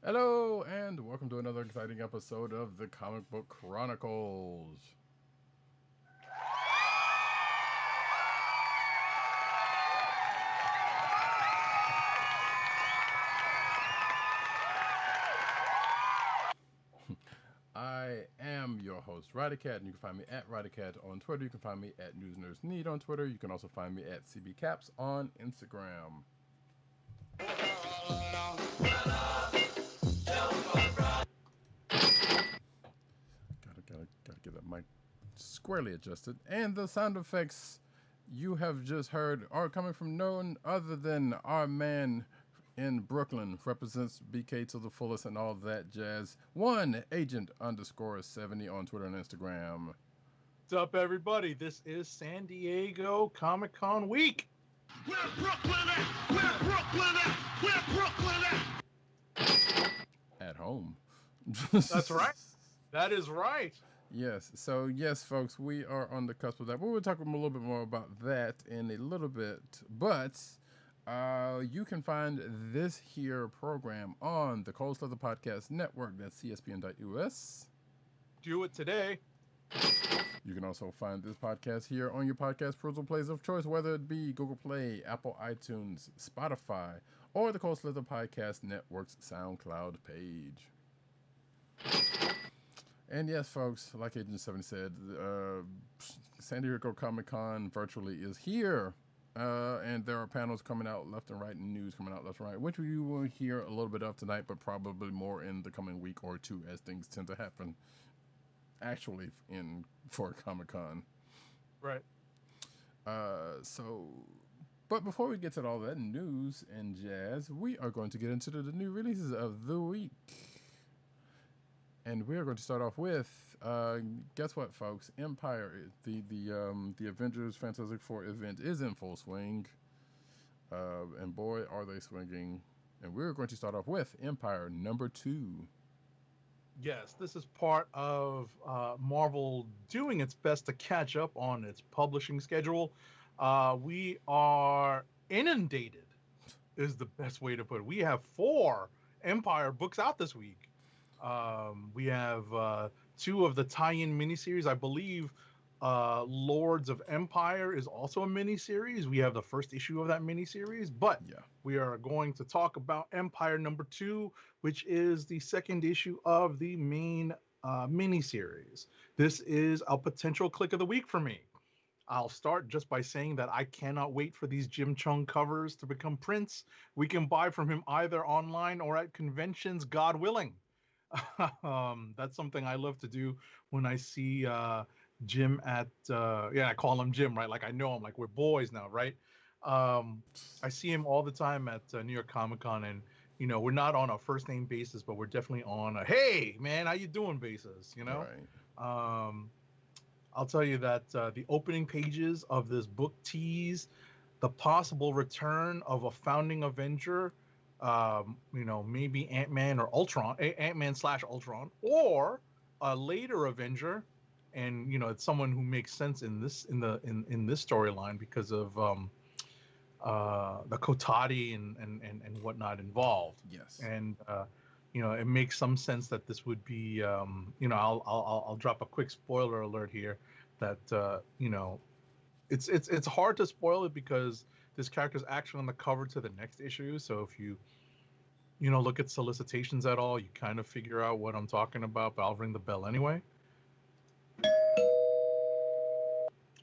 Hello, and welcome to another exciting episode of the Comic Book Chronicles. I am your host, Roddykat, and you can find me at Roddykat on Twitter. You can find me at NewsNerdsNeed on Twitter. You can also find me at CBCaps on Instagram. Gotta get that mic squarely adjusted. And the sound effects you have just heard are coming from none other than our man in Brooklyn, represents BK to the fullest and all that jazz. Agent_70 on Twitter and Instagram. What's up, everybody? This is San Diego Comic-Con week. Where Brooklyn at? Where Brooklyn at? Where Brooklyn at? At home. That's right. That is right. Yes. So, yes, folks, we are on the cusp of that. We will talk a little bit more about that in a little bit. But you can find this here program on the Cold Slither Podcast Network. That's CSPN.us. Do it today. You can also find this podcast here on your podcast perusal plays of choice, whether it be Google Play, Apple iTunes, Spotify, or the Cold Slither Podcast Network's SoundCloud page. And yes, folks, like Agent 70 said, San Diego Comic-Con virtually is here. And there are panels coming out left and right and news coming out left and right, which we will hear a little bit of tonight, but probably more in the coming week or two as things tend to happen actually for Comic-Con. Right. But before we get to all that news and jazz, we are going to get into the new releases of the week. And we're going to start off with, guess what, folks? Empyre, the Avengers Fantastic Four event is in full swing. And boy, are they swinging. And we're going to start off with Empyre number 2. Yes, this is part of Marvel doing its best to catch up on its publishing schedule. We are inundated, is the best way to put it. We have 4 Empyre books out this week. We have 2 of the tie-in miniseries. I believe Lords of Empyre is also a miniseries. We have the first issue of that miniseries, but we are going to talk about Empyre number 2, which is the second issue of the main miniseries. This is a potential click of the week for me. I'll start just by saying that I cannot wait for these Jim Chung covers to become prints. We can buy from him either online or at conventions, God willing. That's something I love to do when I see Jim at I call him Jim, right? Like I know him, like we're boys now, right? I see him all the time at New York Comic Con, and we're not on a first name basis, but we're definitely on a hey man, how you doing basis, Right. I'll tell you that the opening pages of this book tease the possible return of a founding Avenger. Maybe Ant-Man or Ultron, Ant-Man/Ultron, or a later Avenger, and it's someone who makes sense in this storyline because of the Kotati and whatnot involved. Yes. And it makes some sense that this would be I'll drop a quick spoiler alert here that it's hard to spoil it because this character is actually on the cover to the next issue. So if you look at solicitations at all, you kind of figure out what I'm talking about, but I'll ring the bell anyway.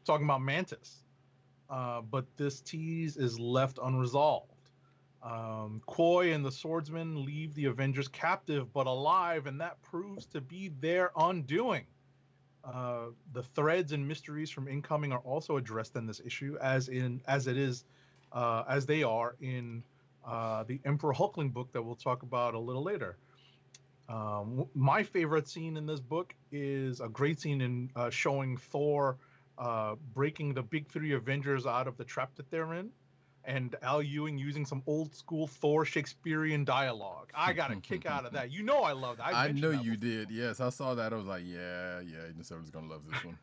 Talking about Mantis. But this tease is left unresolved. Koi and the Swordsman leave the Avengers captive but alive, and that proves to be their undoing. The threads and mysteries from Incoming are also addressed in this issue, as they are in the Emperor Hulkling book that we'll talk about a little later. My favorite scene in this book is a great scene in showing Thor breaking the big 3 Avengers out of the trap that they're in, and Al Ewing using some old school Thor Shakespearean dialogue. I got a kick out of that. I love that. I know you did. Yes, I saw that. I was like, yeah, Agent 70's gonna love this one.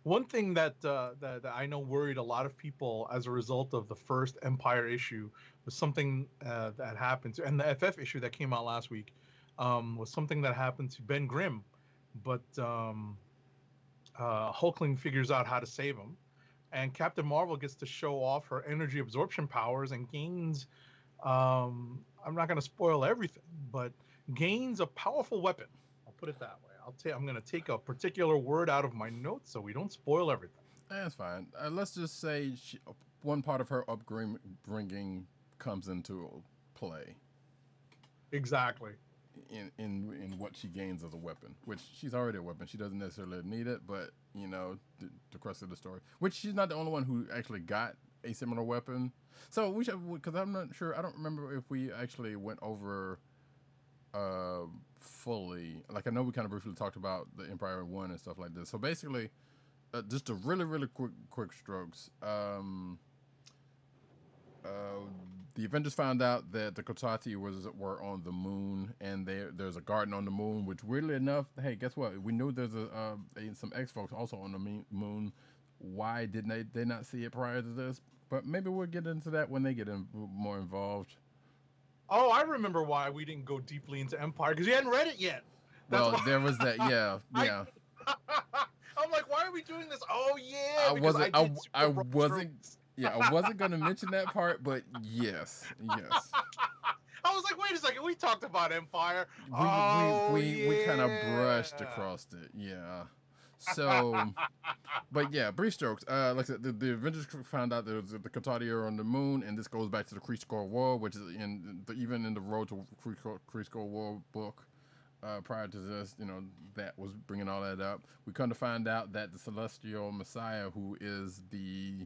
One thing that I know worried a lot of people as a result of the first Empyre issue was something that happened to, and the FF issue that came out last week was something that happened to Ben Grimm, but Hulkling figures out how to save him, and Captain Marvel gets to show off her energy absorption powers and gains. I'm not going to spoil everything, but gains a powerful weapon. I'll put it that way. I'm going to take a particular word out of my notes so we don't spoil everything. That's fine. Let's just say one part of her upbringing comes into play Exactly. in what she gains as a weapon, which she's already a weapon. She doesn't necessarily need it, but the crux of the story, which she's not the only one who actually got a similar weapon. So we should, because I'm not sure. I don't remember if we actually went over fully. Like I know we kind of briefly talked about the Empyre 1 and stuff like this. So basically, just a really quick strokes. The Avengers found out that the Kotati were on the moon, and there's a garden on the moon. Which, weirdly enough, hey, guess what? We knew there's some X folks also on the moon. Why didn't they not see it prior to this? But maybe we'll get into that when they get more involved. Oh, I remember why we didn't go deeply into Empyre because you hadn't read it yet. Well, there was that. Yeah. I'm like, why are we doing this? Oh yeah, I because wasn't. I did I super wasn't. strokes. Yeah, I wasn't going to mention that part, but yes. I was like, wait a second, we talked about Empyre. We kind of brushed across it. Yeah. So, but yeah, brief strokes. Like I said, the Avengers found out there was the Kotati are on the moon, and this goes back to the Kree-Skrull War, which is even in the Road to Kree-Skrull War book. Prior to this, that was bringing all that up. We come to find out that the Celestial Messiah, who is the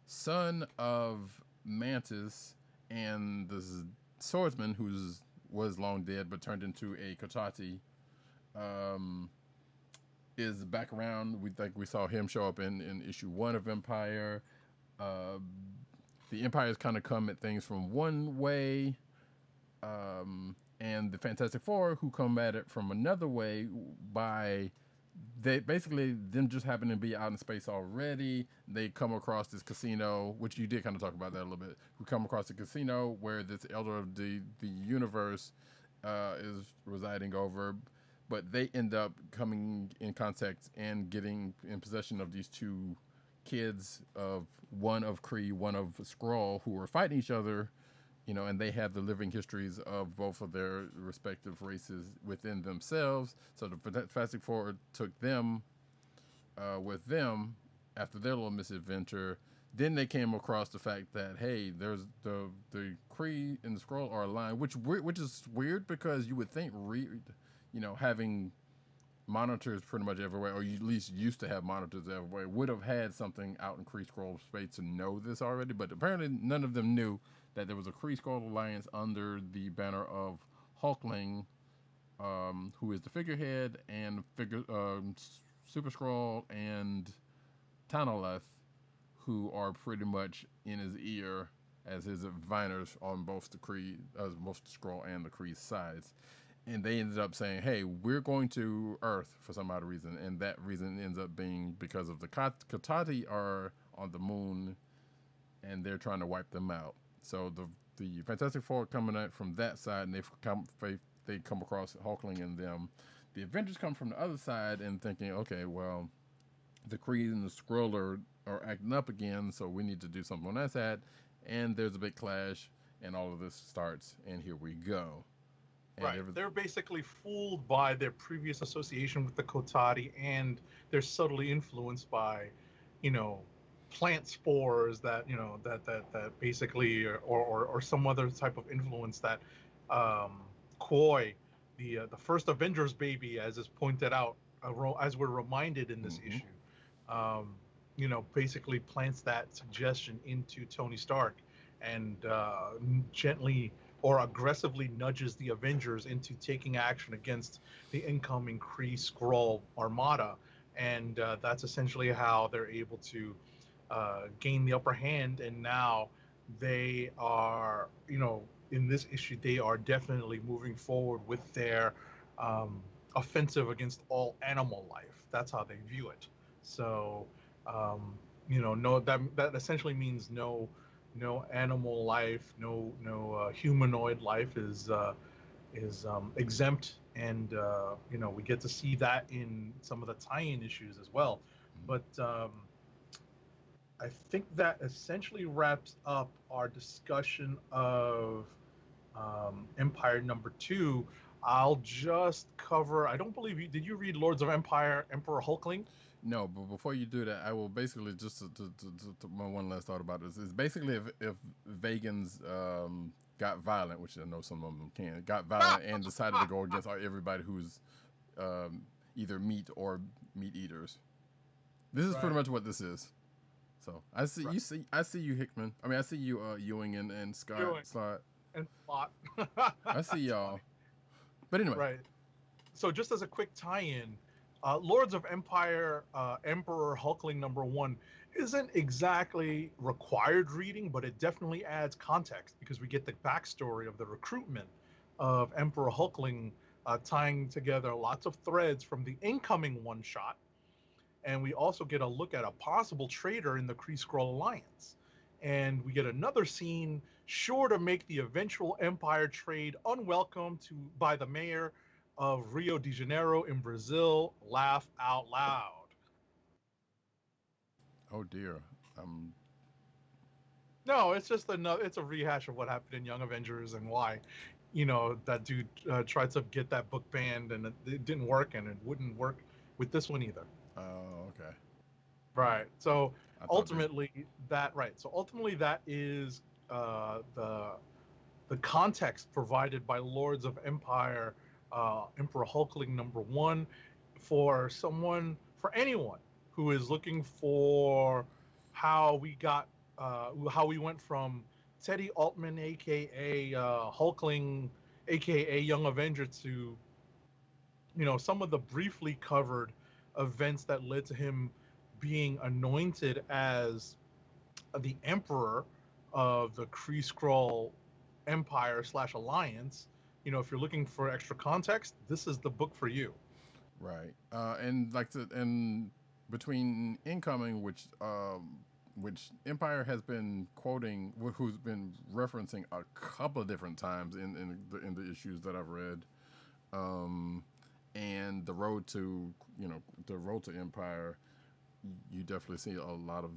son of Mantis and the swordsman, who was long dead but turned into a Kotati, is back around. We saw him show up in issue 1 of Empyre. The Empire's kind of come at things from one way, and the Fantastic Four, who come at it from another way by them just happen to be out in space already. They come across this casino, which you did kind of talk about that a little bit. We come across a casino where this elder of the universe is residing over, but they end up coming in contact and getting in possession of these two kids, of one of Kree, one of Skrull, who are fighting each other, and they have the living histories of both of their respective races within themselves. So the Fantastic Four took them with them after their little misadventure. Then they came across the fact that, hey, there's the Kree and the Skrull are aligned, which is weird because you would think having monitors pretty much everywhere, or you at least used to have monitors everywhere, would have had something out in Kree-Skrull space to know this already, but apparently none of them knew that there was a Kree-Skrull alliance under the banner of Hulkling, who is the figurehead, and Super Skrull and Tanaleth, who are pretty much in his ear as his diviners on both the Skrull and the Kree sides. And they ended up saying, hey, we're going to Earth for some odd reason. And that reason ends up being because of the Kotati are on the moon and they're trying to wipe them out. So the Fantastic Four coming out from that side, and they come across Hulkling and them. The Avengers come from the other side and thinking, okay, well, the Kree and the Skrull are acting up again, so we need to do something on that side. And there's a big clash, and all of this starts, and here we go. And right. They're basically fooled by their previous association with the Kotati, and they're subtly influenced by, plant spores that that basically, or some other type of influence that Koi, the first Avengers baby, as is pointed out, as we're reminded in this issue, basically plants that suggestion into Tony Stark, and gently or aggressively nudges the Avengers into taking action against the incoming Kree-Skrull armada, and that's essentially how they're able to gain the upper hand. And now they are, in this issue, they are definitely moving forward with their offensive against all animal life. That's how they view it. So No, that essentially means no animal life, no humanoid life is exempt, and we get to see that in some of the tie-in issues as well. But I think that essentially wraps up our discussion of Empire number 2. I'll just cover. I don't believe you. Did you read Lords of Empire, Emperor Hulkling? No, but before you do that, I will basically just my one last thought about this is basically if vegans got violent, which I know some of them can, got violent and decided to go against everybody who's either meat or meat eaters. This is pretty much what this is. So I see I see you, Hickman. I mean, I see you, Ewing and Scott. Slot. And Plot. I see y'all. But anyway, Right. So just as a quick tie-in, Lords of Empire, Emperor Hulkling #1 isn't exactly required reading, but it definitely adds context because we get the backstory of the recruitment of Emperor Hulkling, tying together lots of threads from the incoming one-shot, and we also get a look at a possible traitor in the Kree-Skrull alliance. And we get another scene sure to make the eventual Empire trade unwelcome by the mayor of Rio de Janeiro in Brazil laugh out loud. oh dear, No, it's just it's a rehash of what happened in Young Avengers and why, that dude tried to get that book banned and it didn't work, and it wouldn't work with this one either. oh okay. Right. So I thought ultimately that is the context provided by Lords of Empire, Emperor Hulkling #1, for anyone who is looking for how how we went from Teddy Altman, aka Hulkling, aka Young Avenger, to some of the briefly covered events that led to him being anointed as the emperor of the Kree-Skrull Empire / Alliance. If you're looking for extra context, this is the book for you. right. And between incoming, which Empire has been quoting, who's been referencing a couple of different times in the issues that I've read, and the road to Empire, you definitely see a lot of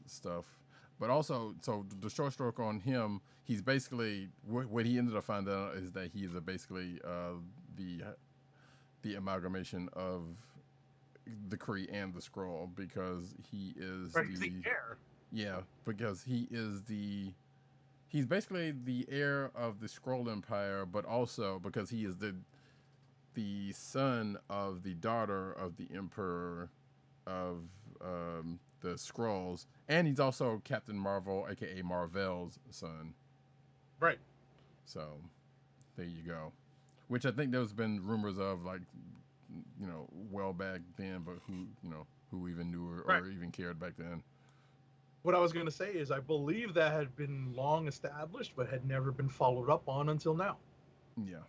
stuff. But also, so the short stroke on him, he's basically what he ended up finding out is that he is basically the amalgamation of the Kree and the Skrull, because he is the heir. Yeah, because he's basically the heir of the Skrull Empire, but also because he is the son of the daughter of the Emperor of the Skrulls, and he's also Captain Marvel, aka Marvel's son. Right. So there you go. Which I think there's been rumors of, like, well back then, but who even knew or even cared back then. What I was going to say is I believe that had been long established, but had never been followed up on until now. Yeah.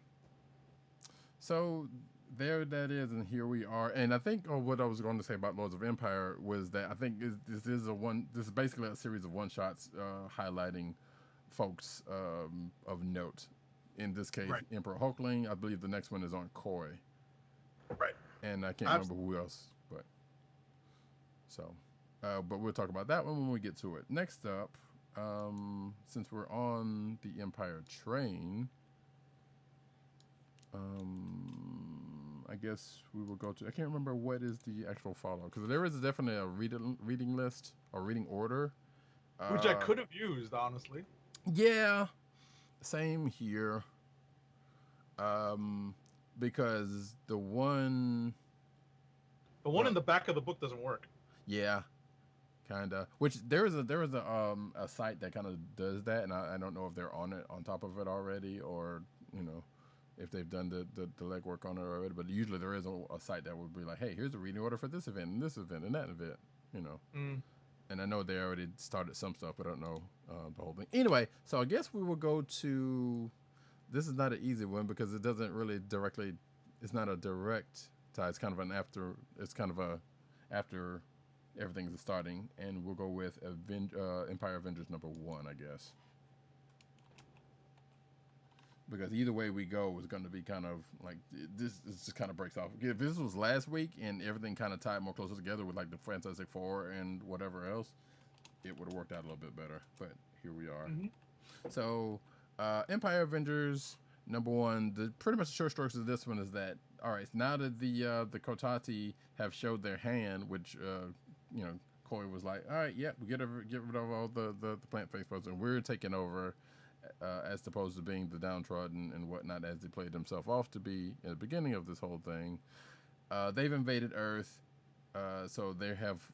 So there that is, and here we are. And I think what I was going to say about Lords of Empire was that I think this is basically a series of one-shots highlighting folks of note. In this case, Emperor Hulkling. I believe the next one is on Koi. Right. And I can't remember who else, but we'll talk about that one when we get to it. Next up, since we're on the Empire train, I guess we will go to. I can't remember what is the actual follow, because there is definitely a reading list or reading order, which I could have used, honestly. Yeah, same here. Because the one in the back of the book doesn't work. Yeah, kinda. Which there is a site that kind of does that, and I don't know if they're on top of it already, or if they've done the legwork on it already. But usually there is a site that would be like, hey, here's a reading order for this event and this event and that event, And I know they already started some stuff, but I don't know the whole thing. Anyway, so I guess we will go to. This is not an easy one because it doesn't really directly. It's not a direct tie. It's kind of an after. It's kind of a after everything's starting, and we'll go with Empire Avengers #1, I guess. Because either way we go is going to be kind of like this just kind of breaks off. If this was last week and everything kind of tied more closer together with like the Fantastic Four and whatever else, it would have worked out a little bit better. But here we are. Mhm. So Empire Avengers #1. The pretty much the short strokes of this one is that all right. Now that the Kotati have showed their hand, which Koi was like, all right, yeah, we get rid of all the plant face folks, and we're taking over. As opposed to being the downtrodden and whatnot, as they played themselves off to be at the beginning of this whole thing. They've invaded Earth, so they have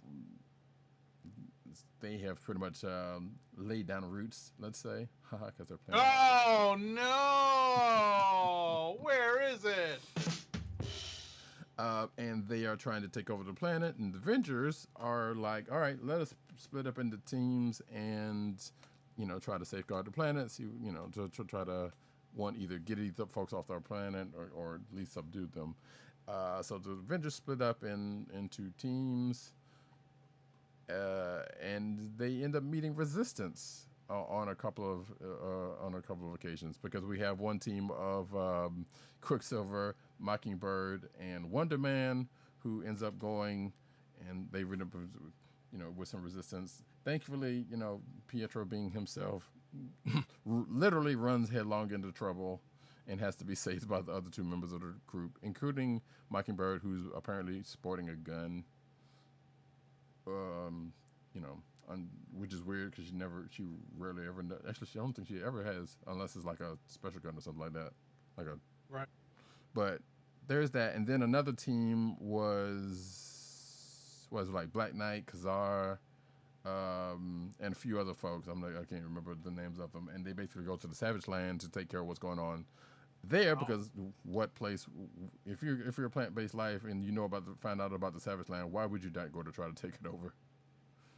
pretty much laid down roots, let's say, because they're playing. Oh no! Where is it? And they are trying to take over the planet, and the Avengers are like, all right, let us split up into teams and try to safeguard the planet, see, to try to either get these folks off our planet or at least subdue them. So the Avengers split up into teams, and they end up meeting resistance on a couple of occasions, because we have one team of Quicksilver, Mockingbird, and Wonder Man who ends up going, and they end up with some resistance. Thankfully, Pietro, being himself, literally runs headlong into trouble and has to be saved by the other two members of the group, including Mockingbird, who's apparently sporting a gun. Which is weird because she rarely ever. Actually, I don't think she ever has, unless it's like a special gun or something like that. Right. But there's that, and then another team was like Black Knight, Khazar, and a few other folks. I can't remember the names of them, and they basically go to the Savage Land to take care of what's going on there. Because what place, if you're a plant-based life and find out about the Savage Land, why would you not go to try to take it over?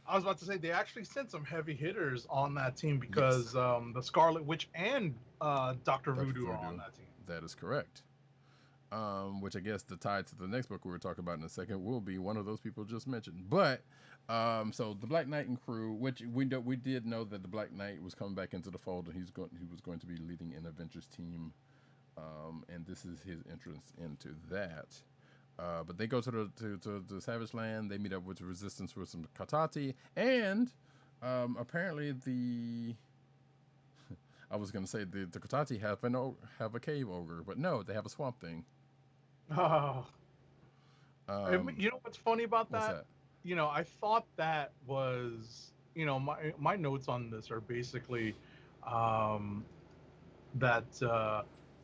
I was about to say they actually sent some heavy hitters on that team because the Scarlet Witch and Dr. Voodoo are on that team. That is correct. Which I guess the tie to the next book we were talking about in a second will be one of those people just mentioned. But so the Black Knight and crew, which we did know that the Black Knight was coming back into the fold, and he was going to be leading an Avengers team, and this is his entrance into that. But they go to the Savage Land. They meet up with the Resistance with some Kotati, and apparently I was going to say the Kotati have a cave ogre, but no, they have a swamp thing. Oh. You know what's funny about that? What's that? I thought that was, my notes on this are basically that,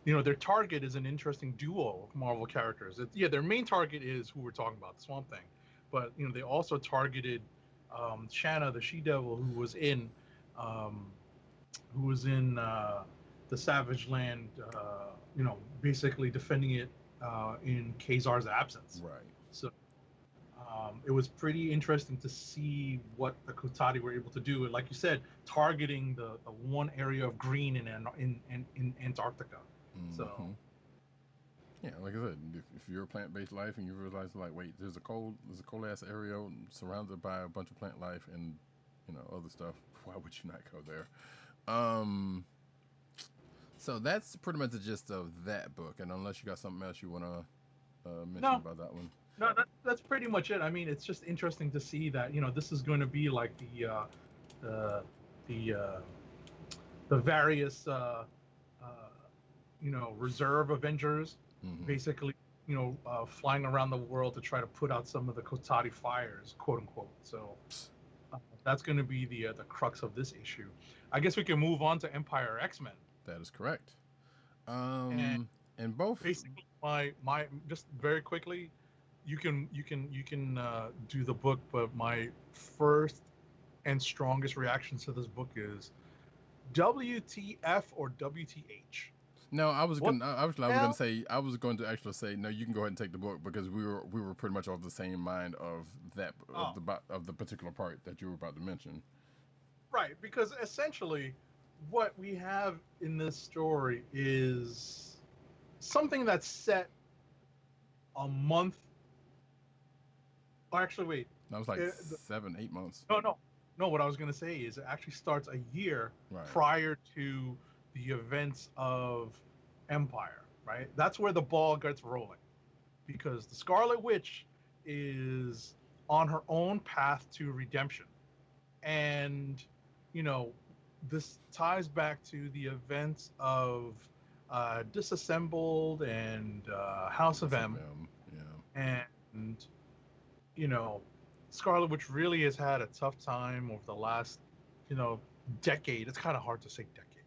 their target is an interesting duo of Marvel characters. Their main target is who we're talking about, the Swamp Thing. But, they also targeted Shanna, the She-Devil, who was in the Savage Land, basically defending it in Khazar's absence. Right. So it was pretty interesting to see what the Kotati were able to do. Like you said, targeting the one area of green in Antarctica. Mm-hmm. So yeah, like I said, if you're a plant-based life and you realize like, wait, there's a cold ass area surrounded by a bunch of plant life and other stuff, why would you not go there? So that's pretty much the gist of that book. And unless you got something else you want to mention about that one. No, that's pretty much it. I mean, it's just interesting to see that this is going to be like the various reserve Avengers, Mm-hmm. basically flying around the world to try to put out some of the Kotati fires, quote unquote. So that's going to be the crux of this issue. I guess we can move on to Empire X-Men. That is correct. And both basically my just very quickly, you can do the book, but my first and strongest reactions to this book is WTF or WTH. No, I was going to actually say no. You can go ahead and take the book, because we were pretty much of the same mind of that of the particular part that you were about to mention. Right, because essentially, what we have in this story is something that's set a month. Or actually, wait, That was like It- 7, 8 months. no. What I was going to say is it actually starts a year Right. prior to the events of Empire. Right. That's where the ball gets rolling, because the Scarlet Witch is on her own path to redemption, and you know this ties back to the events of Disassembled and House of M, Yeah. and you know, Scarlet Witch really has had a tough time over the last, decade. It's kind of hard to say decade.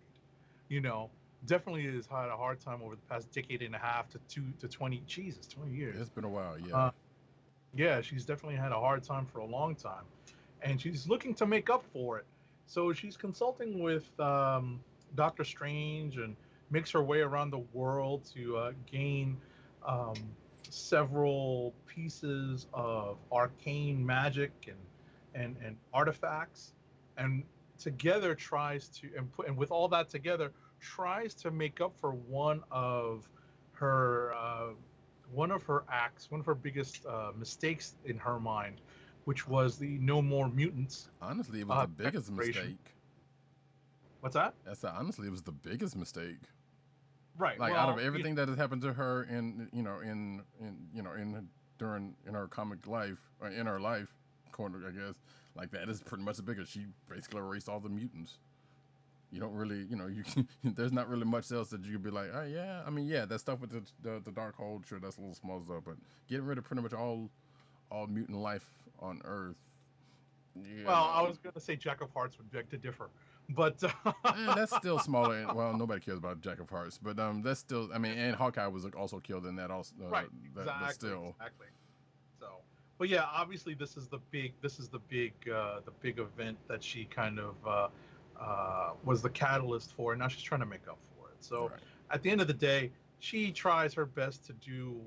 You know, definitely has had a hard time over the past decade and a half to 20. Jesus, 20 years. It's been a while. Yeah. Yeah, she's definitely had a hard time for a long time, and she's looking to make up for it. So she's consulting with Doctor Strange and makes her way around the world to gain um, several pieces of arcane magic and artifacts, and together tries to and with all that together tries to make up for her one of her acts, one of her biggest mistakes in her mind, which was the No More Mutants. Honestly, it was the biggest mistake. What's that? Honestly, it was the biggest mistake. Right. Like, out of everything that has happened to her in her comic life, or in her life, corner, I guess, like, that is pretty much the biggest. She basically erased all the mutants. You don't really, there's not really much else that you could be like, oh yeah, I mean, yeah, that stuff with the dark hold, sure, that's a little small stuff, but getting rid of pretty much all mutant life on Earth. Yeah. Well, I was gonna say Jack of Hearts would beg to differ, but that's still smaller. Well, nobody cares about Jack of Hearts, but that's still. I mean, and Hawkeye was also killed in that also. Right. But still. Exactly. So, but yeah, obviously this is the big event that she kind of was the catalyst for, and now she's trying to make up for it. So, Right. At the end of the day, she tries her best to do,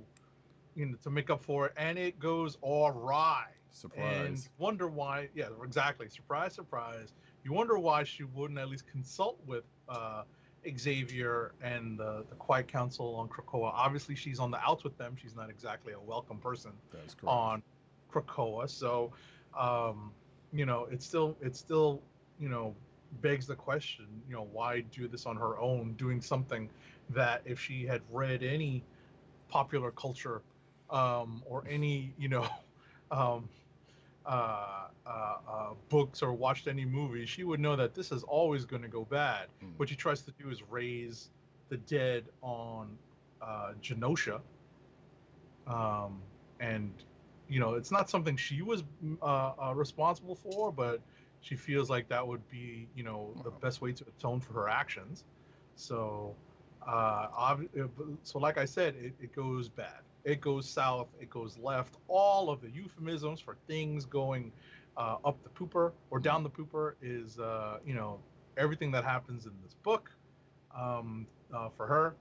to make up for it, and it goes awry. Surprise. And wonder why. Yeah, exactly. Surprise, surprise. You wonder why she wouldn't at least consult with Xavier and the Quiet Council on Krakoa. Obviously, she's on the outs with them. She's not exactly a welcome person on Krakoa. So, it's still, begs the question, why do this on her own, doing something that if she had read any popular culture or any, um, books or watched any movies, she would know that this is always going to go bad. What she tries to do is raise the dead on Genosha, and it's not something she was responsible for, but she feels like that would be the best way to atone for her actions. So so like I said, it goes bad, it goes south, it goes left. All of the euphemisms for things going up the pooper or down the pooper is everything that happens in this book. For her,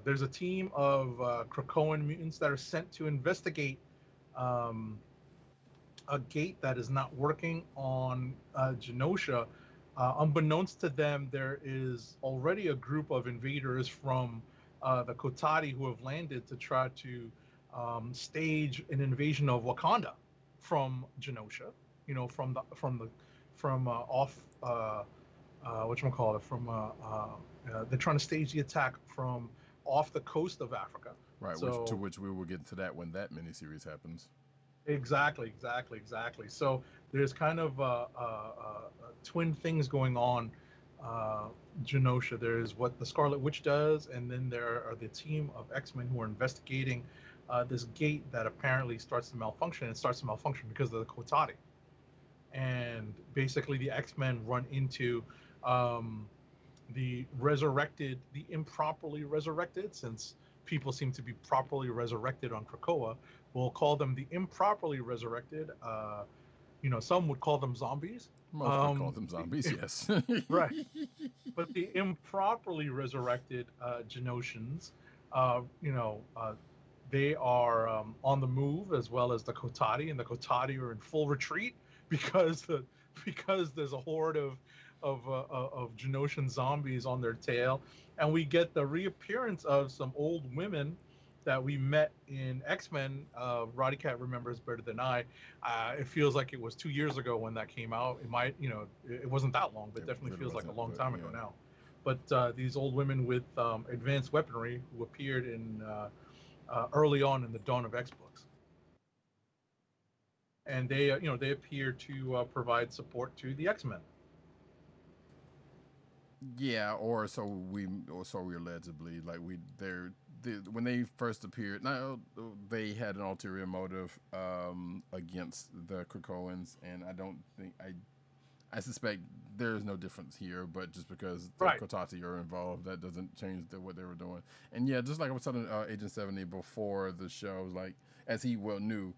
there's a team of Krakoan mutants that are sent to investigate a gate that is not working on Genosha. Unbeknownst to them, there is already a group of invaders from the Kotati who have landed to try to stage an invasion of Wakanda from Genosha. From off whatchamacallit, they're trying to stage the attack from off the coast of Africa. Right, So, which we will get to that when that miniseries happens. Exactly. So there's kind of twin things going on. Genosha, there's what the Scarlet Witch does, and then there are the team of X-Men who are investigating this gate that apparently starts to malfunction. It starts to malfunction because of the Kotati. And basically the X-Men run into the improperly resurrected, since people seem to be properly resurrected on Krakoa. We'll call them the improperly resurrected. Some would call them zombies. Most would call them zombies, yes. Right. But the improperly resurrected Genosians, they are on the move, as well as the Kotati, and the Kotati are in full retreat because there's a horde of Genosian zombies on their tail, and we get the reappearance of some old women that we met in X-Men. Roddykat remembers better than I. It feels like it was 2 years ago when that came out. It might, it wasn't that long, but It definitely really feels like a wasn't, long but time ago yeah. now. But these old women with advanced weaponry who appeared in early on in the Dawn of X books, and they appear to provide support to the X-Men. Yeah, or so we're led to believe. Like when they first appeared, now they had an ulterior motive against the Krakoans, and I suspect there is no difference here, but just because the Right. Kotati are involved, that doesn't change what they were doing. And yeah, just like I was telling Agent 70 before the show, like as he well knew,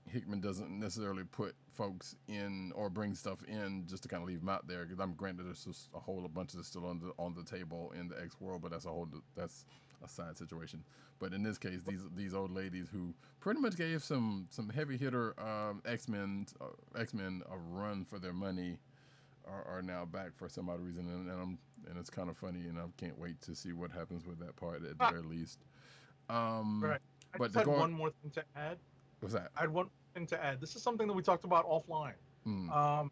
Hickman doesn't necessarily put folks in or bring stuff in just to kind of leave them out there. Because I'm granted there's just a whole bunch that's still on the table in the X world, but that's a side situation. But in this case, these old ladies who pretty much gave some heavy hitter X-Men a run for their money are now back for some odd reason, and it's kind of funny, and I can't wait to see what happens with that part at the very least. Right. I But just the had go one more thing to add. what's that? I had one thing to add. This is something that we talked about offline. Mm, Um,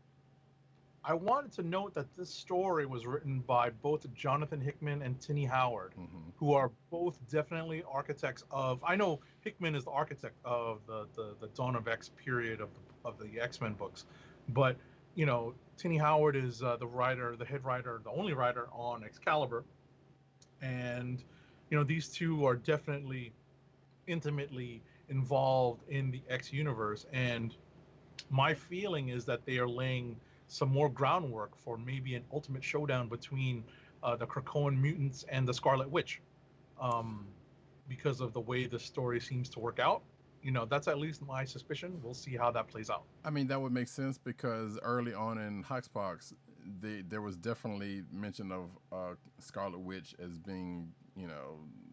I wanted to note that this story was written by both Jonathan Hickman and Tinny Howard, mm-hmm. who are both definitely architects of. I know Hickman is the architect of the Dawn of X period of the X-Men books, but Tinny Howard is the writer, the head writer, the only writer on Excalibur, and these two are definitely intimately involved in the X universe, and my feeling is that they are laying some more groundwork for maybe an ultimate showdown between the Krakoan mutants and the Scarlet Witch, um, because of the way the story seems to work out. That's at least my suspicion. We'll see how that plays out. I mean, that would make sense because early on in Hoxpox, there was definitely mention of Scarlet Witch as being,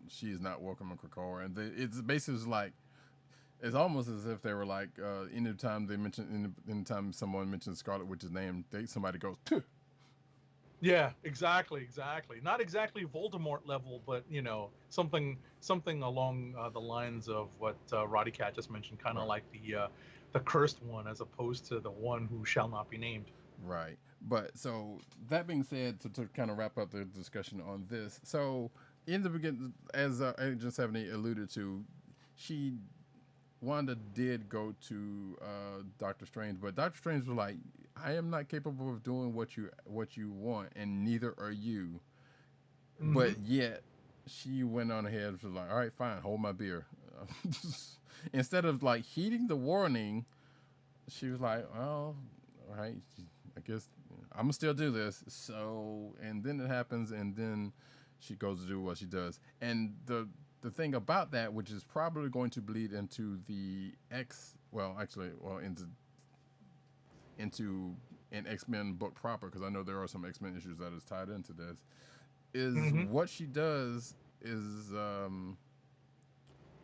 she is not welcome in Krakoa, and it's basically like it's almost as if they were like, anytime they mention, anytime someone mentions Scarlet Witch's name, somebody goes, "Tuh." Yeah, exactly. Not exactly Voldemort level, but something along the lines of what Roddykat just mentioned, kind of Right. like the cursed one, as opposed to the one who shall not be named. Right. But so that being said, to kind of wrap up the discussion on this, so in the beginning, as Agent 70 alluded to, Wanda did go to Doctor Strange, but Doctor Strange was like, "I am not capable of doing what you want, and neither are you." Mm-hmm. But yet, she went on ahead and was like, "All right, fine, hold my beer." Instead of like heeding the warning, she was like, "Well, all right, I guess I'm gonna still do this." So, and then it happens, and then she goes to do what she does, and the thing about that, which is probably going to bleed into the into an X-Men book proper, because I know there are some X-Men issues that is tied into this, is Mm-hmm. what she does is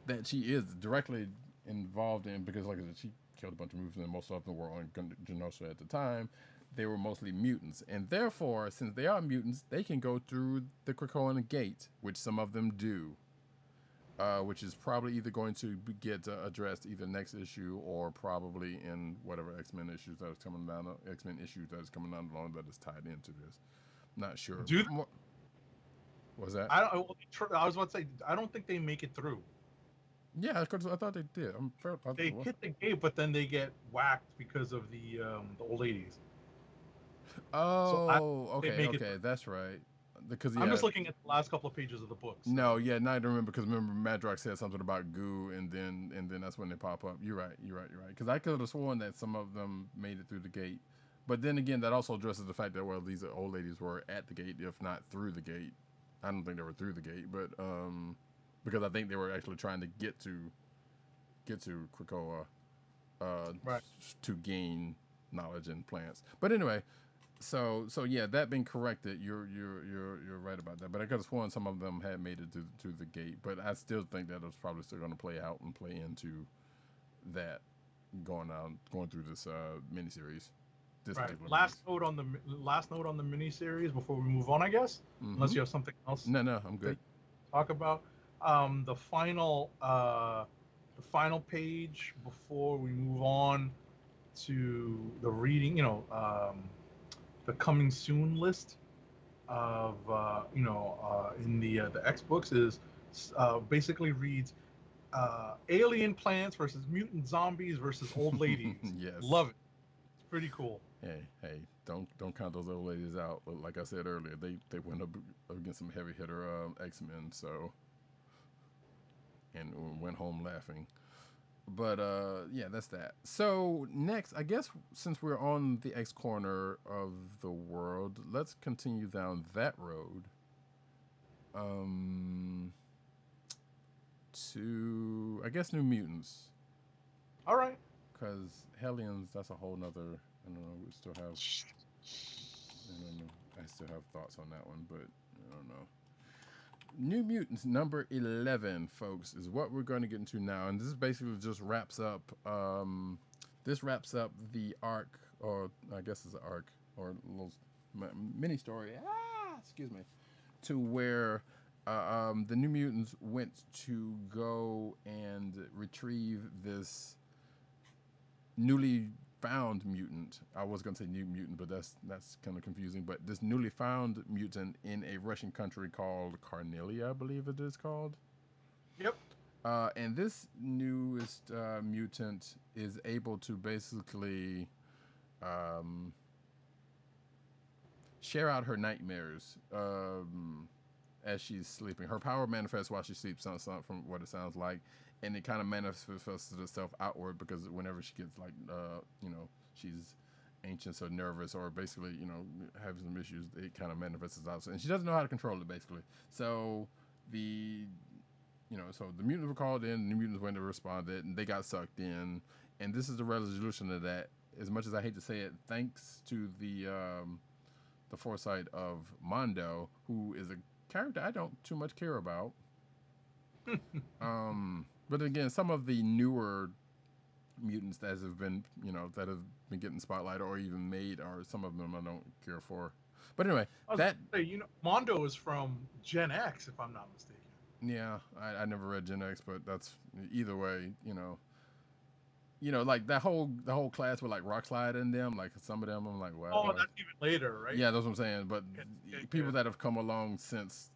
that she is directly involved in, because like I said, she killed a bunch of mutants, and most of them were on Genosha at the time. They were mostly mutants, and therefore, since they are mutants, they can go through the Krakoan gate, which some of them do. Which is probably either going to get addressed either next issue or probably in whatever X-Men issues that is coming down along that is tied into this. Not sure. Do Was that? I was about to say, I don't think they make it through. Yeah, because I thought they did. They hit the gate, but then they get whacked because of the old ladies. So they make it Okay, through. that's right. Because I'm just looking at the last couple of pages of the book. So. No, yeah, now I don't remember, because remember Madrox said something about goo, and then that's when they pop up. You're right. Because I could have sworn that some of them made it through the gate, but then again, that also addresses the fact that these old ladies were at the gate, if not through the gate. I don't think they were through the gate, but because I think they were actually trying to get to Krakoa, Right. to gain knowledge in plants. But anyway. So yeah, that being corrected, you're right about that. But I could have sworn some of them had made it to the gate. But I still think that it's probably still going to play out and play into that going through this miniseries. This Right. particular Last note on the miniseries before we move on, I guess. Mhm. Unless you have something else No, I'm good. to talk about. The final page before we move on to the reading, the coming soon list of in the X books is basically reads alien plants versus mutant zombies versus old ladies. Yes. Love it. It's pretty cool. Hey, don't count those old ladies out. Like I said earlier, they went up against some heavy hitter X-Men, so, and went home laughing. But yeah, that's that. So next, I guess since we're on the X corner of the world, let's continue down that road. To I guess New Mutants, All right. because Hellions, that's a whole nother. I don't know. We still have. I don't know. I still have thoughts on that one, but I don't know. New Mutants number 11, folks, is what we're going to get into now, and this basically just wraps up. This wraps up the arc, or I guess it's an arc or a little mini story. Excuse me, to where the New Mutants went to go and retrieve this newly found mutant. I was going to say new mutant, but that's kind of confusing. But this newly found mutant in a Russian country called Carnelia, I believe it is called. Yep. And this newest mutant is able to basically share out her nightmares as she's sleeping. Her power manifests while she sleeps, from what it sounds like, and it kind of manifests itself outward because whenever she gets she's anxious or nervous or basically having some issues, it kind of manifests out, and she doesn't know how to control it basically. So the mutants were called in, the mutants went to responded, and they got sucked in, and this is the resolution of that. As much as I hate to say it, thanks to the foresight of Mondo, who is a character I don't too much care about. But again, some of the newer mutants that have been getting spotlight or even made, or some of them I don't care for. But anyway, Mondo is from Gen X, if I'm not mistaken. Yeah, I never read Gen X, but that's either way, like the whole class with like Rock Slide in them, like some of them I'm like, wow. Oh, that's even later, right? Yeah, that's what I'm saying. But people yeah. that have come along since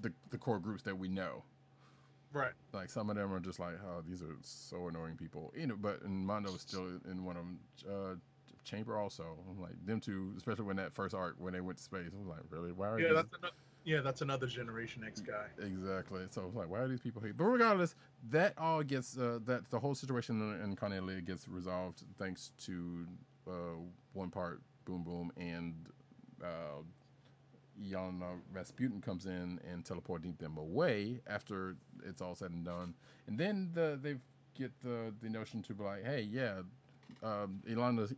the core groups that we know. Right. Like some of them are just like, oh, these are so annoying people. But Mondo was still in one of them. Chamber also. I'm like them two, especially when that first arc when they went to space. I was like, really? Why are that's another Generation X guy. Exactly. So I was like, why are these people here? But regardless, that all gets that the whole situation in Carnelia gets resolved thanks to one part Boom Boom and Yana Rasputin comes in and teleporting them away after it's all said and done. And then they get the notion to be like, hey, yeah, Ilana's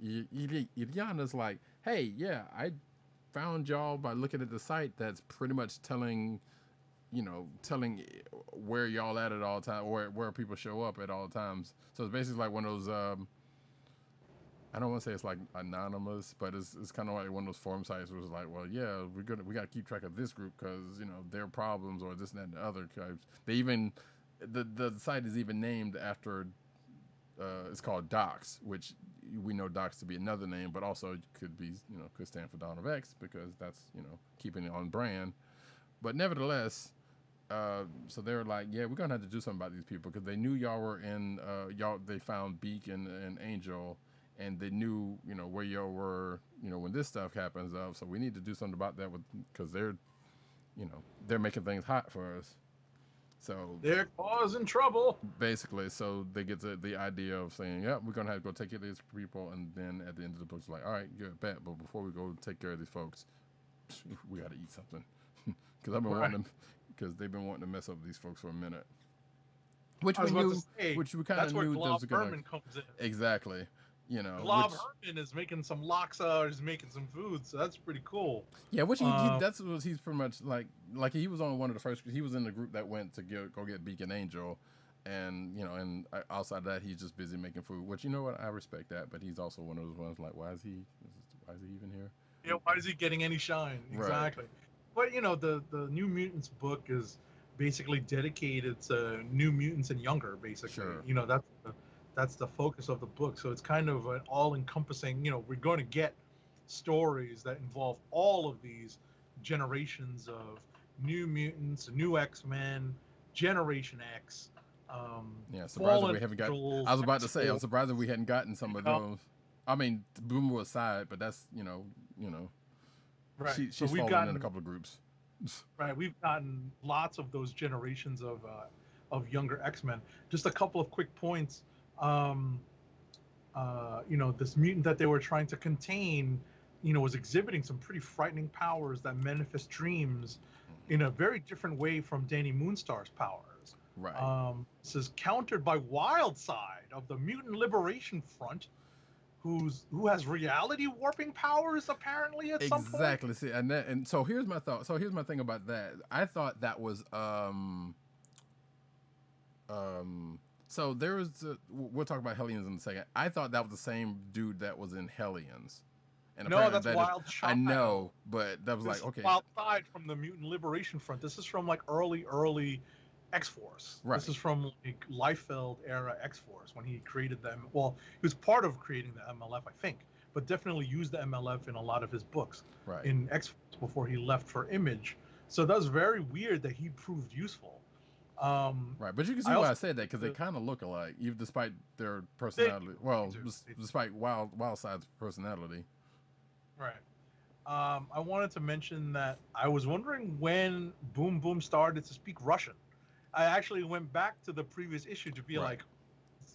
like, hey, yeah, I found y'all by looking at the site that's pretty much telling where y'all at all times, where people show up at all times. So it's basically like one of those I don't want to say it's like anonymous, but it's kind of like one of those forum sites where it's like, well, yeah, we got to keep track of this group because their problems or this and that and the other. They even the site is even named after it's called Docs, which we know Docs to be another name, but also could be could stand for Dawn of X because that's keeping it on brand. But nevertheless, so they're like, yeah, we're gonna have to do something about these people because they knew y'all were in they found Beacon and Angel. And they knew, where y'all were, when this stuff happens. So we need to do something about that because they're making things hot for us. So they're causing trouble. Basically, so they get the idea of saying, yeah, we're gonna have to go take care of these people, and then at the end of the book, it's like, all right, good, bet, but before we go take care of these folks, we got to eat something because I've been wanting them because they've been wanting to mess up these folks for a minute. Which we knew, which we kind of knew. That's where Glob Herman comes in. Exactly. Glob Herman is making some laksa, he's making some food, so that's pretty cool. Yeah, that's what he's pretty much like he was on one of the first. He was in the group that went to go get Beacon Angel, and and outside of that, he's just busy making food. Which I respect that, but he's also one of those ones like, why is he even here? Yeah, why is he getting any shine? Exactly. Right. But the New Mutants book is basically dedicated to New Mutants and younger. Basically, Sure. that's the focus of the book. So it's kind of an all-encompassing. We're going to get stories that involve all of these generations of New Mutants, New X-Men, Generation X. Yeah, surprised that Fallen we haven't got. Angels, I was about to say, I was X-Force. surprised that we hadn't gotten some of Yeah. those. I mean, Boomer aside, but that's Right. she's So we've fallen in gotten a couple of groups. right. We've gotten lots of those generations of younger X-Men. Just a couple of quick points. This mutant that they were trying to contain, was exhibiting some pretty frightening powers that manifest dreams in a very different way from Danny Moonstar's powers. Right. This is countered by Wildside of the Mutant Liberation Front, who has reality warping powers apparently at some point. Exactly. See, and so here's my thought. So here's my thing about that. I thought that was So there was we'll talk about Hellions in a second. I thought that was the same dude that was in Hellions. And No, apparently that's that is- Wild I Child. know, but that was This like, okay. is Wildside from the Mutant Liberation Front. This is from like early X-Force. Right. This is from like Liefeld era X-Force when he created them. Well, he was part of creating the MLF, I think, but definitely used the MLF in a lot of his books Right. in X-Force before he left for Image. So that's very weird that he proved useful. Right, but you can see I why I also- said that because they kind of look alike, even despite their personality. Well, do. They do. despite Wildside's personality. Right. I wanted to mention that I was wondering when Boom Boom started to speak Russian. I actually went back to the previous issue to be Right. like,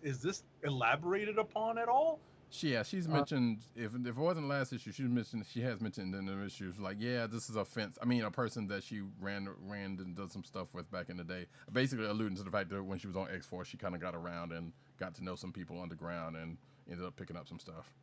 is this elaborated upon at all? She's mentioned if it wasn't last issue, she has mentioned in the issues like, yeah, this is a fence. I mean, a person that she ran and did some stuff with back in the day, basically alluding to the fact that when she was on X-Force, she kind of got around and got to know some people underground and ended up picking up some stuff.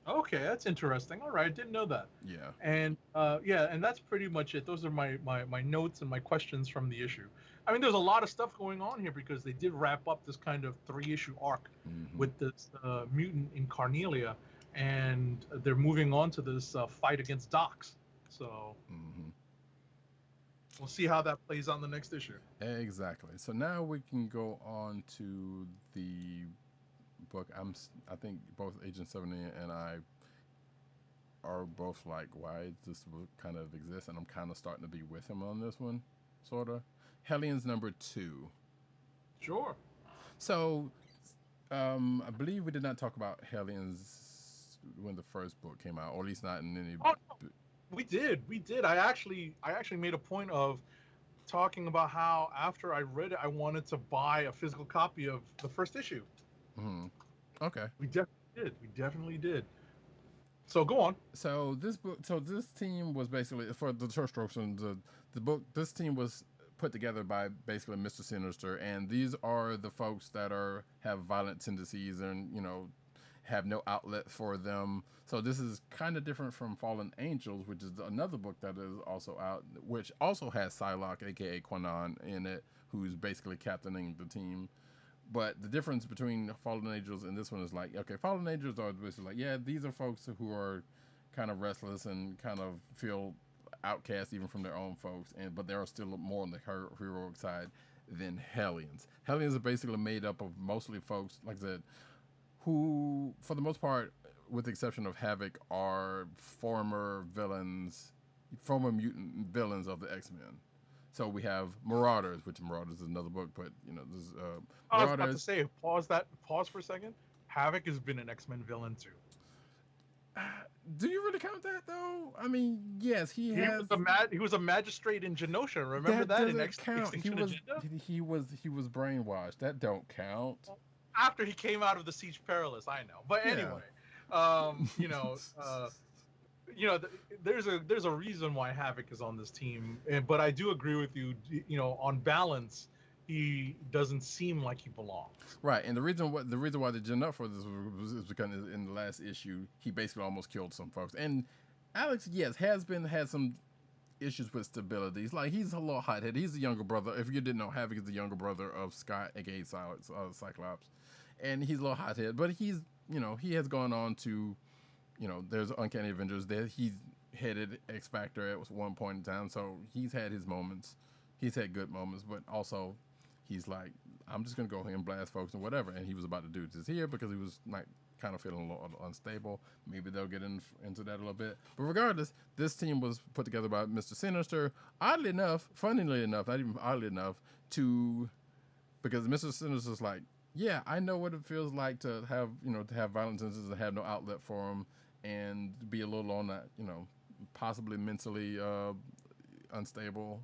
Okay, that's interesting. All right, didn't know that. Yeah. And and that's pretty much it. Those are my notes and my questions from the issue. I mean, there's a lot of stuff going on here because they did wrap up this kind of 3-issue arc Mhm. with this mutant in Carnelia, and they're moving on to this fight against Docs. So Mhm. we'll see how that plays on the next issue. Exactly. So now we can go on to the book. I think both Agent 70 and I are both like, why does this book kind of exist? And I'm kind of starting to be with him on this one, sort of. Hellions number 2. Sure. So, I believe we did not talk about Hellions when the first book came out, or at least not in any. Oh, no. We did. I actually made a point of talking about how after I read it, I wanted to buy a physical copy of the first issue. Mhm. Okay. We definitely did. So go on. So this team was basically for the short strokes and the book. This team was put together by basically Mr. Sinister, and these are the folks that have violent tendencies and have no outlet for them. So this is kind of different from Fallen Angels, which is another book that is also out, which also has Psylocke, aka Quanon, in it, who's basically captaining the team. But the difference between Fallen Angels and this one is like, okay, Fallen Angels are basically like, yeah, these are folks who are kind of restless and kind of feel outcast even from their own folks, but they are still more on the heroic side than Hellions. Hellions are basically made up of mostly folks, like I said, who, for the most part, with the exception of Havoc, are former mutant villains of the X-Men. So we have Marauders, which Marauders is another book, but this is I was about to Marauders. say, pause for a second. Havoc has been an X-Men villain too. Do you really count that though? I mean, yes, he was a magistrate in Genosha. Remember that in doesn't count. Extinction Agenda? He was brainwashed. That don't count. After he came out of the Siege Perilous, I know. But Yeah. anyway, there's a reason why Havoc is on this team, but I do agree with you. On balance, he doesn't seem like he belongs. Right, and the reason why they genned up for this is because in the last issue he basically almost killed some folks. And Alex, yes, had some issues with stability. He's a little hothead. He's the younger brother. If you didn't know, Havoc is the younger brother of Scott, aka Cyclops, and he's a little hothead. But he has gone on to, there's Uncanny Avengers. He's headed X Factor at one point in time, so he's had his moments he's had good moments, but also he's like, I'm just gonna go ahead and blast folks and whatever. And he was about to do this here because he was like kind of feeling a little unstable. Maybe they'll get into that a little bit. But regardless, this team was put together by Mr. Sinister. Oddly enough, funnily enough, not even oddly enough, because Mr. Sinister's like, yeah, I know what it feels like to have violent tendencies and have no outlet for them, and be a little on that, possibly mentally unstable.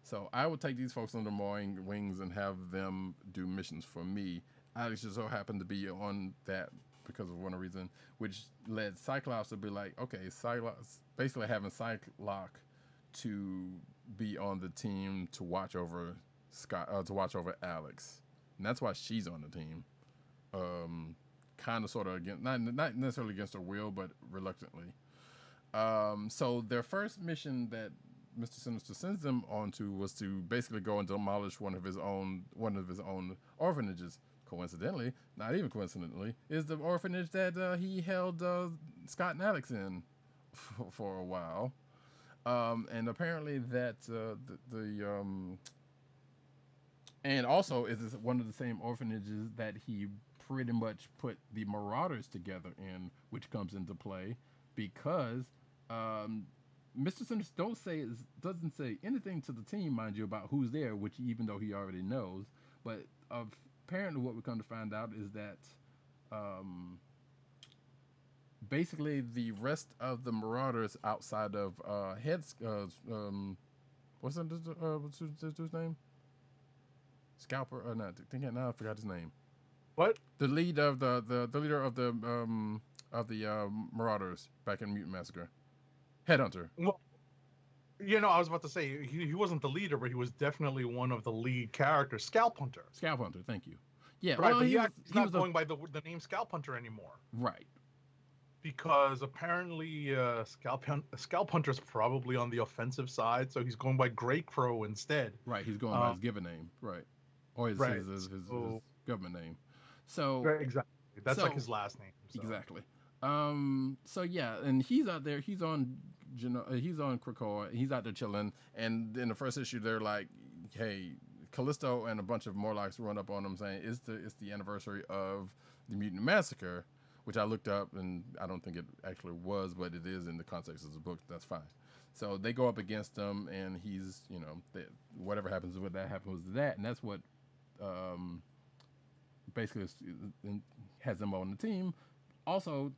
So I would take these folks under my wings and have them do missions for me. Alex just so happened to be on that because of one reason, which led Cyclops to be like, okay, Cyclops, basically having Cyclops to be on the team to watch over Alex, and that's why she's on the team. Kind of, sort of against, not necessarily against her will, but reluctantly. So their first mission that Mr. Sinister sends them on to was to basically go and demolish one of his own orphanages. Coincidentally, not even coincidentally, is the orphanage that he held Scott and Alex in for a while. And apparently that and also is one of the same orphanages that he pretty much put the Marauders together in, which comes into play because Mr. Sinister doesn't say anything to the team, mind you, about who's there, which even though he already knows. But apparently what we come to find out is that basically the rest of the Marauders outside of what's his dude's name? Scalper or not? I forgot his name. What? The lead of the leader of the Marauders back in Mutant Massacre. Headhunter. Well, I was about to say he wasn't the leader, but he was definitely one of the lead characters. Scalp Hunter. Scalp Hunter, thank you. Yeah, right, well, but he's not going by the name Scalp Hunter anymore. Right. Because apparently Scalp Hunter's probably on the offensive side, so he's going by Grey Crow instead. Right, he's going by his given name, right, or his government name. So right, exactly, that's like his last name. So. Exactly. So yeah, and he's out there. He's on Krakoa. He's out there chilling. And in the first issue, they're like, "Hey, Callisto and a bunch of Morlocks run up on him saying it's the anniversary of the Mutant Massacre," which I looked up and I don't think it actually was, but it is in the context of the book. That's fine. So they go up against him, and he's whatever happens with that happens with that, and that's what basically has him on the team. Also,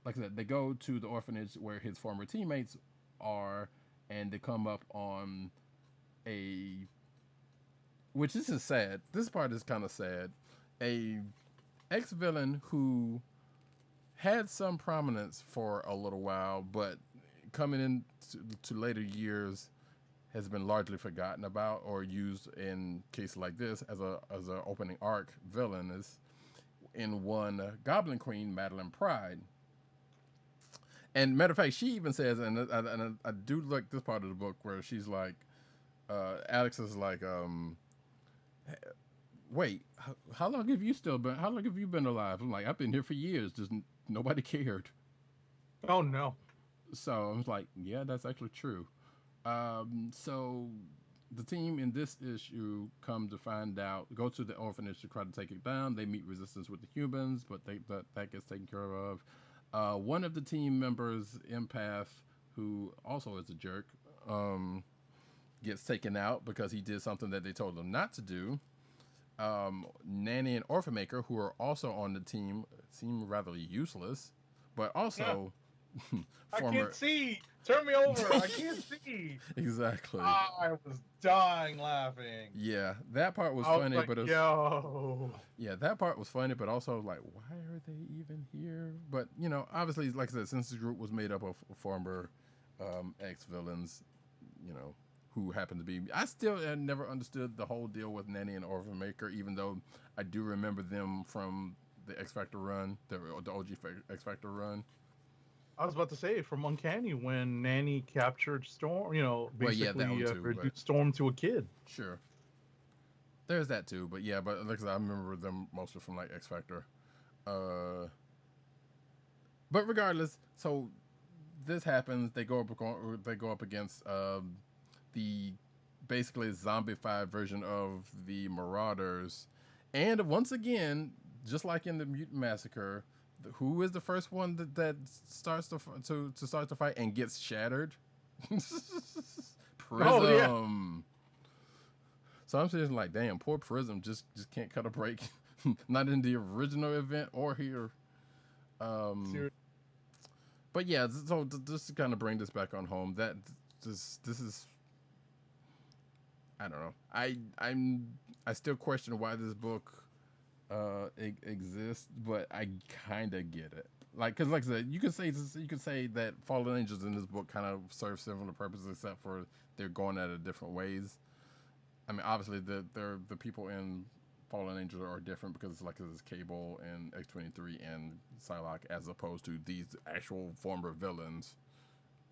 like I said, they go to the orphanage where his former teammates are, and they come up on which this is sad. This part is kind of sad. A ex-villain who had some prominence for a little while, but coming into later years has been largely forgotten about or used in cases like this as a opening arc villain is in one Goblin Queen, Madeline Pride. And matter of fact, she even says, and I do like this part of the book where she's like, Alex is like, wait, how long have you been alive? I'm like, I've been here for years. Just nobody cared. Oh no. So I was like, yeah, that's actually true. So the team in this issue go to the orphanage to try to take it down. They meet resistance with the humans, but that gets taken care of. One of the team members, Empath, who also is a jerk, gets taken out because he did something that they told him not to do. Nanny and Orphan Maker, who are also on the team, seem rather useless, but also I can't see. Turn me over. I can't see. Exactly. I was dying laughing. Yeah, that part was funny, like, but it was, yo. Yeah, that part was funny, but also like, why are they even here? But obviously, like I said, since the group was made up of former ex-villains, who happened to be. I still never understood the whole deal with Nanny and Orphan Maker, even though I do remember them from the X Factor run, the OG X Factor run. I was about to say from Uncanny when Nanny captured Storm, basically reduced Storm to a kid. Sure. There's that too, but like I said, I remember them mostly from like X Factor. But regardless, so this happens. They go up against the basically a zombified version of the Marauders. And once again, just like in the Mutant Massacre, who is the first one that starts to start the fight and gets shattered? Prism. Oh, yeah. So I'm sitting like, damn, poor Prism just can't cut a break. Not in the original event or here. But yeah, so just to kind of bring this back on home, that this is, I don't know. I still question why this book exists, but I kind of get it. Like, because like I said, you could say that Fallen Angels in this book kind of serve similar purposes, except for they're going at it different ways. I mean, obviously the people in Fallen Angels are different because it's Cable and X-23 and Psylocke, as opposed to these actual former villains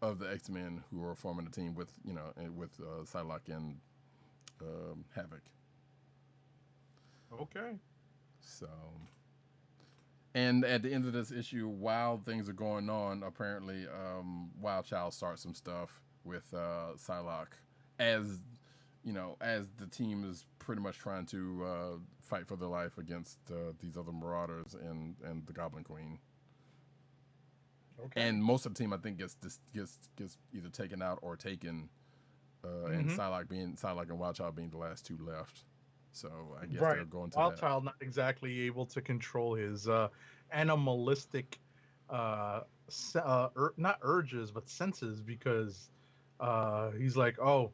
of the X-Men who are forming a team with Psylocke and Havoc. Okay. So, and at the end of this issue, while things are going on, apparently Wild Child starts some stuff with Psylocke, as the team is pretty much trying to fight for their life against these other Marauders and the Goblin Queen. Okay. And most of the team, I think, gets either taken out or taken, and Psylocke and Wild Child being the last two left. So I guess they're going to Wild that. Child not exactly able to control his animalistic, not urges, but senses, because he's like, oh,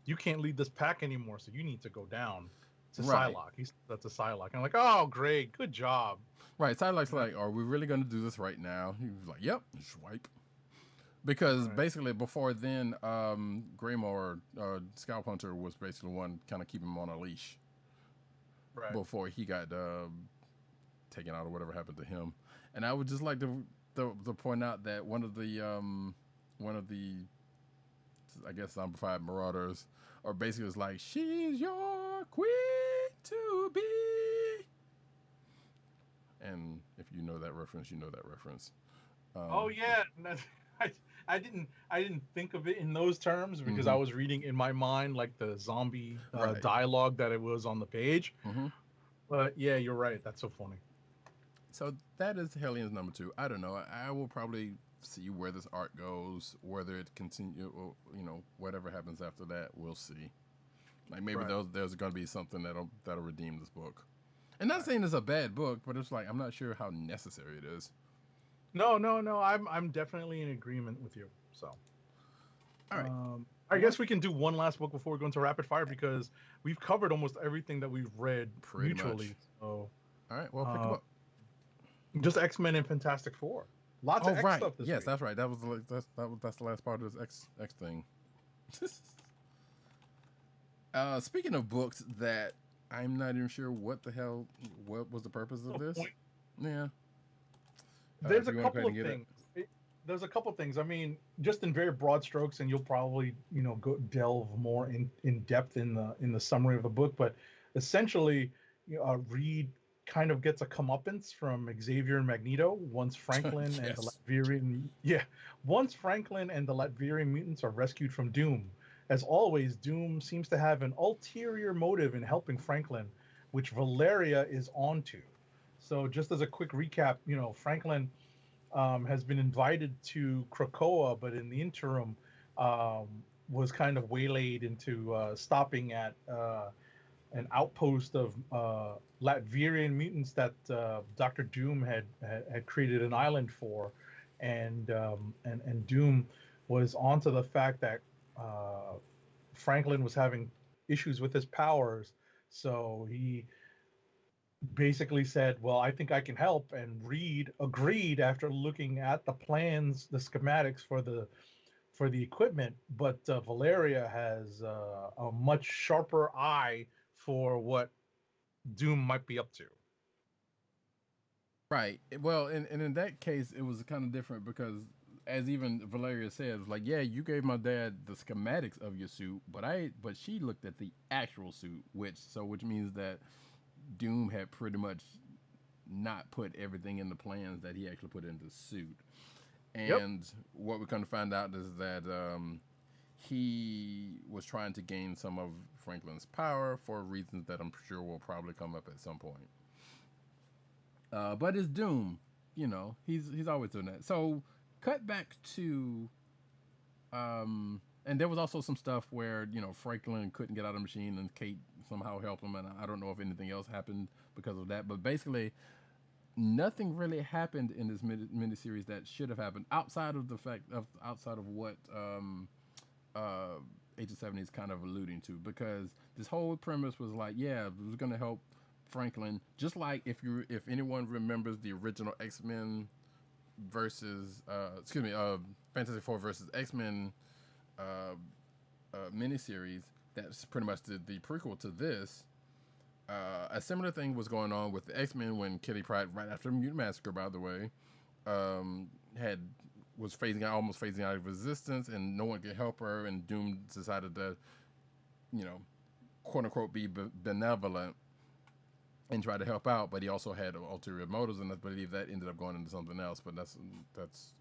you can't lead this pack anymore, so you need to go down to Right. Psylocke. That's a Psylocke. I'm like, oh, great, good job. Right, Psylocke's like, are we really going to do this right now? He was like, yep, swipe. Because basically before then, Greymore, Scalp Hunter, was basically one kind of keeping him on a leash. Right. Before he got taken out or whatever happened to him. And I would just like to point out that one of the I guess zombified Marauders are basically was like, she's your queen to be. And if you know that reference, you know that reference. Oh yeah, I didn't think of it in those terms because I was reading in my mind like the zombie dialogue that it was on the page. But yeah, you're right. That's so funny. So that is Hellions number 2. I don't know. I will probably see where this arc goes, whether it continue, or, whatever happens after that, we'll see. Like maybe there's going to be something that'll redeem this book. And not saying it's a bad book, but it's like I'm not sure how necessary it is. No. I'm definitely in agreement with you. So, all right. I guess we can do one last book before we go into rapid fire because we've covered almost everything that we've read mutually. Much. So, all right. Well, pick them up. Just X-Men and Fantastic Four. Lots of X stuff this week. Yes, that's right. That's the last part of this X thing. Speaking of books that I'm not even sure what was the purpose of this. Yeah. There's a couple of things. There's a couple of things. I mean, just in very broad strokes, and you'll probably go delve more in depth in the summary of the book. But essentially, Reed kind of gets a comeuppance from Xavier and Magneto once Franklin and the Latvian mutants are rescued from Doom. As always, Doom seems to have an ulterior motive in helping Franklin, which Valeria is onto. So just as a quick recap, Franklin has been invited to Krakoa, but in the interim was kind of waylaid into stopping at an outpost of Latvian mutants that Dr. Doom had created an island for, and Doom was onto the fact that Franklin was having issues with his powers, so he basically said, well, I think I can help, and Reed agreed after looking at the plans, the schematics for the equipment, but Valeria has a much sharper eye for what Doom might be up to. Right. Well, and in that case, it was kind of different because, as even Valeria says, like, yeah, you gave my dad the schematics of your suit, but she looked at the actual suit, which means that Doom had pretty much not put everything in the plans that he actually put into the suit. And what we're going to find out is that he was trying to gain some of Franklin's power for reasons that I'm sure will probably come up at some point. But it's Doom, you know, he's always doing that. So cut back to, and there was also some stuff where, you know, Franklin couldn't get out of the machine and Kate somehow helped him, and I don't know if anything else happened because of that. But basically, nothing really happened in this miniseries that should have happened outside of the fact of what Agent 70 is kind of alluding to, because this whole premise was like, yeah, it was going to help Franklin, just like if anyone remembers the original X-Men versus Fantastic Four versus X-Men miniseries, that's pretty much the prequel to this. A similar thing was going on with the X-Men when Kitty Pryde, right after the Mutant Massacre, by the way, was almost phasing out of Resistance, and no one could help her, and Doom decided to, you know, quote unquote, be benevolent and try to help out, but he also had ulterior motives, and I believe that ended up going into something else. But that's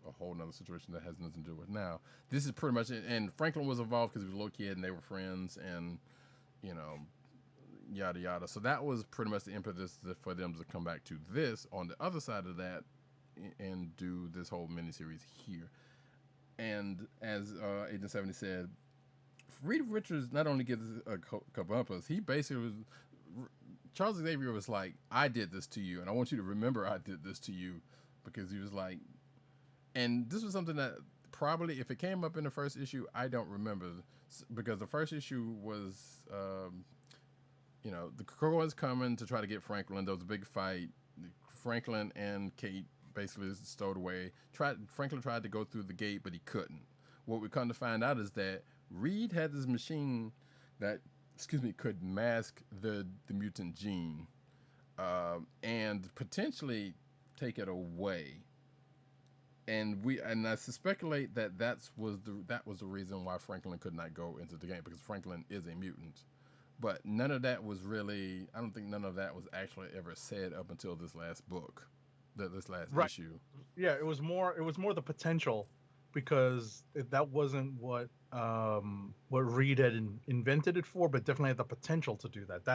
a whole nother situation that has nothing to do with now. This is pretty much it. And Franklin was involved because he was a little kid and they were friends, and you know, yada yada. So that was pretty much the impetus for them to come back to this on the other side of that and do this whole miniseries here. And as Agent 70 said, Reed Richards not only gives a comeuppance, he basically was. Charles Xavier was like, I did this to you, and I want you to remember I did this to you, because he was like, and this was something that probably, if it came up in the first issue, I don't remember, because the first issue was, you know, the Korra's coming to try to get Franklin. There was a big fight. Franklin and Kate basically stowed away. Franklin tried to go through the gate, but he couldn't. What we come to find out is that Reed had this machine that, could mask the mutant gene, and potentially take it away. And I speculate that was the reason why Franklin could not go into the game, because Franklin is a mutant. But none of that was really, I don't think none of that was actually ever said up until this last book, this last issue. Yeah, it was more the potential, because that wasn't what Reed had invented it for, but definitely had the potential to do that.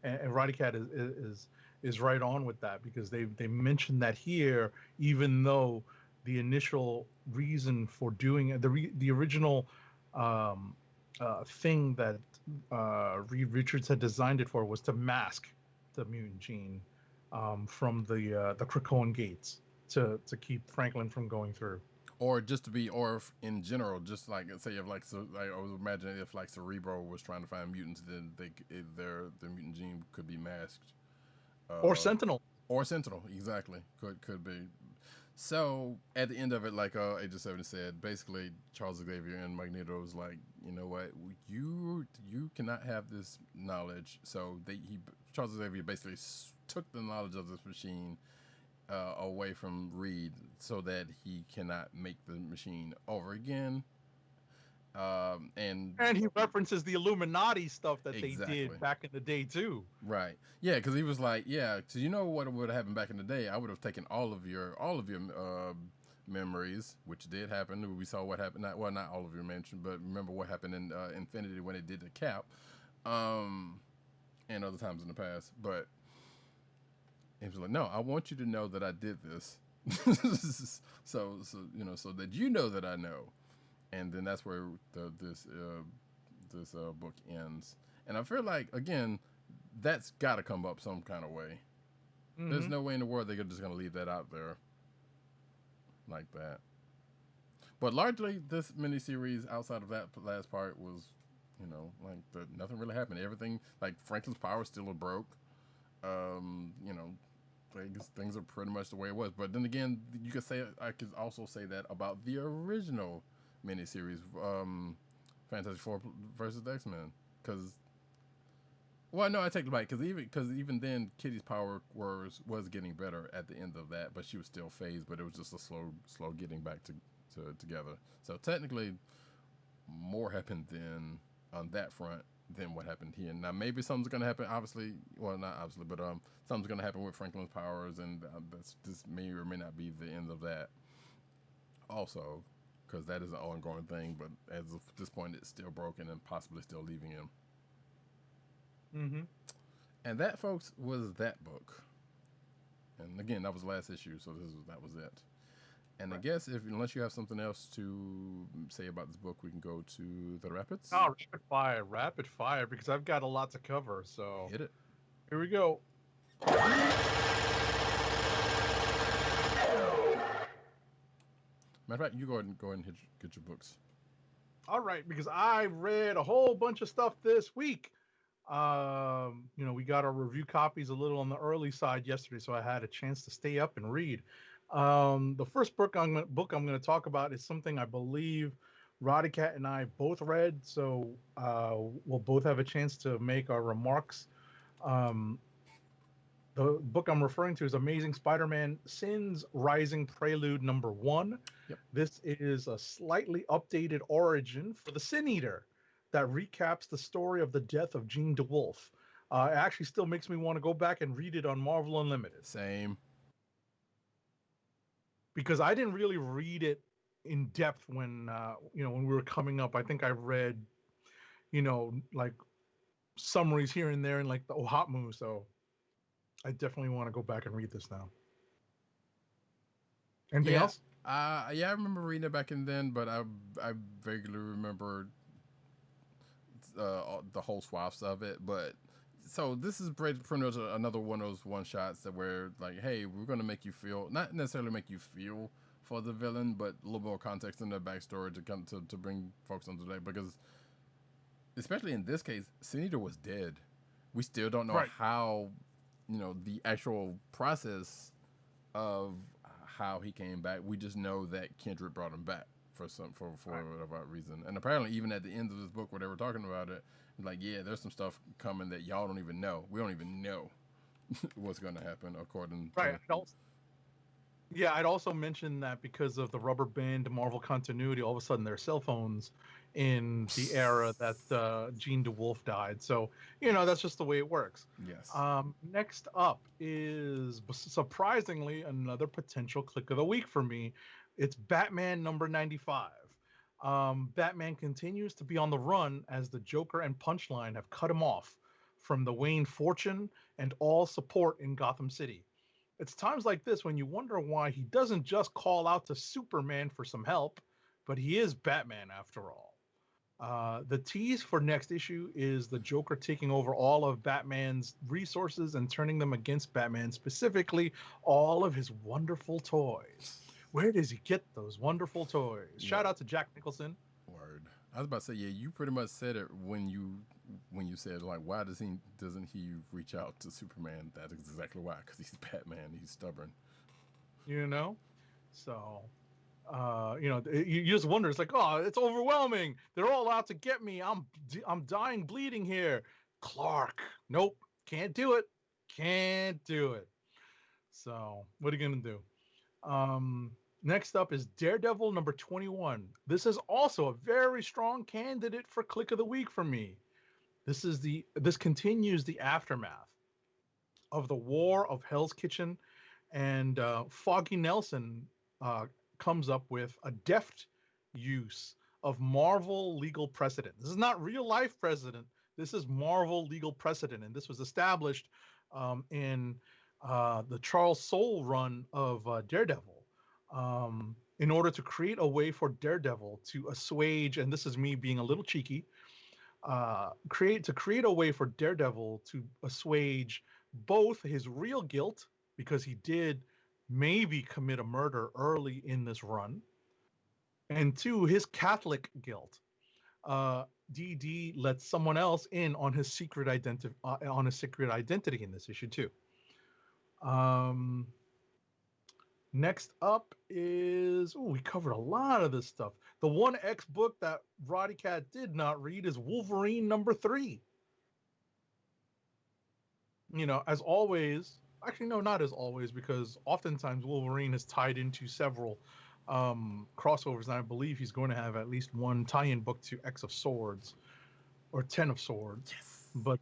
And Roddykat is right on with that, because they mentioned that here, even though the initial reason for doing it, the original thing that Reed Richards had designed it for was to mask the mutant gene from the Krakoan gates to keep Franklin from going through. Or just to be, or in general, just like, say, if like, so like, I was imagining if like Cerebro was trying to find mutants, then their mutant gene could be masked. Or Sentinel. Or Sentinel, exactly. Could be. So at the end of it, like Agent 70 said, basically Charles Xavier and Magneto was like, you know what, you cannot have this knowledge. So Charles Xavier basically took the knowledge of this machine away from Reed, so that he cannot make the machine over again. And he references the Illuminati stuff that they did back in the day too. Right. Yeah, because he was like, yeah, because you know what would have happened back in the day? I would have taken all of your memories, which did happen. We saw what happened. Not all of your mentioned, but remember what happened in Infinity when it did the Cap, and other times in the past. But he was like, no, I want you to know that I did this. so you know, so that you know that I know. And then that's where this book ends. And I feel like, again, that's got to come up some kind of way. Mm-hmm. There's no way in the world they're just going to leave that out there like that. But largely, this miniseries, outside of that last part, was, you know, like nothing really happened. Everything, like Franklin's power still broke. You know, things are pretty much the way it was. But then again, I could also say that about the original miniseries, Fantastic Four versus X-Men, because, well, no, I take it back, because even then, Kitty's power was getting better at the end of that, but she was still phased, but it was just a slow getting back together. So technically, more happened then on that front than what happened here. Now maybe something's gonna happen. Obviously, well, not obviously, but something's gonna happen with Franklin's powers, and this may or may not be the end of that. Also, because that is an ongoing thing. But as of this point, it's still broken and possibly still leaving him. Mm-hmm. And that, folks, was that book. And again, that was the last issue, so that was it. And I guess unless you have something else to say about this book, we can go to the Rapids. Oh, rapid fire, because I've got a lot to cover. So Hit it. Here we go. Matter of fact, you go ahead and get your books. All right, because I read a whole bunch of stuff this week. We got our review copies a little on the early side yesterday, so I had a chance to stay up and read. The first book I'm going to talk about is something I believe Roddykat and I both read, so we'll both have a chance to make our remarks. The book I'm referring to is Amazing Spider-Man Sins Rising Prelude number 1. Yep. This is a slightly updated origin for the Sin Eater that recaps the story of the death of Jean DeWolf. It actually still makes me want to go back and read it on Marvel Unlimited. Same. Because I didn't really read it in depth when we were coming up. I think I read, like summaries here and there in like the Ohatmu. So I definitely want to go back and read this now. Anything else? I remember reading it back then, but I vaguely remember the whole swaths of it. But so this is pretty much another one of those one shots that where like, hey, we're gonna make you feel, not necessarily make you feel for the villain, but a little more context in their backstory to come to bring folks onto that, because especially in this case, Sin Eater was dead. We still don't know how, the actual process of how he came back. We just know that Kendrick brought him back for whatever reason. And apparently, even at the end of this book, where they were talking about it, like, yeah, there's some stuff coming that y'all don't even know. We don't even know what's going to happen according to. I'd also mention that because of the rubber band Marvel continuity, all of a sudden there are cell phones in the era that Jean DeWolf died. So, that's just the way it works. Yes. Next up is, surprisingly, another potential click of the week for me. It's Batman number 95. Batman continues to be on the run as the Joker and Punchline have cut him off from the Wayne fortune and all support in Gotham City. It's times like this when you wonder why he doesn't just call out to Superman for some help, but he is Batman after all. The tease for next issue is the Joker taking over all of Batman's resources and turning them against Batman, specifically all of his wonderful toys. Where does he get those wonderful toys? Shout out to Jack Nicholson. Word. I was about to say, yeah, you pretty much said it when you said, like, why doesn't he reach out to Superman? That is exactly why, because he's Batman. He's stubborn. So, you just wonder. It's like, oh, it's overwhelming. They're all out to get me. I'm dying, bleeding here. Clark, nope, can't do it. Can't do it. So, what are you gonna do? Next up is Daredevil number 21. This is also a very strong candidate for Click of the Week for me. This continues the aftermath of the War of Hell's Kitchen, and Foggy Nelson comes up with a deft use of Marvel legal precedent. This is not real life precedent. This is Marvel legal precedent, and this was established in the Charles Soule run of Daredevil. In order to create a way for Daredevil to assuage, and this is me being a little cheeky, create a way for Daredevil to assuage both his real guilt, because he did maybe commit a murder early in this run, and two, his Catholic guilt. DD lets someone else in on his secret identity in this issue too. Next up is, we covered a lot of this stuff. The 1X book that Roddykat did not read is Wolverine number 3. As always, actually, no, not as always, because oftentimes Wolverine is tied into several crossovers, and I believe he's going to have at least one tie-in book to X of Swords, or 10 of Swords. Yes. But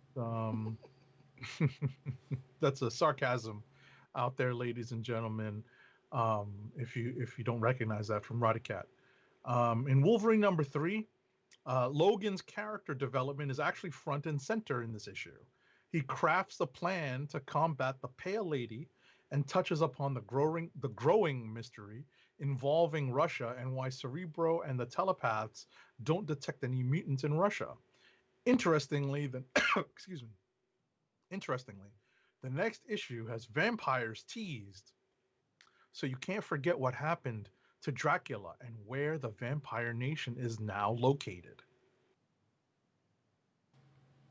that's a sarcasm out there, ladies and gentlemen. If you don't recognize that from Roddykat. In Wolverine number 3, Logan's character development is actually front and center in this issue. He crafts a plan to combat the Pale Lady and touches upon the growing mystery involving Russia and why Cerebro and the telepaths don't detect any mutants in Russia. Interestingly, excuse me. Interestingly, the next issue has vampires teased, so you can't forget what happened to Dracula and where the vampire nation is now located.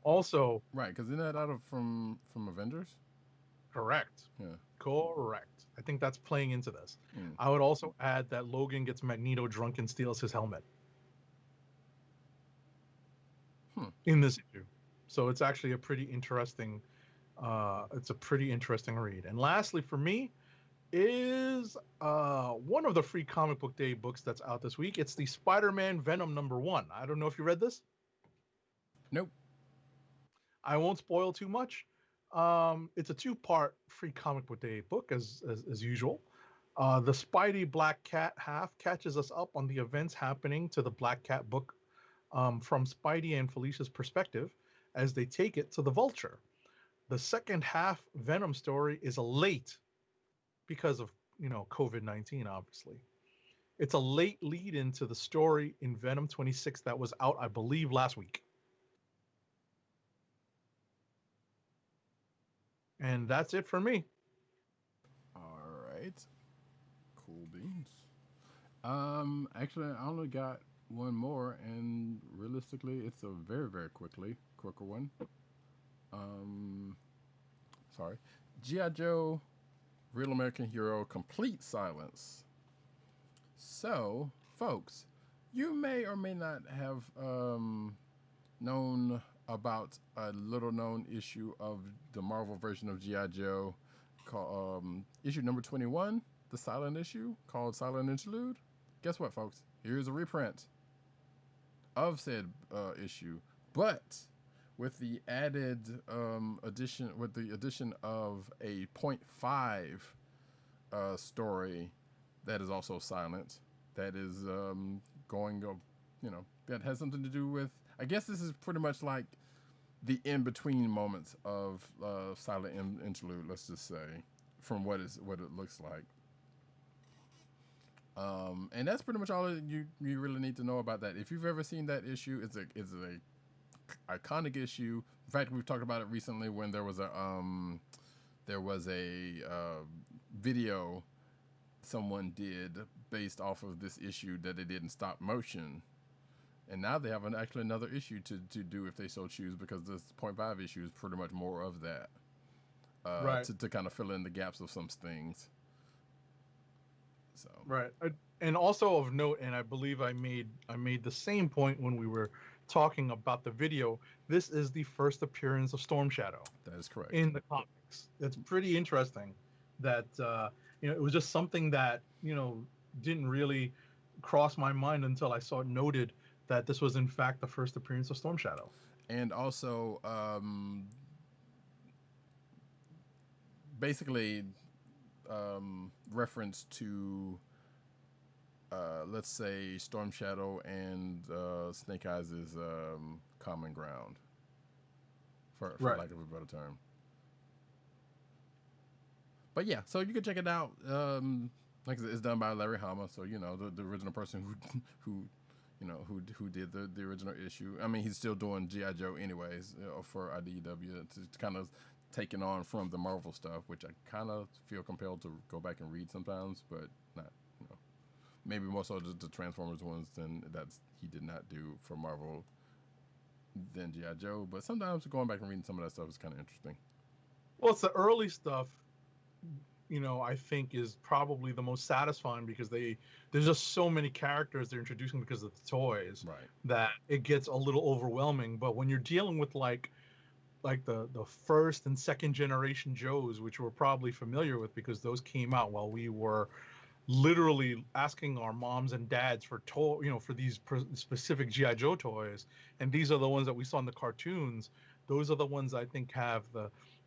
Also, Right, because isn't that out of from Avengers? correct. Yeah. Correct. I think that's playing into this. Mm. I would also add that Logan gets Magneto drunk and steals his helmet. In this issue. So it's actually a pretty interesting read. And lastly for me is one of the free comic book day books that's out this week. It's the Spider-Man Venom #1. I don't know if you read this. Nope. I won't spoil too much. It's a 2-part free comic book day book as usual. The Spidey Black Cat half catches us up on the events happening to the Black Cat book from Spidey and Felicia's perspective as they take it to the Vulture. The second half Venom story is late because of, COVID-19, obviously. It's a late lead into the story in Venom 26 that was out, I believe, last week. And that's it for me. All right. Cool beans. Actually, I only got one more, and realistically, it's a very, very quicker one. Sorry. G.I. Joe, Real American Hero, Complete Silence. So, folks, you may or may not have known about a little-known issue of the Marvel version of G.I. Joe, called issue number 21, the silent issue, called Silent Interlude. Guess what, folks? Here's a reprint of said issue, but with the added addition of a 0.5 story that is also silent, that is that has something to do with, I guess this is pretty much like the in-between moments of Silent Interlude, let's just say, from what it looks like. And that's pretty much all you really need to know about that. If you've ever seen that issue, it's a iconic issue. In fact, we've talked about it recently when there was a video someone did based off of this issue that they did in stop motion. And now they have actually another issue to do if they so choose, because this 0.5 issue is pretty much more of that. Right. To kind of fill in the gaps of some things. So. Right. And also of note, and I believe I made the same point when we were talking about the video, this is the first appearance of Storm Shadow. That is correct. In the comics. It's pretty interesting that it was just something that, didn't really cross my mind until I saw it noted that this was in fact the first appearance of Storm Shadow. And also basically reference to let's say Storm Shadow and Snake Eyes is common ground, for right. lack of a better term. But yeah, so you can check it out. Like I said, it's done by Larry Hama, so the original person who did the original issue. I mean, he's still doing G.I. Joe anyways, for IDW, to kind of taken on from the Marvel stuff, which I kind of feel compelled to go back and read sometimes, but not, maybe more so the Transformers ones than he did not do for Marvel than G.I. Joe. But sometimes going back and reading some of that stuff is kind of interesting. Well, it's the early stuff, I think is probably the most satisfying, because there's just so many characters they're introducing because of the toys, right, that it gets a little overwhelming. But when you're dealing with like the first and second generation Joes, which we're probably familiar with because those came out while we were literally asking our moms and dads for for these specific G.I. Joe toys, and these are the ones that we saw in the cartoons. Those are the ones I think have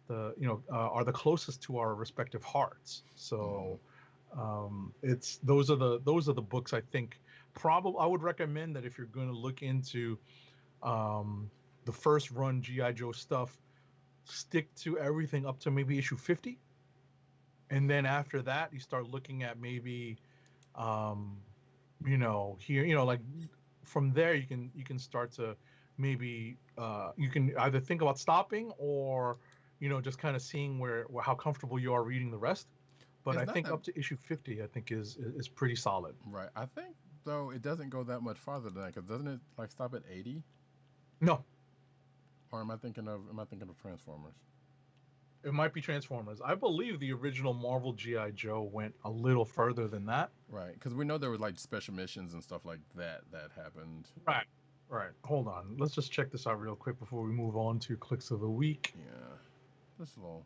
are the closest to our respective hearts. So it's those are the books I think I would recommend that if you're going to look into the first run GI Joe stuff, stick to everything up to maybe issue 50, and then after that you start looking at maybe like from there you can start to maybe you can either think about stopping or just kind of seeing where how comfortable you are reading the rest. But It's I not think that- up to issue 50 I think is pretty solid. Right. I think though it doesn't go that much farther than that, because doesn't it like stop at 80? No, Or am I thinking of Transformers? it might be Transformers. I believe the original Marvel GI Joe went a little further than that. Right. Because we know there were like special missions and stuff like that happened. Right. Hold on. Let's just check this out real quick before we move on to clicks of the week. Yeah. Just a little,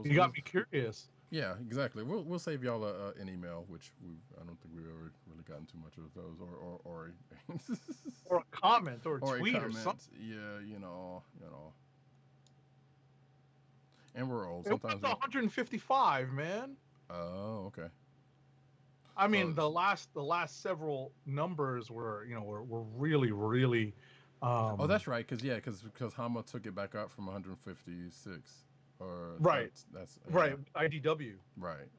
You got me curious. Yeah, exactly. We'll save y'all an email, which I don't think we've ever really gotten too much of those, or Or a comment or a or tweet a or comment. something. Yeah, And we're old. It went Sometimes. to 155, man. Oh, okay. I mean, So- the last several numbers were really. Oh, that's right. Because Hama took it back up from 156. Or Right. That's right. IDW. Right.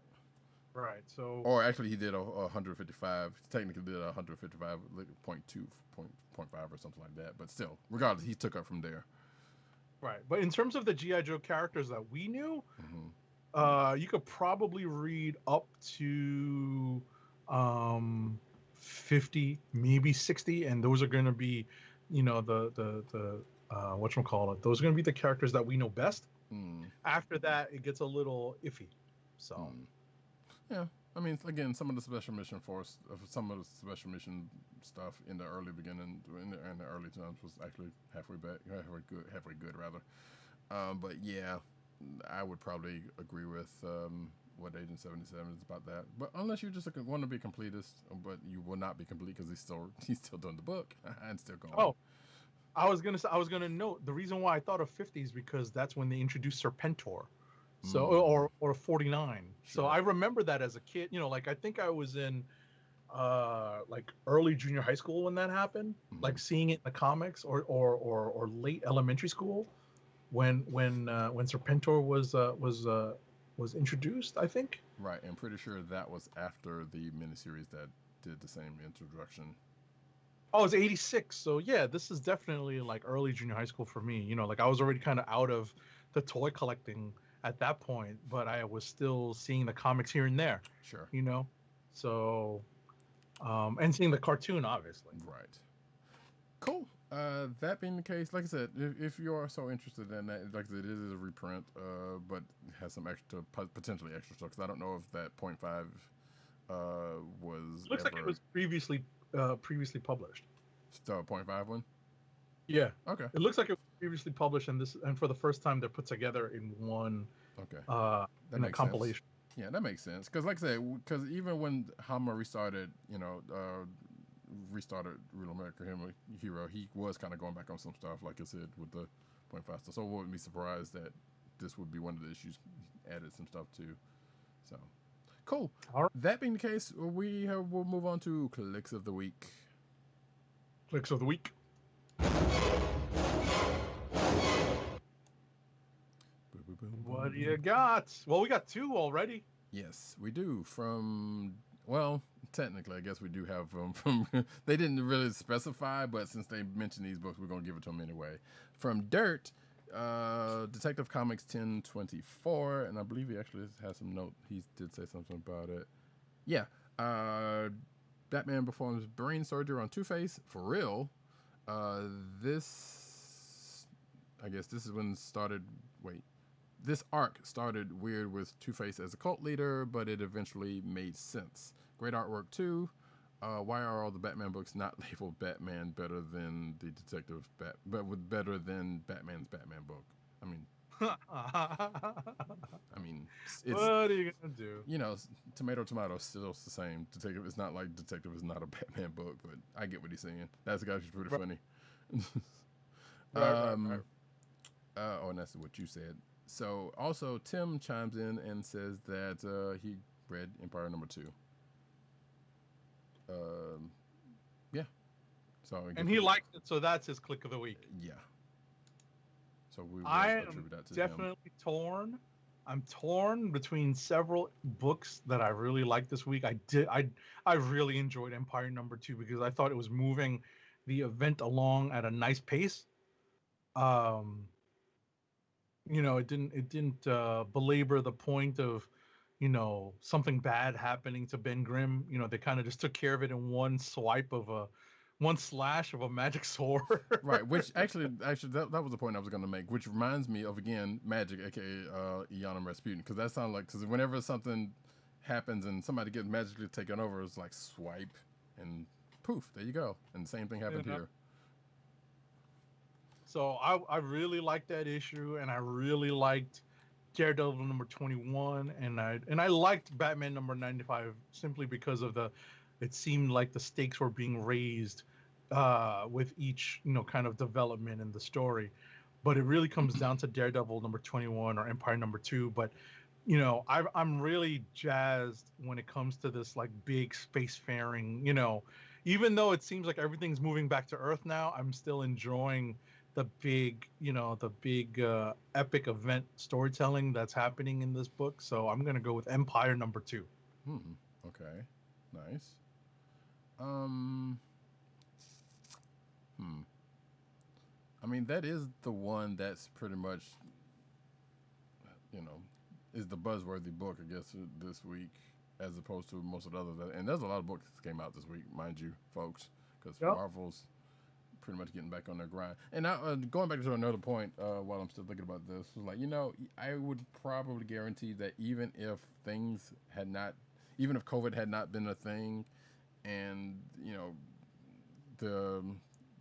Right. So. Or actually, he did a 155. Technically, did a 155 like 0.5 or something like that. But still, regardless, he took up from there. Right. But in terms of the GI Joe characters that we knew, you could probably read up to 50, maybe 60, and those are going to be, the whatchamacallit, those are going to be the characters that we know best. After that, it gets a little iffy. So, yeah, I mean, again, some of the special mission special mission stuff in the early beginning, in the early times, was actually halfway good rather. But yeah, I would probably agree with what Agent 77 is about that. But unless you just want to be completist, but you will not be complete because he's still doing the book and still going. Oh, I was gonna note the reason why I thought of 50 is because that's when they introduced Serpentor, so or 49. So Sure. I remember that as a kid. Like I think I was in like early junior high school when that happened. Like seeing it in the comics or late elementary school when Serpentor was introduced. I think. Right, I'm pretty sure that was after the miniseries that did the same introduction. Oh, it's 86. So yeah, this is definitely like early junior high school for me. Like I was already kind of out of the toy collecting at that point, but I was still seeing the comics here and there. Sure. So, and seeing the cartoon, obviously. Right. Cool. That being the case, like I said, if you are so interested in that, like I said, it is a reprint, but has some potentially extra stuff. Because I don't know if that 0.5 was. It looks like it was previously published. The 0.5 one. Yeah. Okay. It looks like it was previously published, and for the first time they're put together in one. Okay. That in a makes compilation. Sense. Yeah, that makes sense. Because like I said, because even when Hama restarted, restarted Real American Hero, he was kind of going back on some stuff, like I said, with the 0.5 stuff. So I wouldn't be surprised that this would be one of the issues added some stuff to. So, cool. All right. That being the case, we'll move on to Clicks of the Week. Clicks of the week. What do you got? Well, we got two already. Yes, we do. Well, technically, I guess we do have from. They didn't really specify, but since they mentioned these books, we're gonna give it to them anyway. From Dirt, Detective Comics 1024, and I believe he actually has some note. He did say something about it. Yeah, Batman performs brain surgery on Two-Face for real. This, I guess, this is when it started. This arc started weird with Two-Face as a cult leader, but it eventually made sense. Great artwork too. Why are all the Batman books not labeled Batman better than the Detective better than Batman's Batman book? I mean, it's what are you gonna do? tomato, still the same. Detective. It's not like Detective is not a Batman book, but I get what he's saying. That's actually pretty funny. Right. And that's what you said. So also Tim chimes in and says that he read Empyre #2. So And he liked it, so that's his click of the week. Yeah. So we will I attribute am that to him. definitely torn. I'm torn between several books that I really liked this week. I really enjoyed Empire #2 because I thought it was moving the event along at a nice pace. It didn't belabor the point of, something bad happening to Ben Grimm. They kind of just took care of it in one slash of a magic sword. Right, which actually that was the point I was going to make, which reminds me of, again, Magic, aka Iana Rasputin, because that sounds like, because whenever something happens and somebody gets magically taken over, it's like swipe and poof, there you go, and the same thing happened here. So I really liked that issue, and I really liked Daredevil #21, and I liked Batman #95 simply because of it seemed like the stakes were being raised with each kind of development in the story. But it really comes down to Daredevil #21 or Empire #2. But I'm really jazzed when it comes to this like big spacefaring. Even though it seems like everything's moving back to Earth now, I'm still enjoying the big epic event storytelling that's happening in this book. So I'm gonna go with Empire #2. Okay. Nice. I mean, that is the one that's pretty much, is the buzzworthy book, I guess, this week, as opposed to most of the others. And there's a lot of books that came out this week, mind you, folks, because Marvel's pretty much getting back on their grind. And now, going back to another point, while I'm still thinking about this, was like, I would probably guarantee that even if COVID had not been a thing, and the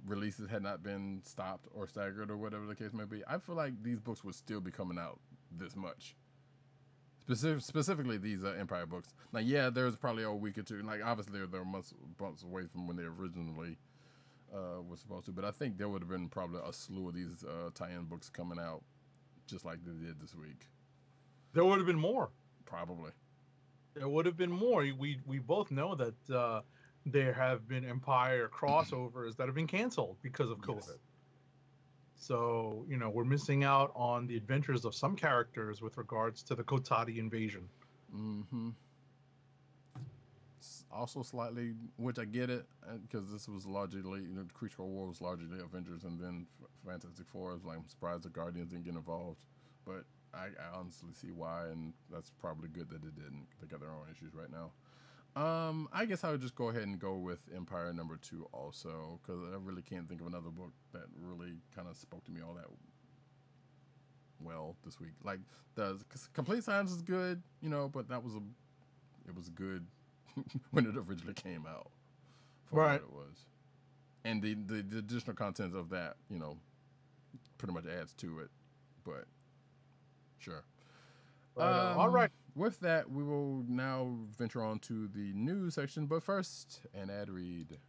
releases had not been stopped or staggered or whatever the case may be, I feel like these books would still be coming out this much. Specifically these Empire books. Now, yeah, there's probably a week or two. Like, obviously, they're months away from when they originally were supposed to. But I think there would have been probably a slew of these tie-in books coming out just like they did this week. There would have been more. Probably. There would have been more. We both know that there have been Empire crossovers that have been canceled because of COVID. Yes. So, we're missing out on the adventures of some characters with regards to the Kotati invasion. Mm-hmm. Also slightly, which I get it, because this was largely, Creature War was largely Avengers, and then Fantastic Four. I was like, I'm surprised the Guardians didn't get involved. But I honestly see why, and that's probably good that it didn't. They got their own issues right now. I guess I would just go ahead and go with Empire #2 also, because I really can't think of another book that really kind of spoke to me all that well this week. Like, the Complete Silence is good, but it was good when it originally came out. For right. What it was. And the additional content of that, pretty much adds to it. But, sure. All right. With that, we will now venture on to the news section. But first, an ad read.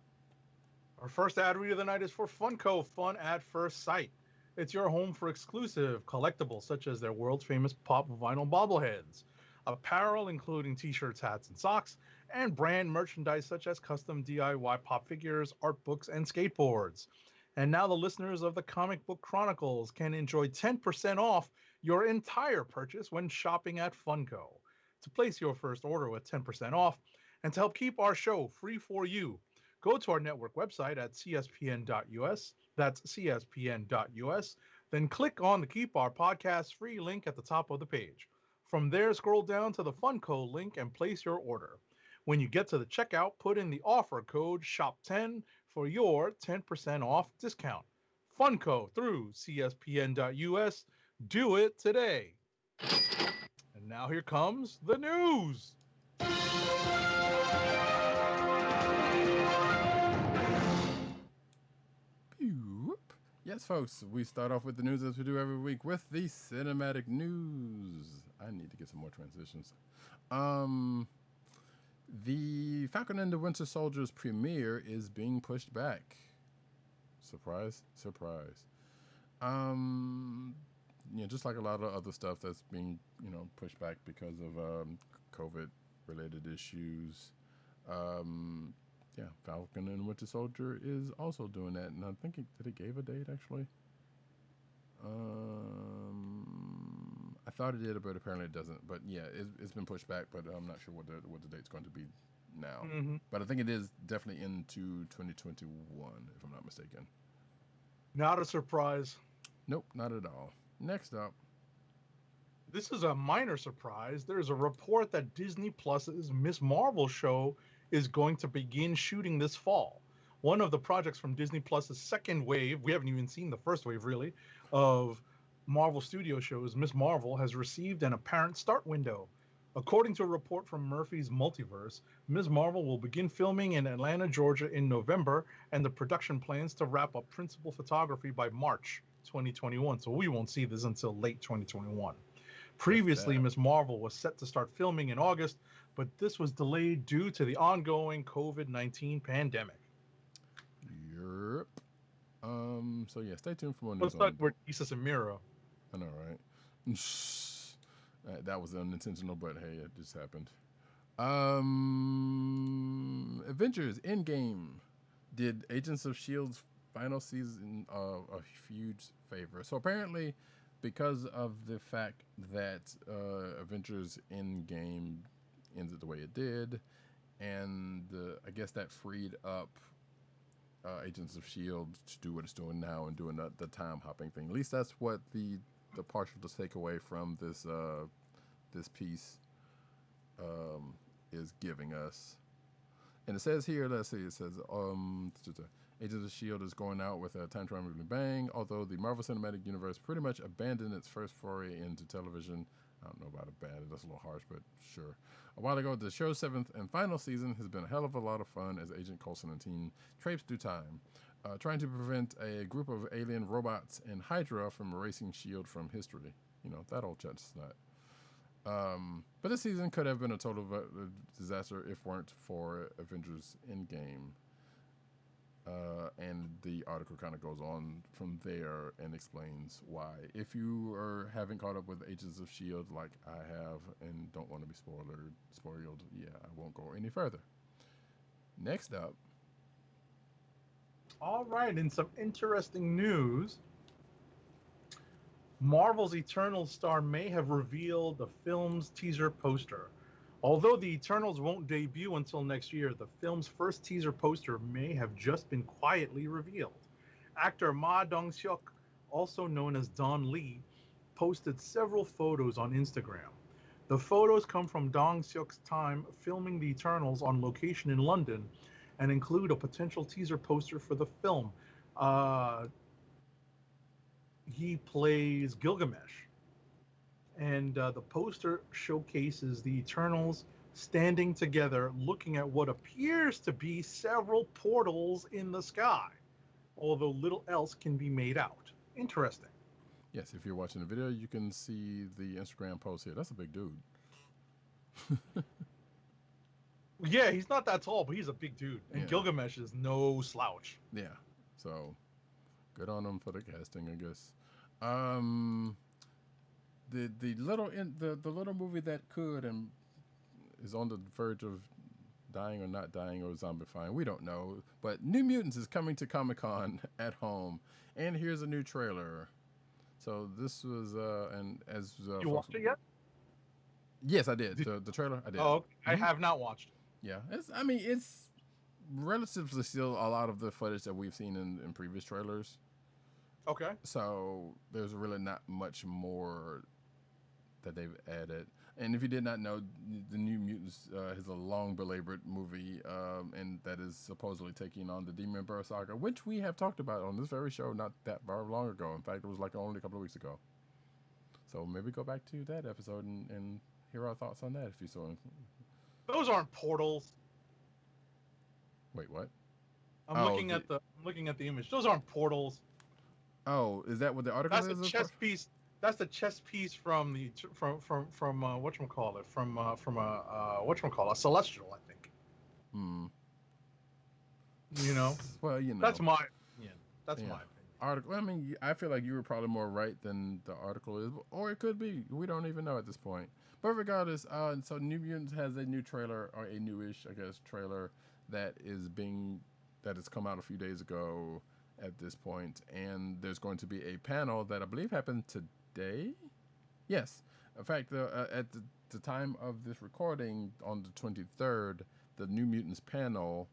Our first ad read of the night is for Funko, Fun at First Sight. It's your home for exclusive collectibles such as their world's famous pop vinyl bobbleheads, apparel including t-shirts, hats, and socks, and brand merchandise such as custom DIY pop figures, art books, and skateboards. And now the listeners of the Comic Book Chronicles can enjoy 10% off your entire purchase when shopping at Funko. To place your first order with 10% off and to help keep our show free for you, go to our network website at cspn.us. That's cspn.us. Then click on the Keep Our Podcast free link at the top of the page. From there, scroll down to the Funko link and place your order. When you get to the checkout, put in the offer code SHOP10 for your 10% off discount. Funko through cspn.us. Do it today. And now here comes the news. Yes, folks, we start off with the news as we do every week with the cinematic news. I need to get some more transitions. The Falcon and the Winter Soldier's premiere is being pushed back. Surprise, surprise. Just like a lot of other stuff that's being, pushed back because of COVID-related issues. Yeah, Falcon and Winter Soldier is also doing that, and I think did it gave a date actually. I thought it did, but apparently it doesn't. But yeah, it's been pushed back, but I'm not sure what the date's going to be now. Mm-hmm. But I think it is definitely into 2021, if I'm not mistaken. Not a surprise. Nope, not at all. Next up. This is a minor surprise. There's a report that Disney Plus's Ms. Marvel show is going to begin shooting this fall. One of the projects from Disney Plus's second wave, we haven't even seen the first wave really, of Marvel Studio shows, Ms. Marvel has received an apparent start window. According to a report from Murphy's Multiverse, Ms. Marvel will begin filming in Atlanta, Georgia in November, and the production plans to wrap up principal photography by March 2021. So we won't see this until late 2021. Previously, Ms. Marvel was set to start filming in August, but this was delayed due to the ongoing COVID-19 pandemic. Yep. So yeah, stay tuned for more news. Looks like we're Jesus and Miro. I know, right? That was unintentional, but hey, it just happened. Avengers Endgame did Agents of S.H.I.E.L.D.'s final season a huge favor. So apparently, because of the fact that Avengers Endgame ended the way it did, and I guess that freed up Agents of S.H.I.E.L.D. to do what it's doing now and doing the time hopping thing. At least that's what the partial takeaway from this this piece is giving us. And it says here, let's see, it says Agents of S.H.I.E.L.D. is going out with a time traveling bang, although the Marvel Cinematic Universe pretty much abandoned its first foray into television. I don't know about abandoned, that's a little harsh, but sure. A while ago, the show's seventh and final season has been a hell of a lot of fun as Agent Coulson and team traipse through time, trying to prevent a group of alien robots and Hydra from erasing S.H.I.E.L.D. from history. You know, that old chestnut. But this season could have been a total disaster if weren't for Avengers Endgame. And the article kind of goes on from there and explains why. If you haven't caught up with Agents of S.H.I.E.L.D. like I have and don't want to be spoiled, yeah, I won't go any further. Next up. All right, in some interesting news, Marvel's Eternals star May have revealed the film's teaser poster. Although the Eternals won't debut until next year, the film's first teaser poster may have just been quietly revealed. Actor Ma Dong-seok, also known as Don Lee, posted several photos on Instagram. The photos come from Dong-seok's time filming the Eternals on location in London and include a potential teaser poster for the film. He plays Gilgamesh. And the poster showcases the Eternals standing together looking at what appears to be several portals in the sky, although little else can be made out. Interesting. Yes, if you're watching the video, you can see the Instagram post here. That's a big dude. Yeah, he's not that tall, but he's a big dude. And Yeah. Gilgamesh is no slouch. Yeah, so good on him for the casting, I guess. The little movie that could and is on the verge of dying or not dying or zombifying, we don't know. But New Mutants is coming to Comic-Con at home, and here's a new trailer. So this was and as You watched it yet? Yes, I did. The trailer, I did. Oh, okay. I have not watched it. Yeah, it's relatively still a lot of the footage that we've seen in previous trailers. Okay. So there's really not much more that they've added. And if you did not know, the New Mutants is a long belabored movie, and that is supposedly taking on the Demon Emperor saga, which we have talked about on this very show not that very long ago. In fact, it was like only a couple of weeks ago. So maybe go back to that episode and hear our thoughts on that if you so. Those aren't portals. Wait, what? I'm looking at the image. Those aren't portals. Oh, is that what the article That's is? a chess piece. That's the chess piece from whatchamacallit, a celestial, I think. You know. Well, you know. That's my opinion. That's my opinion. Article. I mean, I feel like you were probably more right than the article is, or it could be. We don't even know at this point. But regardless, so New Mutants has a new trailer, or a newish, I guess, trailer that has come out a few days ago at this point, and there's going to be a panel that I believe happened today. Yes, in fact, at the time of this recording on the 23rd, the New Mutants panel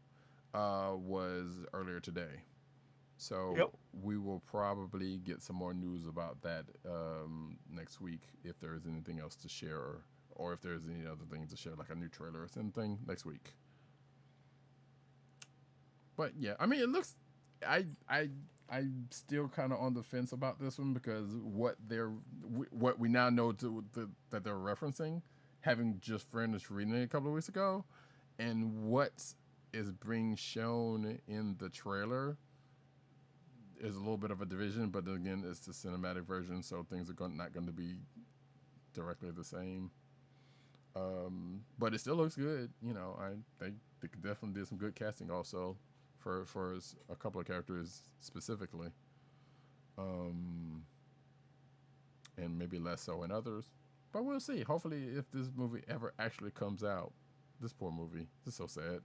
was earlier today. So Yep. we will probably get some more news about that next week if there is anything else to share, or if there's any other things to share, like a new trailer or something next week. But yeah, I mean, it looks. I'm still kind of on the fence about this one because what we now know that they're referencing, having just finished reading it a couple of weeks ago, and what is being shown in the trailer is a little bit of a division. But then again, it's the cinematic version, so things are not going to be directly the same. But it still looks good. You know, they definitely did some good casting also for a couple of characters specifically, and maybe less so in others. But we'll see. Hopefully, if this movie ever actually comes out, this poor movie, it's so sad.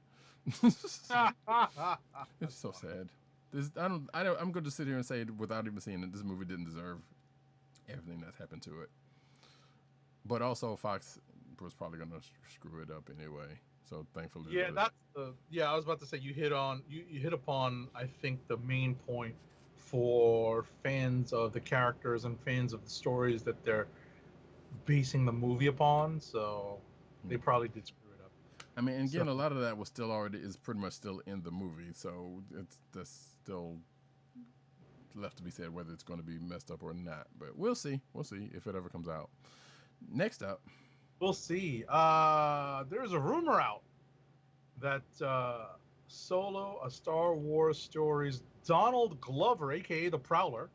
It's so sad. I'm going to sit here and say, without even seeing it, this movie didn't deserve everything that's happened to it. But also, Fox was probably going to screw it up anyway. So thankfully, Yeah, I was about to say you hit upon I think the main point for fans of the characters and fans of the stories that they're basing the movie upon. So they probably did screw it up. I mean, and again, a lot of that was is pretty much still in the movie, so that's still left to be said whether it's going to be messed up or not. But we'll see. We'll see if it ever comes out. Next up, we'll see. There's a rumor out that Solo, A Star Wars Stories, Donald Glover, aka the Prowler,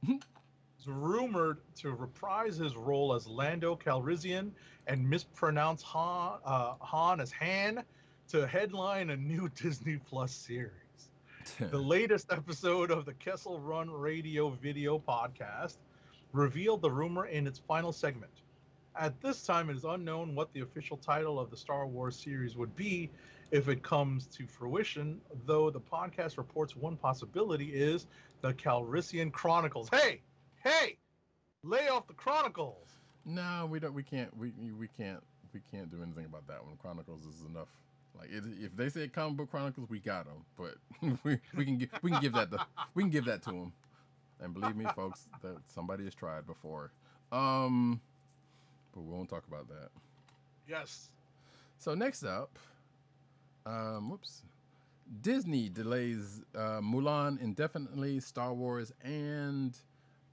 is rumored to reprise his role as Lando Calrissian and mispronounce Han as Han to headline a new Disney Plus series. The latest episode of the Kessel Run Radio Video podcast revealed the rumor in its final segment. At this time, it is unknown what the official title of the Star Wars series would be if it comes to fruition, though the podcast reports one possibility is the Calrissian Chronicles. Hey, lay off the Chronicles. No, we don't. We can't do anything about that one. Chronicles is enough. Like if they say Comic Book Chronicles, we got them. But we can give that to them. And believe me, folks, that somebody has tried before. But we won't talk about that. Yes. So next up, Disney delays Mulan indefinitely. Star Wars and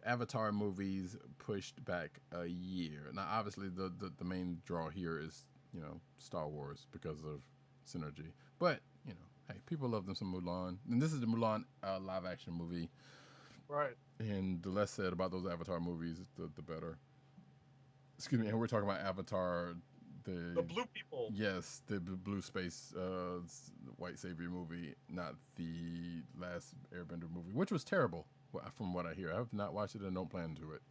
Avatar movies pushed back a year. Now, obviously, the main draw here is Star Wars because of synergy. But hey, people love them some Mulan, and this is the Mulan live action movie. Right. And the less said about those Avatar movies, the better. Excuse me, and we're talking about Avatar, the blue people. Yes, the blue space white savior movie, not the last Airbender movie, which was terrible from what I hear. I have not watched it and don't plan to it.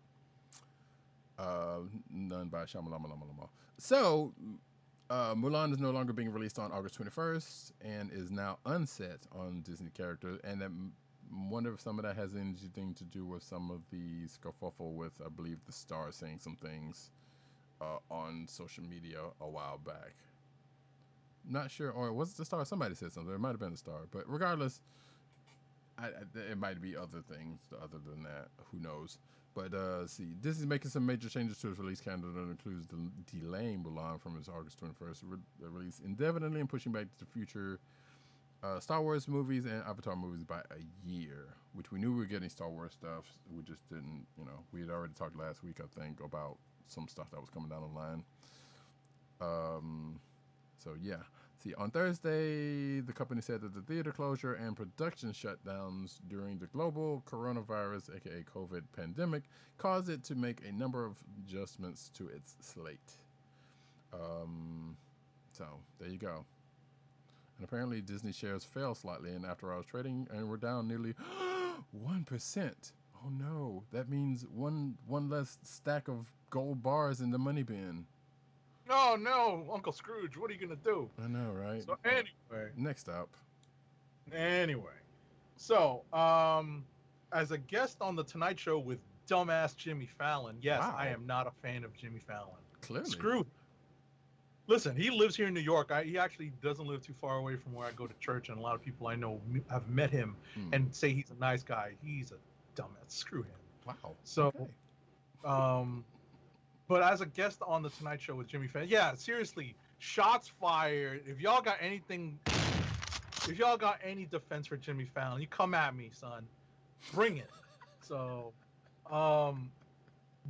None by Shyamalama. So, Mulan is no longer being released on August 21st and is now unset on Disney characters, and I wonder if some of that has anything to do with some of the skerfuffle with, I believe, the Star saying some things on social media a while back. Not sure, or was it the Star? Somebody said something. It might have been the Star, but regardless, it might be other things other than that. Who knows? But see, Disney's making some major changes to its release calendar that includes delaying Mulan from its August 21st release indefinitely and pushing back to future Star Wars movies and Avatar movies by a year, which we knew we were getting Star Wars stuff. We just didn't, we had already talked last week, I think, about some stuff that was coming down the line. So yeah. See, on Thursday, the company said that the theater closure and production shutdowns during the global coronavirus, aka COVID pandemic, caused it to make a number of adjustments to its slate. So there you go. And apparently Disney shares fell slightly in after-hours trading and were down nearly 1%. Oh no, that means one less stack of gold bars in the money bin. Oh no, Uncle Scrooge, what are you gonna do? I know, right? So anyway, Next up. anyway, so as a guest on the Tonight Show with dumbass Jimmy Fallon, yes, I Wow. am not a fan of Jimmy Fallon. Clearly. Screw. Listen, he lives here in New York. He actually doesn't live too far away from where I go to church, and a lot of people I know have met him Hmm. and say he's a nice guy. He's a dumbass. Screw him. Wow. So, Okay. um, but as a guest on the Tonight Show with Jimmy Fallon, yeah, seriously, shots fired. If y'all got any defense for Jimmy Fallon, you come at me, son. Bring it. So, um,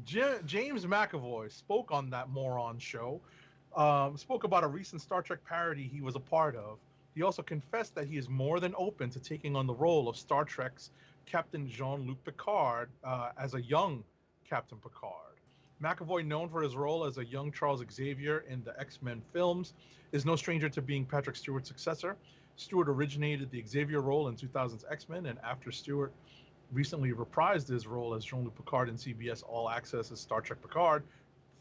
James McAvoy spoke on that moron show. Spoke about a recent Star Trek parody he was a part of. He also confessed that he is more than open to taking on the role of Star Trek's Captain Jean-Luc Picard as a young Captain Picard. McAvoy, known for his role as a young Charles Xavier in the X-Men films, is no stranger to being Patrick Stewart's successor. Stewart originated the Xavier role in 2000's X-Men, and after Stewart recently reprised his role as Jean-Luc Picard in CBS All Access's Star Trek Picard,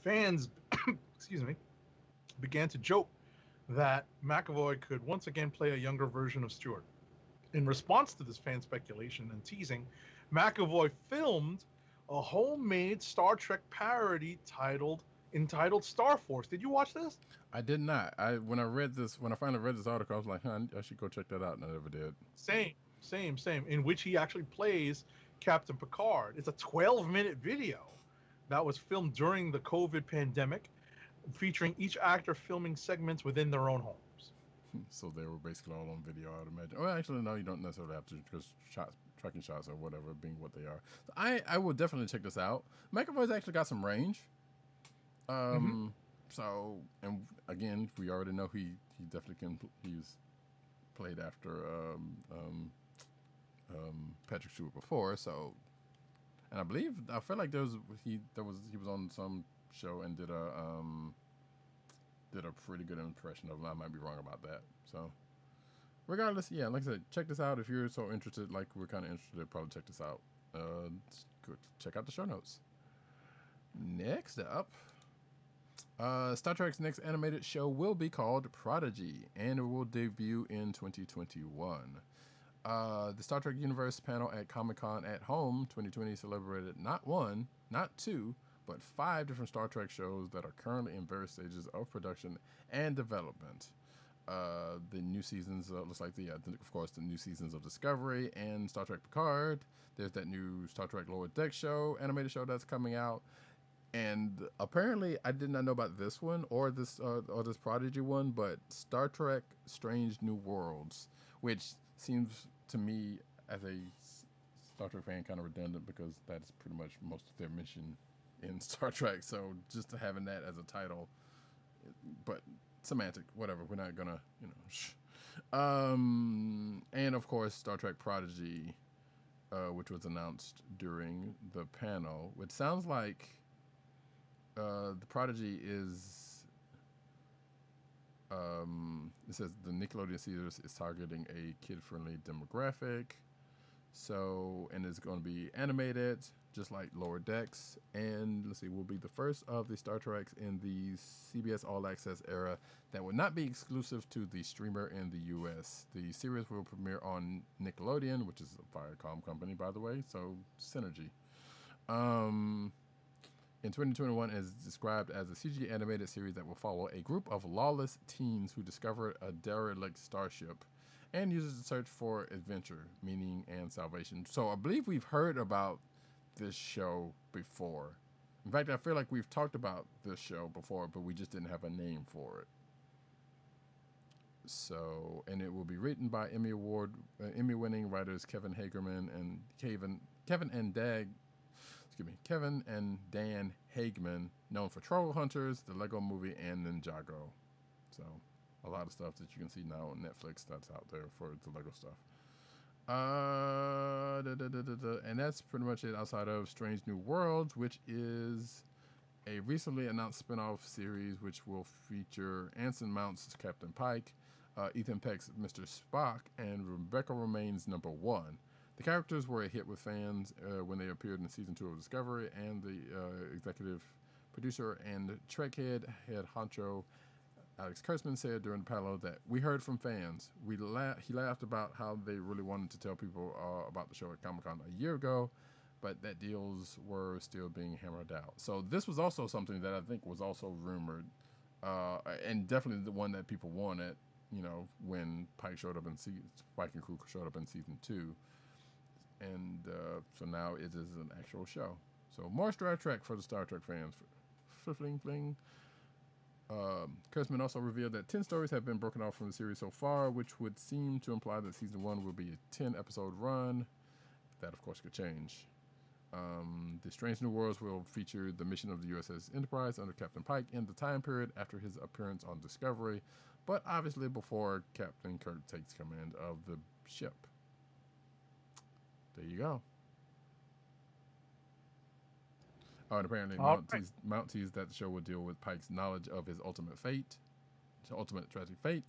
fans, excuse me, began to joke that McAvoy could once again play a younger version of Stewart. In response to this fan speculation and teasing, McAvoy filmed a homemade Star Trek parody entitled Star Force. Did you watch this? I did not. When I finally read this article, I was like, huh, I should go check that out, and I never did. Same. In which he actually plays Captain Picard. It's a 12-minute video that was filmed during the COVID pandemic, featuring each actor filming segments within their own homes. So they were basically all on video, I would imagine. Well, actually, no, you don't necessarily have to, because tracking shots or whatever being what they are. So I will definitely check this out. McAvoy's actually got some range. Mm-hmm. So, and again, we already know he definitely can. He's played after Patrick Stewart before. So, and I feel like he was on some show and did a pretty good impression of him. I might be wrong about that. So, regardless, yeah, like I said, check this out if you're so interested. Like we're kind of interested, probably check this out. Go check out the show notes. Next up, Star Trek's next animated show will be called Prodigy, and it will debut in 2021. The Star Trek Universe panel at Comic Con at Home 2020 celebrated not one, not two, but 5 different Star Trek shows that are currently in various stages of production and development. The new seasons looks like of course, the new seasons of Discovery and Star Trek Picard. There's that new Star Trek Lower Deck show, animated show that's coming out. And apparently, I did not know about this one or this Prodigy one, but Star Trek: Strange New Worlds, which seems to me as a Star Trek fan kind of redundant because that's pretty much most of their mission in Star Trek. So just having that as a title, but semantic, whatever. We're not gonna, and of course, Star Trek Prodigy, which was announced during the panel, which sounds like. The Prodigy is, it says the Nickelodeon series is targeting a kid-friendly demographic. So, and it's going to be animated, just like Lower Decks. And let's see, will be the first of the Star Treks in the CBS All Access era that will not be exclusive to the streamer in the US. The series will premiere on Nickelodeon, which is a Viacom company, by the way. So, synergy. In 2021 is described as a CG animated series that will follow a group of lawless teens who discover a derelict starship and use it to search for adventure, meaning, and salvation. So I believe we've heard about this show before. In fact, I feel like we've talked about this show before, but we just didn't have a name for it. So, and it will be written by Emmy-winning writers Kevin and Dan Hageman, known for Troll Hunters, the Lego Movie, and Ninjago. So, a lot of stuff that you can see now on Netflix that's out there for the Lego stuff. And that's pretty much it outside of Strange New Worlds, which is a recently announced spin-off series which will feature Anson Mount's Captain Pike, Ethan Peck's Mr. Spock, and Rebecca Romijn's Number One. The characters were a hit with fans when they appeared in season 2 of Discovery, and the executive Producer and Trekhead head honcho Alex Kurtzman said during the panel that we heard from fans. He laughed about how they really wanted to tell people about the show at Comic-Con a year ago, but that deals were still being hammered out. So this was also something that I think was also rumored, and definitely the one that people wanted, when Pike and crew showed up in season 2. And so now it is an actual show. So more Star Trek for the Star Trek fans. Fling fling. Kurtzman also revealed that 10 stories have been broken off from the series so far, which would seem to imply that season 1 will be a 10-episode run. That, of course, could change. The Strange New Worlds will feature the mission of the USS Enterprise under Captain Pike in the time period after his appearance on Discovery, but obviously before Captain Kirk takes command of the ship. There you go. Oh, and apparently Mount teased that the show will deal with Pike's knowledge of his ultimate tragic fate,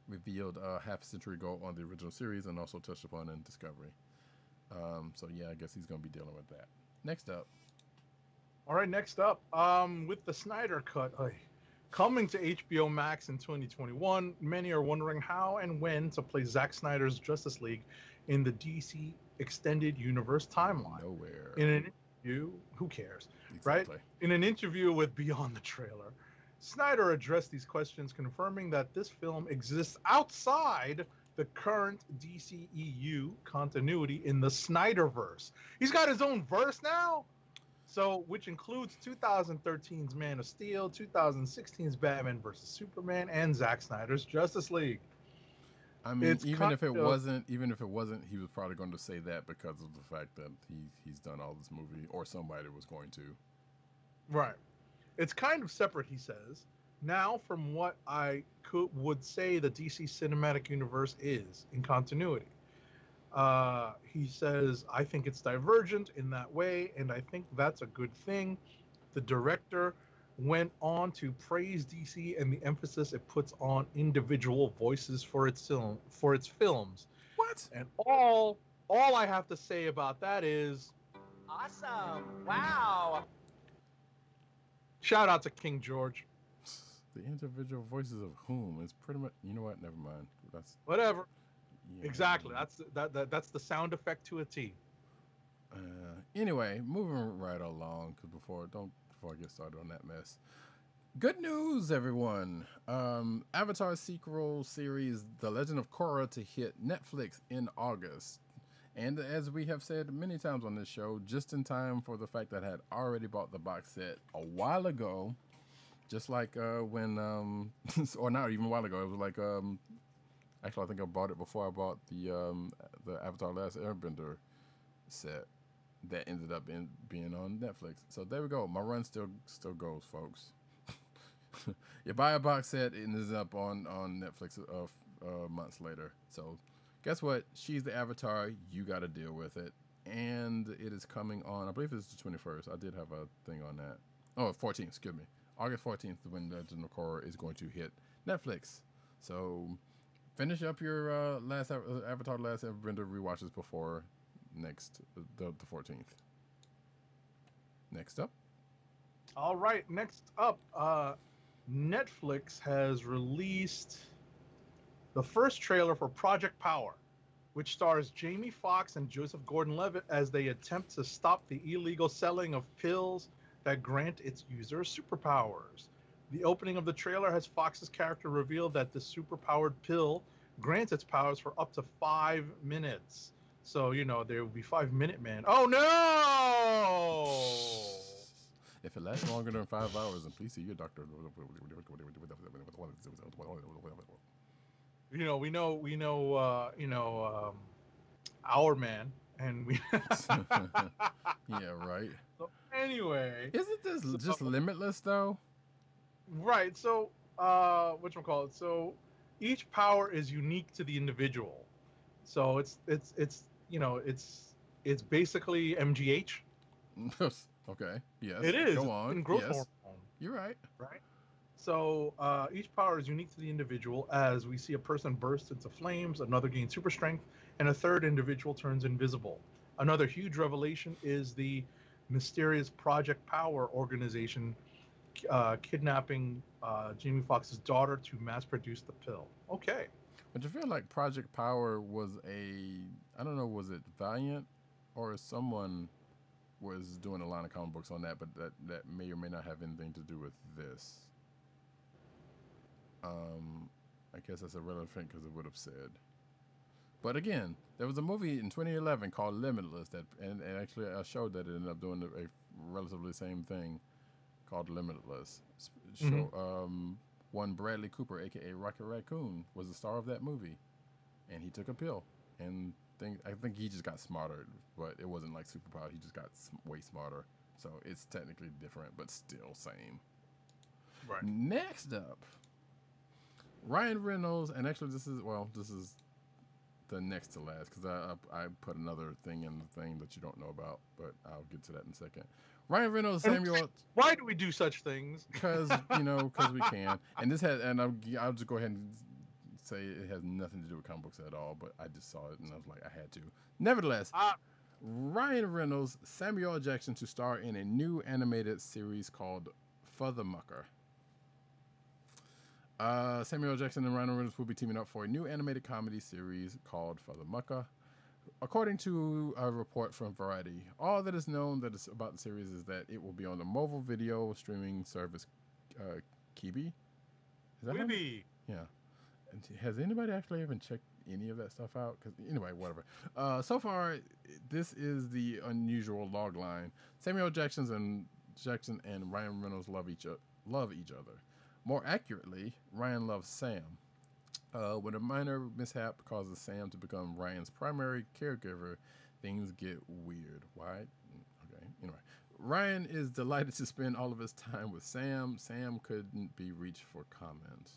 revealed half a century ago on the original series and also touched upon in Discovery. So yeah, I guess he's going to be dealing with that. Next up. All right, next up, with the Snyder Cut coming to HBO Max in 2021, many are wondering how and when to play Zack Snyder's Justice League in the DC Extended Universe timeline. Nowhere. In an interview, who cares, Exactly. right? In an interview with Beyond the Trailer, Snyder addressed these questions, confirming that this film exists outside the current DCEU continuity in the Snyderverse. He's got his own verse now, so which includes 2013's Man of Steel, 2016's Batman vs Superman, and Zack Snyder's Justice League. I mean, even if it wasn't, he was probably going to say that because of the fact that he's done all this movie, or somebody was going to. Right. It's kind of separate, he says. Now, from what I would say the DC Cinematic Universe is in continuity. He says, I think it's divergent in that way, and I think that's a good thing. The director went on to praise DC and the emphasis it puts on individual voices for its films. What? And all I have to say about that is awesome. Wow. Shout out to King George. The individual voices of whom is pretty much, you know what? Never mind. That's whatever. Yeah. Exactly. That's the sound effect to a T. Anyway, moving right along, because before I get started on that mess. Good news, everyone! Avatar sequel series The Legend of Korra to hit Netflix in August. And as we have said many times on this show, just in time for the fact that I had already bought the box set a while ago, just like when, or not even a while ago, it was like, actually I think I bought it before I bought the Avatar Last Airbender set that ended up being on Netflix. So there we go. My run still goes, folks. You buy a box set, it ends up on Netflix months later. So guess what? She's the Avatar. You got to deal with it. And it is coming on, I believe it's the 21st. I did have a thing on that. Oh, 14th, excuse me. August 14th when Legend of Korra is going to hit Netflix. So finish up your Avatar Last Airbender rewatches before the 14th. Next up. All right, next up, Netflix has released the first trailer for Project Power, which stars Jamie Foxx and Joseph Gordon-Levitt as they attempt to stop the illegal selling of pills that grant its users superpowers. The opening of the trailer has Fox's character reveal that the superpowered pill grants its powers for up to 5 minutes. So, there will be 5-minute man. Oh, no! If it lasts longer than 5 hours, then please see your doctor. We know, our man, and we. Yeah, right. So anyway, isn't this just limitless though? Right. So, whatchamacallit? So, each power is unique to the individual. So it's basically MGH. Okay. Yes. It is. Go on. In growth yes. hormone. You're right. Right. So each power is unique to the individual. As we see a person burst into flames, another gains super strength, and a third individual turns invisible. Another huge revelation is the mysterious Project Power organization kidnapping Jamie Foxx's daughter to mass produce the pill. Okay. But you feel like Project Power was I don't know, was it Valiant or someone was doing a line of comic books on that, but that may or may not have anything to do with this. I guess that's irrelevant because it would have said. But again, there was a movie in 2011 called Limitless and actually a show that ended up doing a relatively same thing called Limitless. Show, one Bradley Cooper, aka Rocket Raccoon, was the star of that movie, and he took a pill, and I think he just got smarter, but it wasn't like superpower. He just got way smarter, so it's technically different, but still same. Right. Next up, Ryan Reynolds, and actually this is the next to last because I put another thing in the thing that you don't know about, but I'll get to that in a second. Ryan Reynolds, Samuel. Why do we do such things? Because because we can. And this has, and I'll just go ahead and say it has nothing to do with comic books at all. But I just saw it and I was like, I had to. Nevertheless, Ryan Reynolds, Samuel L. Jackson to star in a new animated series called For the Mucker. Samuel L. Jackson and Ryan Reynolds will be teaming up for a new animated comedy series called For the Mucker. According to a report from Variety, all that is known about the series is that it will be on the mobile video streaming service Quibi. Is that Quibi. Yeah. And has anybody actually even checked any of that stuff out? Because anyway, whatever. So far, this is the unusual log line. Samuel Jackson and Ryan Reynolds love each other. More accurately, Ryan loves Sam. When a minor mishap causes Sam to become Ryan's primary caregiver, things get weird. Why? Okay, anyway. Ryan is delighted to spend all of his time with Sam. Sam couldn't be reached for comment.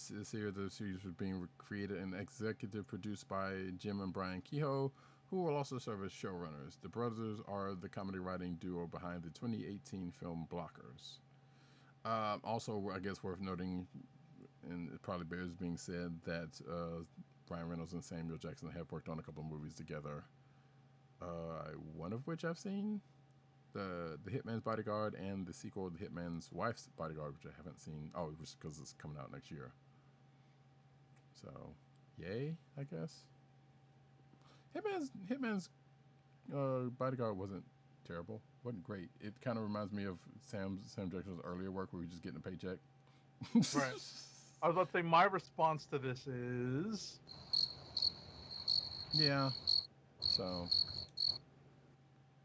This year, the series was being created and executive produced by Jim and Brian Kehoe, who will also serve as showrunners. The brothers are the comedy writing duo behind the 2018 film Blockers. Also, I guess worth noting, and it probably bears being said, that Ryan Reynolds and Samuel Jackson have worked on a couple of movies together. One of which I've seen, the Hitman's Bodyguard, and the sequel, The Hitman's Wife's Bodyguard, which I haven't seen. Oh, just because it's coming out next year. So, yay, I guess. Hitman's Bodyguard wasn't terrible. Wasn't great. It kind of reminds me of Sam Jackson's earlier work where he was just getting a paycheck. Right. I was about to say my response to this is yeah. So,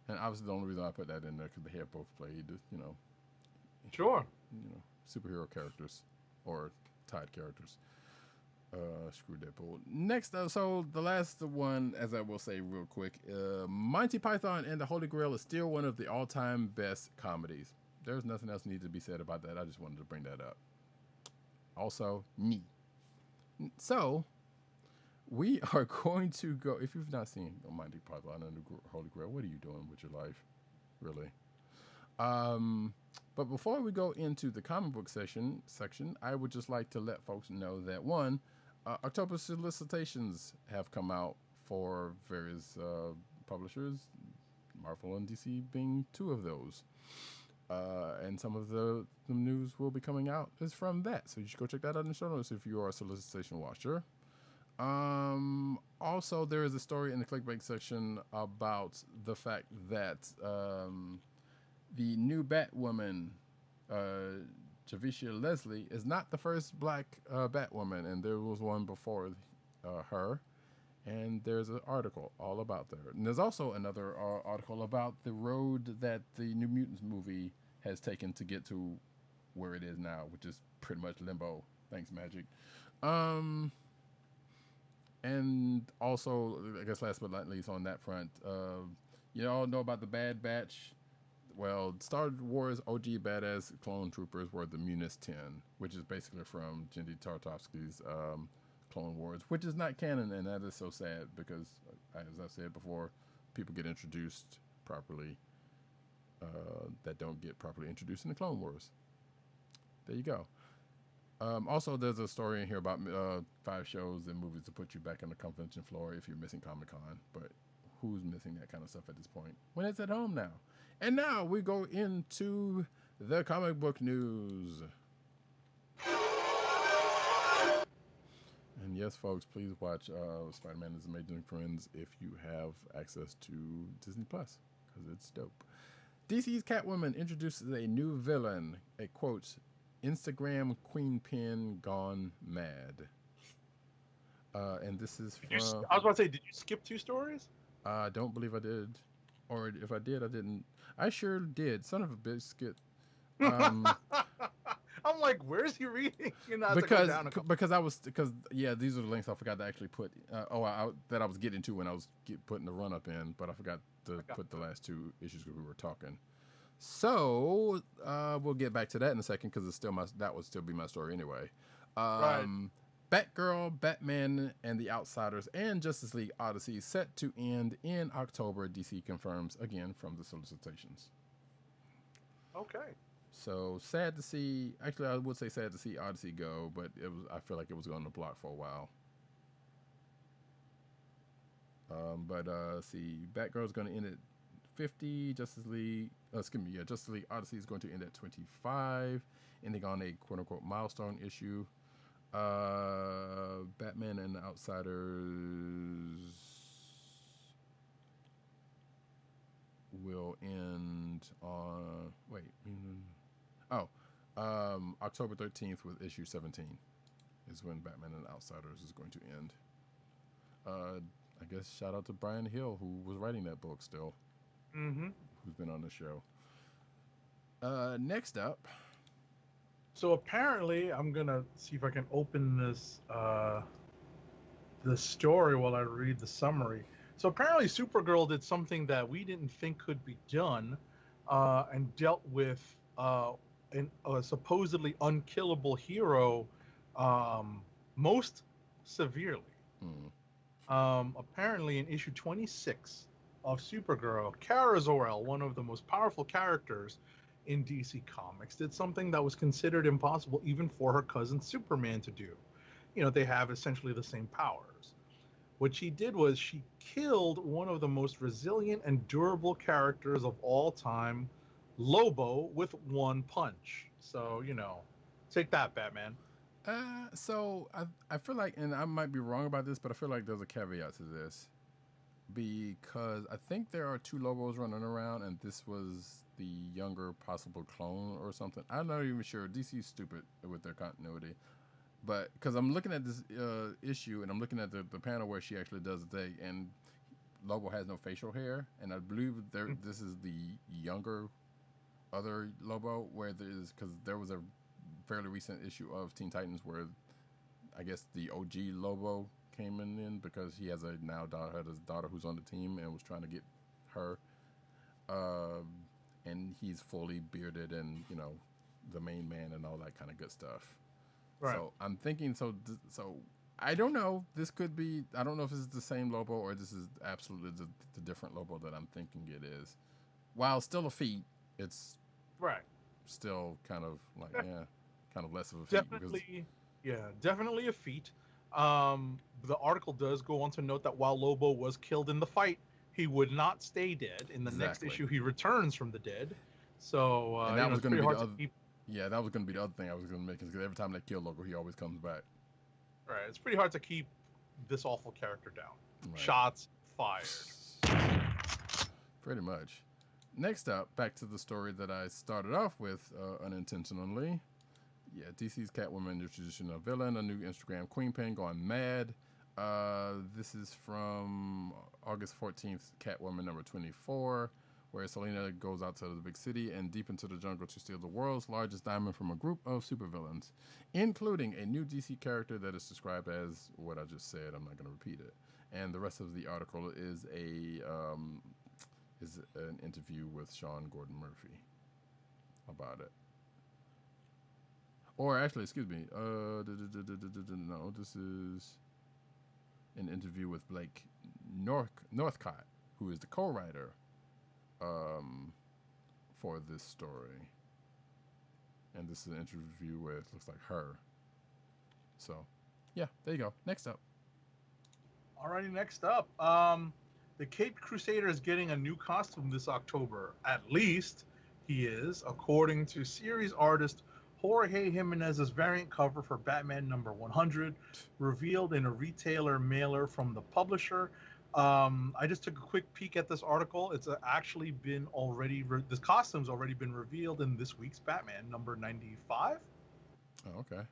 and obviously the only reason I put that in there because they have both played, sure. Superhero characters or tied characters. Screw Deadpool. Next, so the last one, as I will say real quick, Monty Python and the Holy Grail is still one of the all-time best comedies. There's nothing else needed to be said about that. I just wanted to bring that up. Also, me. So, we are going to go. If you've not seen Monty Python and the Holy Grail, what are you doing with your life? Really? But before we go into the comic book section, I would just like to let folks know that one, October solicitations have come out for various publishers, Marvel and DC being two of those. And some of the news will be coming out is from that. So you should go check that out in the show notes if you are a solicitation watcher. Also, there is a story in the clickbait section about the fact that the new Batwoman, Javicia Leslie, is not the first black Batwoman, and there was one before her. And there's an article all about that. And there's also another article about the road that the New Mutants movie has taken to get to where it is now, which is pretty much limbo. Thanks, Magic. And also, I guess last but not least on that front, you all know about the Bad Batch. Well, Star Wars OG Badass Clone Troopers were the Munis 10, which is basically from Genndy Tartakovsky's Clone Wars, which is not canon, and that is so sad because, as I said before, people get introduced properly that don't get properly introduced in the Clone Wars. There you go. Also, there's a story in here about 5 shows and movies to put you back on the convention floor if you're missing Comic-Con, but who's missing that kind of stuff at this point when it's at home now. And now we go into the comic book news. And yes, folks, please watch Spider-Man is Amazing Friends if you have access to Disney Plus, because it's dope. DC's Catwoman introduces a new villain, a quote, Instagram queen pin gone mad. And this is from... I was about to say, did you skip 2 stories? I don't believe I did. Or if I did, I didn't. I sure did. Son of a biscuit. I'm like, where's he reading? You know, because these are the links I forgot to actually put. That I was getting to when I was putting the run up in, but I forgot to put the last 2 issues because we were talking. So we'll get back to that in a second because that would still be my story anyway. Right. Batgirl, Batman, and the Outsiders, and Justice League Odyssey set to end in October. DC confirms again from the solicitations. Okay. So sad to see. Actually, I would say sad to see Odyssey go, but I feel like it was on the block for a while. See, Batgirl's going to end at 50. Justice League Odyssey is going to end at 25, ending on a quote unquote milestone issue. Batman and the Outsiders will end on October 13th with issue 17 is when Batman and Outsiders is going to end. I guess shout out to Brian Hill, who was writing that book still. Mm-hmm. Who's been on the show. Next up. So apparently, I'm gonna see if I can open this the story while I read the summary. So apparently, Supergirl did something that we didn't think could be done, and dealt with a supposedly unkillable hero most severely. Apparently, in issue 26 of Supergirl, Kara Zor-El, one of the most powerful characters in DC Comics, did something that was considered impossible even for her cousin Superman to do. You know, they have essentially the same powers. What she did was she killed one of the most resilient and durable characters of all time, Lobo, with one punch. So, you know, take that, Batman. So I feel like, and I might be wrong about this, but I feel like there's a caveat to this. Because I think there are 2 Lobos running around, and this was the younger possible clone or something. I'm not even sure. DC's stupid with their continuity. But because I'm looking at this issue, and I'm looking at the panel where she actually does the thing, and Lobo has no facial hair, and I believe this is the younger other Lobo, where there was a fairly recent issue of Teen Titans where I guess the OG Lobo came in because he has a daughter who's on the team and was trying to get her, and he's fully bearded and, you know, the main man and all that kind of good stuff. Right. So I'm thinking, so I don't know. This could be, I don't know if this is the same Lobo or this is absolutely the different Lobo that I'm thinking it is. While still a feat, it's right. Still kind of like, kind of less of a feat. Definitely a feat. The article does go on to note that while Lobo was killed in the fight, he would not stay dead. In the next issue, he returns from the dead. So and that was going to be the other. Yeah, that was going to be the other thing I was going to make, because every time they kill Lobo, he always comes back. Right, it's pretty hard to keep this awful character down. Right. Shots fired. Pretty much. Next up, back to the story that I started off with unintentionally. Yeah, DC's Catwoman introducing a villain, a new Instagram queen pin going mad. This is from August 14th, Catwoman number 24, where Selena goes out to the big city and deep into the jungle to steal the world's largest diamond from a group of supervillains, including a new DC character that is described as what I just said. I'm not going to repeat it. And the rest of the article is an interview with Sean Gordon Murphy about it. Or actually, excuse me. No, this is an interview with Blake Northcott, who is the co-writer for this story. And this is an interview with, looks like her. So, yeah, there you go. Next up. Alrighty, next up. The Caped Crusader is getting a new costume this October. At least he is, according to series artist Jorge Jimenez's variant cover for Batman number 100, revealed in a retailer mailer from the publisher. I just took a quick peek at this article. It's actually been already, this costume's already been revealed in this week's Batman number 95. Oh, okay.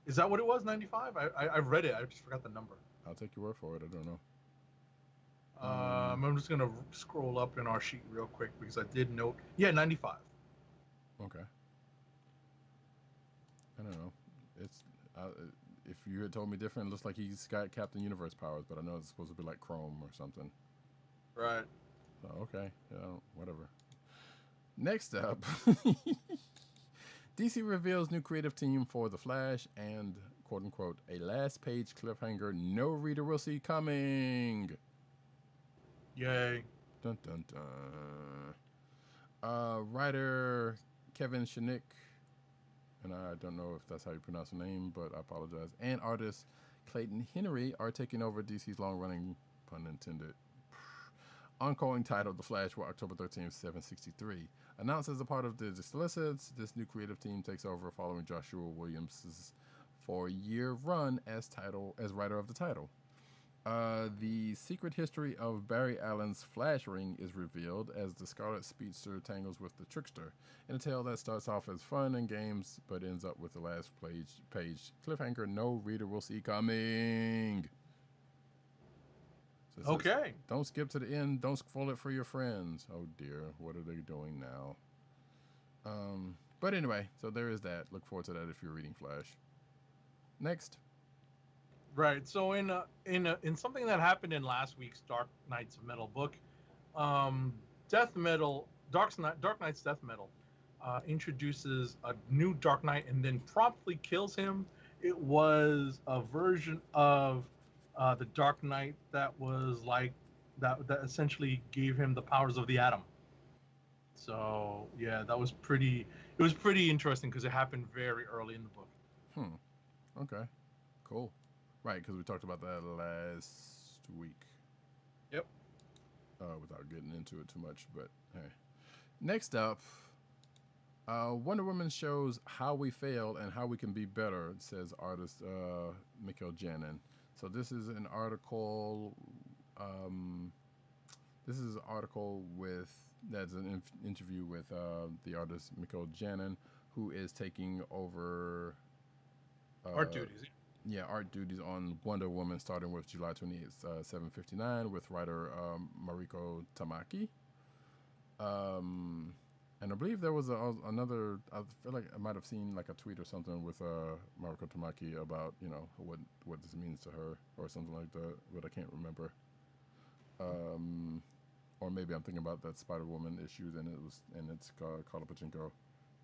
Is that what it was, 95? I read it. I just forgot the number. I'll take your word for it. I don't know. I'm just going to scroll up in our sheet real quick because I did note. Yeah, 95. Okay. I don't know. It's if you had told me different, it looks like he's got Captain Universe powers, but I know it's supposed to be like Chrome or something. Right. So, okay. Whatever. Next up, DC reveals new creative team for The Flash and, quote unquote, a last page cliffhanger no reader will see coming. Yay. Dun dun dun. Writer Kevin Shinick, and I don't know if that's how you pronounce the name, but I apologize, and artist Clayton Henry are taking over DC's long-running, pun intended, ongoing title The Flash for October 13th, 763. Announced as a part of the Solicitations, this new creative team takes over following Joshua Williams' 4-year run as writer of the title. The secret history of Barry Allen's Flash Ring is revealed as the Scarlet Speedster tangles with the Trickster, in a tale that starts off as fun and games, but ends up with the last page cliffhanger no reader will see coming. So Okay. Don't skip to the end. Don't spoil it for your friends. Oh dear, what are they doing now? But anyway, so there is that. Look forward to that if you're reading Flash. Next. Right. So in something that happened in last week's Dark Knight's Metal book, Dark Knight's Death Metal introduces a new Dark Knight and then promptly kills him. It was a version of the Dark Knight that was like that essentially gave him the powers of the Atom. So yeah, it was pretty interesting because it happened very early in the book. Okay. Cool. Right, because we talked about that last week. Yep. Without getting into it too much, but hey. Next up, Wonder Woman shows how we failed and how we can be better, says artist Mikhail Janin. So this is an article. This is an article that's an interview with the artist Mikhail Janin, who is taking over Art duties. Yeah, art duties on Wonder Woman starting with July 28th, 759, with writer Mariko Tamaki. And I believe there was another, I feel like I might have seen like a tweet or something with Mariko Tamaki about, what this means to her or something like that, but I can't remember. Or maybe I'm thinking about that Spider-Woman issue, and it's Carla Pachinko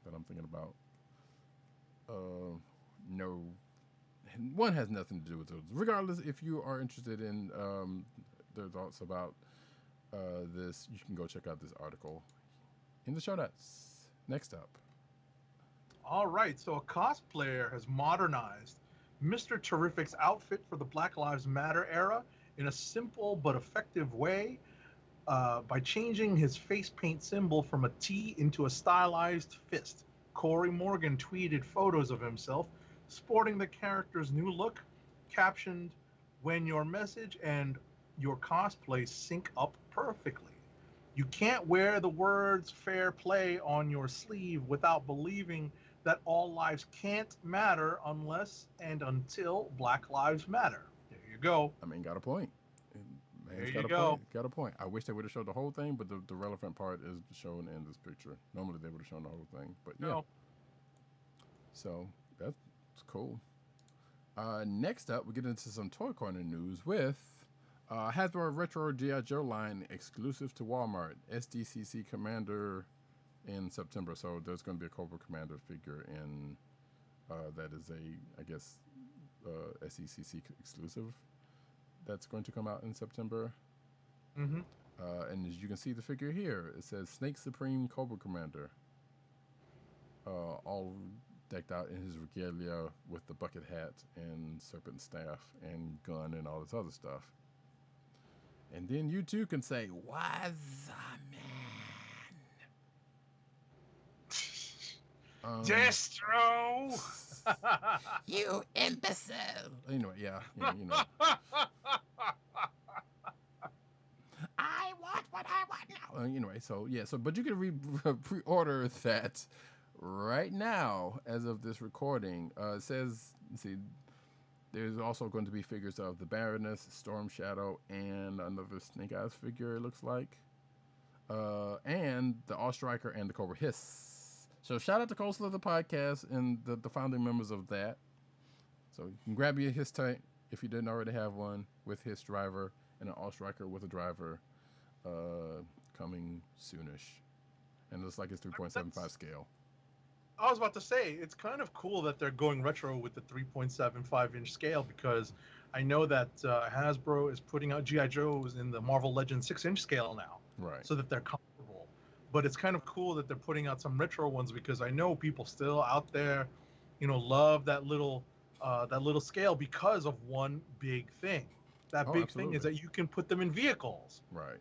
that I'm thinking about. No, one has nothing to do with those. Regardless, if you are interested in their thoughts about this, you can go check out this article in the show notes. Next up. All right, so a cosplayer has modernized Mr. Terrific's outfit for the Black Lives Matter era in a simple but effective way by changing his face paint symbol from a T into a stylized fist. Corey Morgan tweeted photos of himself sporting the character's new look, captioned, "When your message and your cosplay sync up perfectly. You can't wear the words fair play on your sleeve without believing that all lives can't matter unless and until Black Lives Matter." There you go. I mean, got a point. There you go. Got a point. I wish they would have showed the whole thing, but the relevant part is shown in this picture. Normally they would have shown the whole thing, but yeah. No. So that's cool. Next up, we get into some Toy Corner news with Hasbro Retro G.I. Joe line exclusive to Walmart, SDCC Commander in September. So there's going to be a Cobra Commander figure in that is SDCC exclusive that's going to come out in September. Mm-hmm. And as you can see the figure here, it says Snake Supreme Cobra Commander. All decked out in his regalia with the bucket hat and serpent staff and gun and all this other stuff. And then you too can say, "Was a man." Destro. You imbecile. Anyway, yeah, you know. I want what I want now. Anyway, so but you can pre-order that right now as of this recording. It says, let's see, there's also going to be figures of the Baroness, Storm Shadow, and another Snake Eyes figure, it looks like. And the All Striker and the Cobra Hiss. So shout out to Coastal of the podcast and the founding members of that. So you can grab your Hiss tank if you didn't already have one with Hiss driver and an All Striker with a driver coming soonish. And it looks like it's 3.75 scale. I was about to say, it's kind of cool that they're going retro with the 3.75-inch scale, because I know that Hasbro is putting out G.I. Joes in the Marvel Legends 6-inch scale now. Right. So that they're comfortable. But it's kind of cool that they're putting out some retro ones, because I know people still out there, love that little scale because of one big thing. That big thing is that you can put them in vehicles. Right.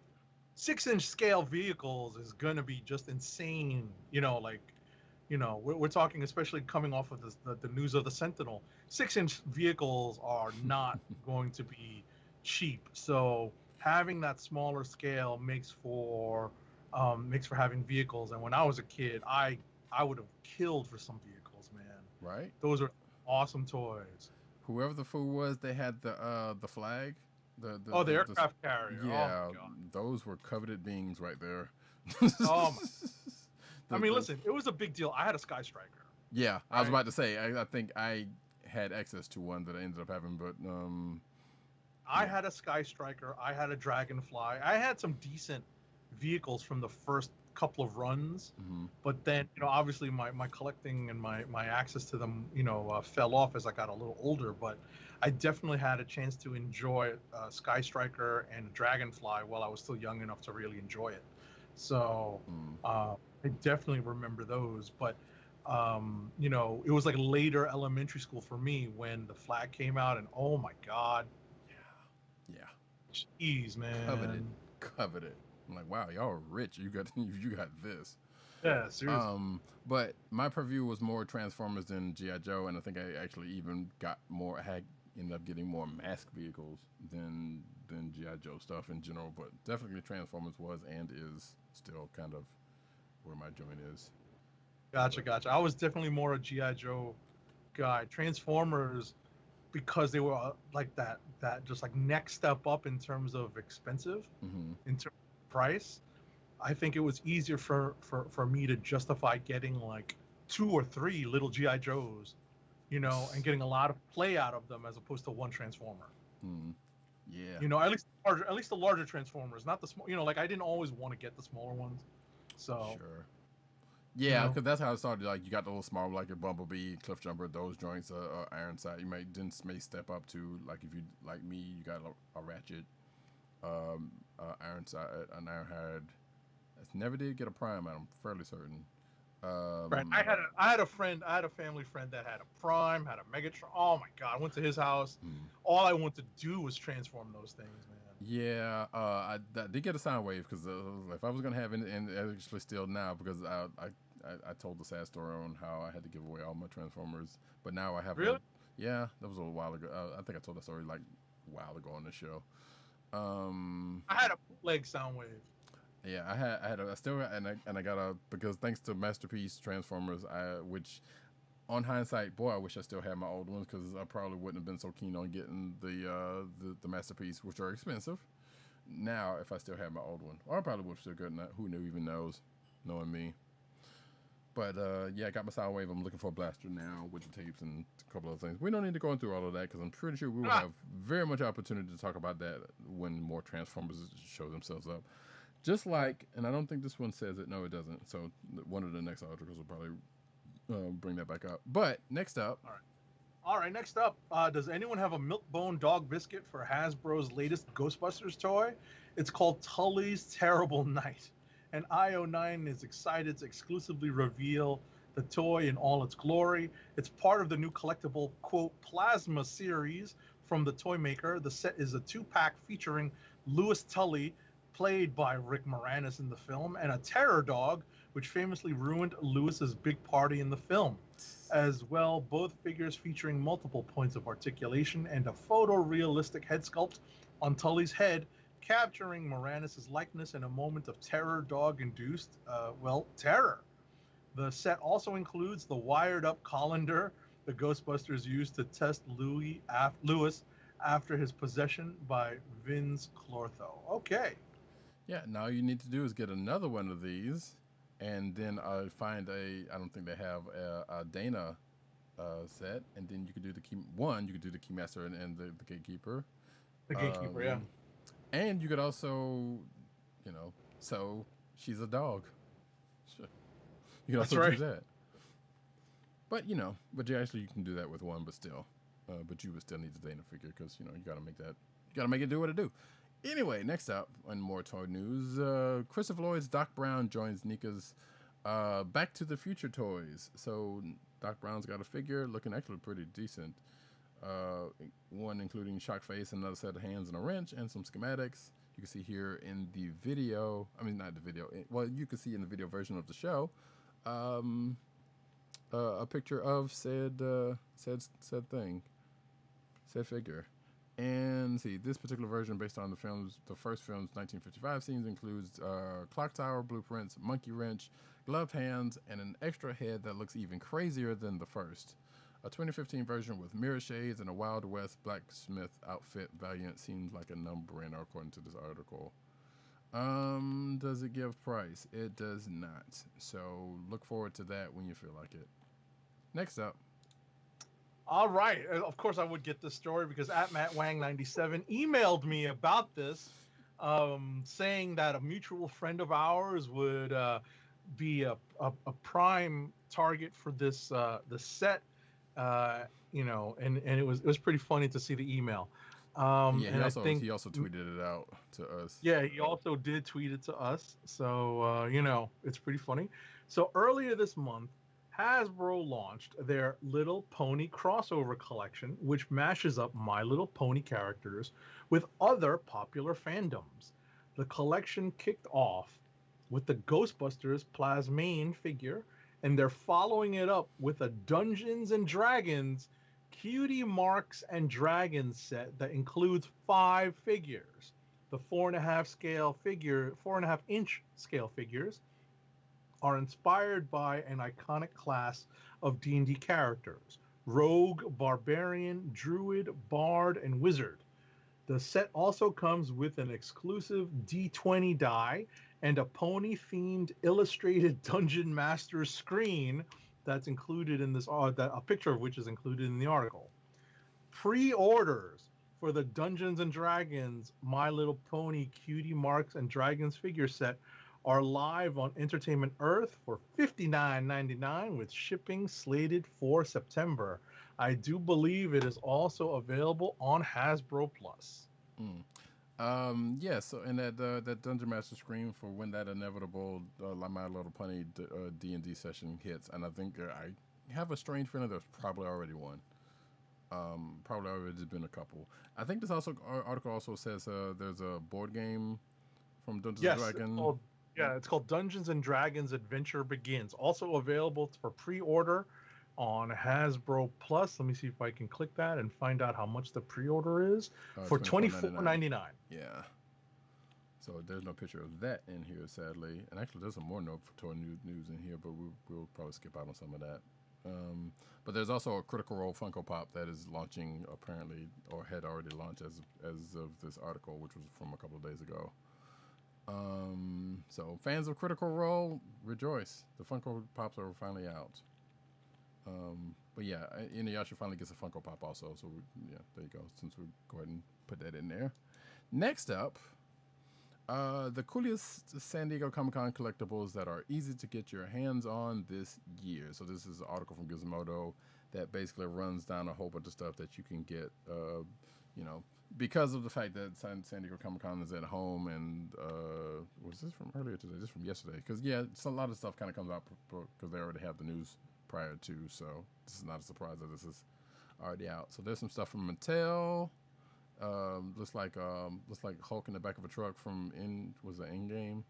6-inch scale vehicles is going to be just insane. We're talking, especially coming off of the news of the Sentinel. 6-inch vehicles are not going to be cheap. So having that smaller scale makes for having vehicles. And when I was a kid, I would have killed for some vehicles, man. Right. Those are awesome toys. Whoever the fool was, they had the flag. The aircraft carrier. Yeah, oh, those were coveted beings right there. Oh my. Listen, it was a big deal. I had a Sky Striker. Yeah, I was about to say. I think I had access to one that I ended up having, but I had a Sky Striker. I had a Dragonfly. I had some decent vehicles from the first couple of runs, but then obviously my collecting and my access to them fell off as I got a little older. But I definitely had a chance to enjoy Sky Striker and Dragonfly while I was still young enough to really enjoy it. So I definitely remember those. But it was like later elementary school for me when the flag came out, and oh my god, yeah, jeez, man, coveted. I'm like, wow, y'all are rich. You got this. Yeah, seriously. But my purview was more Transformers than G.I. Joe, and I think I actually even got more. I ended up getting more mask vehicles than G.I. Joe stuff in general. But definitely Transformers was and is still kind of where my joint is. Gotcha. I was definitely more a G.I. Joe guy. Transformers, because they were like that just like next step up in terms of expensive, in terms of price. I think it was easier for me to justify getting like 2 or 3 little G.I. Joes, and getting a lot of play out of them as opposed to one Transformer. Yeah. At least the larger Transformers, not the small. Like I didn't always want to get the smaller ones. So. Sure. Yeah, because that's how it started. Like you got the little small, like a Bumblebee, Cliffjumper, those joints, Ironside. You may step up to, like if you like me, you got a Ratchet, Ironside, an Ironhide. I never did get a Prime. I'm fairly certain. Right. I had a family friend that had a Prime, had a Megatron. Oh my god! I went to his house. All I wanted to do was transform those things, man. Yeah, I did get a Soundwave because if I was gonna have it, and actually still now, because I told the sad story on how I had to give away all my Transformers, but now I have. Really? Yeah, that was a little while ago. I think I told that story like a while ago on the show. I had a bootleg Soundwave. Yeah, I got because thanks to Masterpiece Transformers, which on hindsight, boy, I wish I still had my old ones, because I probably wouldn't have been so keen on getting the Masterpiece, which are expensive. Now, if I still had my old one, or I probably would have still gotten that. Who even knows, knowing me. But I got my Soundwave. I'm looking for a blaster now with the tapes and a couple of things. We don't need to go through all of that, because I'm pretty sure we will have very much opportunity to talk about that when more Transformers show themselves up. Just like, and I don't think this one says it. No, it doesn't. So one of the next articles will probably bring that back up. But next up. All right. Next up, does anyone have a Milk-Bone Dog Biscuit for Hasbro's latest Ghostbusters toy? It's called Tully's Terrible Night. And IO9 is excited to exclusively reveal the toy in all its glory. It's part of the new collectible, quote, plasma series from the toy maker. The set is a 2-pack featuring Louis Tully, played by Rick Moranis in the film, and a terror dog, which famously ruined Lewis's big party in the film. As well, both figures featuring multiple points of articulation and a photorealistic head sculpt on Tully's head, capturing Moranis' likeness in a moment of terror dog-induced, terror. The set also includes the wired-up colander the Ghostbusters used to test Louis after his possession by Vince Clortho. Okay. Yeah, now all you need to do is get another one of these, and then find I don't think they have a Dana set, and then you could do the you could do the Keymaster and the Gatekeeper. The Gatekeeper, yeah. And you could also, so she's a dog. Sure. You can also do that. But, you can do that with one, but still. But you would still need the Dana figure because, you got to make it do what it do. Anyway, next up, on more toy news, Christopher Lloyd's Doc Brown joins Nika's Back to the Future toys. So Doc Brown's got a figure looking actually pretty decent. One including shock face, another set of hands and a wrench, and some schematics. You can see here in the video, not the video, you can see in the video version of the show, a picture of said figure. And see, this particular version, based on the first film's 1955 scenes, includes clock tower blueprints, monkey wrench, gloved hands, and an extra head that looks even crazier than the first. A 2015 version with mirror shades and a Wild West blacksmith outfit Valiant seems like a no-brainer according to this article. Does it give price? It does not. So look forward to that when you feel like it. Next up. All right. Of course, I would get this story because @MattWang97 emailed me about this, saying that a mutual friend of ours would be a prime target for this the set. And it was pretty funny to see the email. He also tweeted it out to us. Yeah, he also did tweet it to us. So it's pretty funny. So earlier this month, Hasbro launched their Little Pony crossover collection, which mashes up My Little Pony characters with other popular fandoms. The collection kicked off with the Ghostbusters Plasmane figure, and they're following it up with a Dungeons and Dragons Cutie Marks and Dragons set that includes 5 figures. The 4.5 inch scale figures are inspired by an iconic class of D&D characters: Rogue, Barbarian, Druid, Bard, and Wizard. The set also comes with an exclusive D20 die and a pony-themed illustrated Dungeon Master screen that's included in this, a picture of which is included in the article. Pre-orders for the Dungeons and Dragons My Little Pony Cutie Marks and Dragons figure set are live on Entertainment Earth for $59.99 with shipping slated for September. I do believe it is also available on Hasbro Plus. So and that Dungeon Master screen for when that inevitable My Little Pony D&D session hits, and I think I have a strange feeling there's probably already one. Probably already been a couple. I think this article also says there's a board game from Dungeons and Dragons. It's called Dungeons and Dragons Adventure Begins. Also available for pre-order on Hasbro Plus. Let me see if I can click that and find out how much the pre-order is for $24.99. Yeah. So there's no picture of that in here, sadly. And actually, there's some more toy news in here, but we'll probably skip out on some of that. But there's also a Critical Role Funko Pop that is launching apparently, or had already launched as of this article, which was from a couple of days ago. So fans of Critical Role, rejoice. The Funko Pops are finally out. But yeah, Inuyasha finally gets a Funko Pop also. So there you go. Since we go ahead and put that in there. Next up, the coolest San Diego Comic-Con collectibles that are easy to get your hands on this year. So this is an article from Gizmodo that basically runs down a whole bunch of stuff that you can get, because of the fact that San Diego Comic-Con is at home. And was this from earlier today? This from yesterday. Because a lot of stuff kind of comes out because they already have the news prior to. So this is not a surprise that this is already out. So there's some stuff from Mattel. Looks like Hulk in the back of a truck from in-game.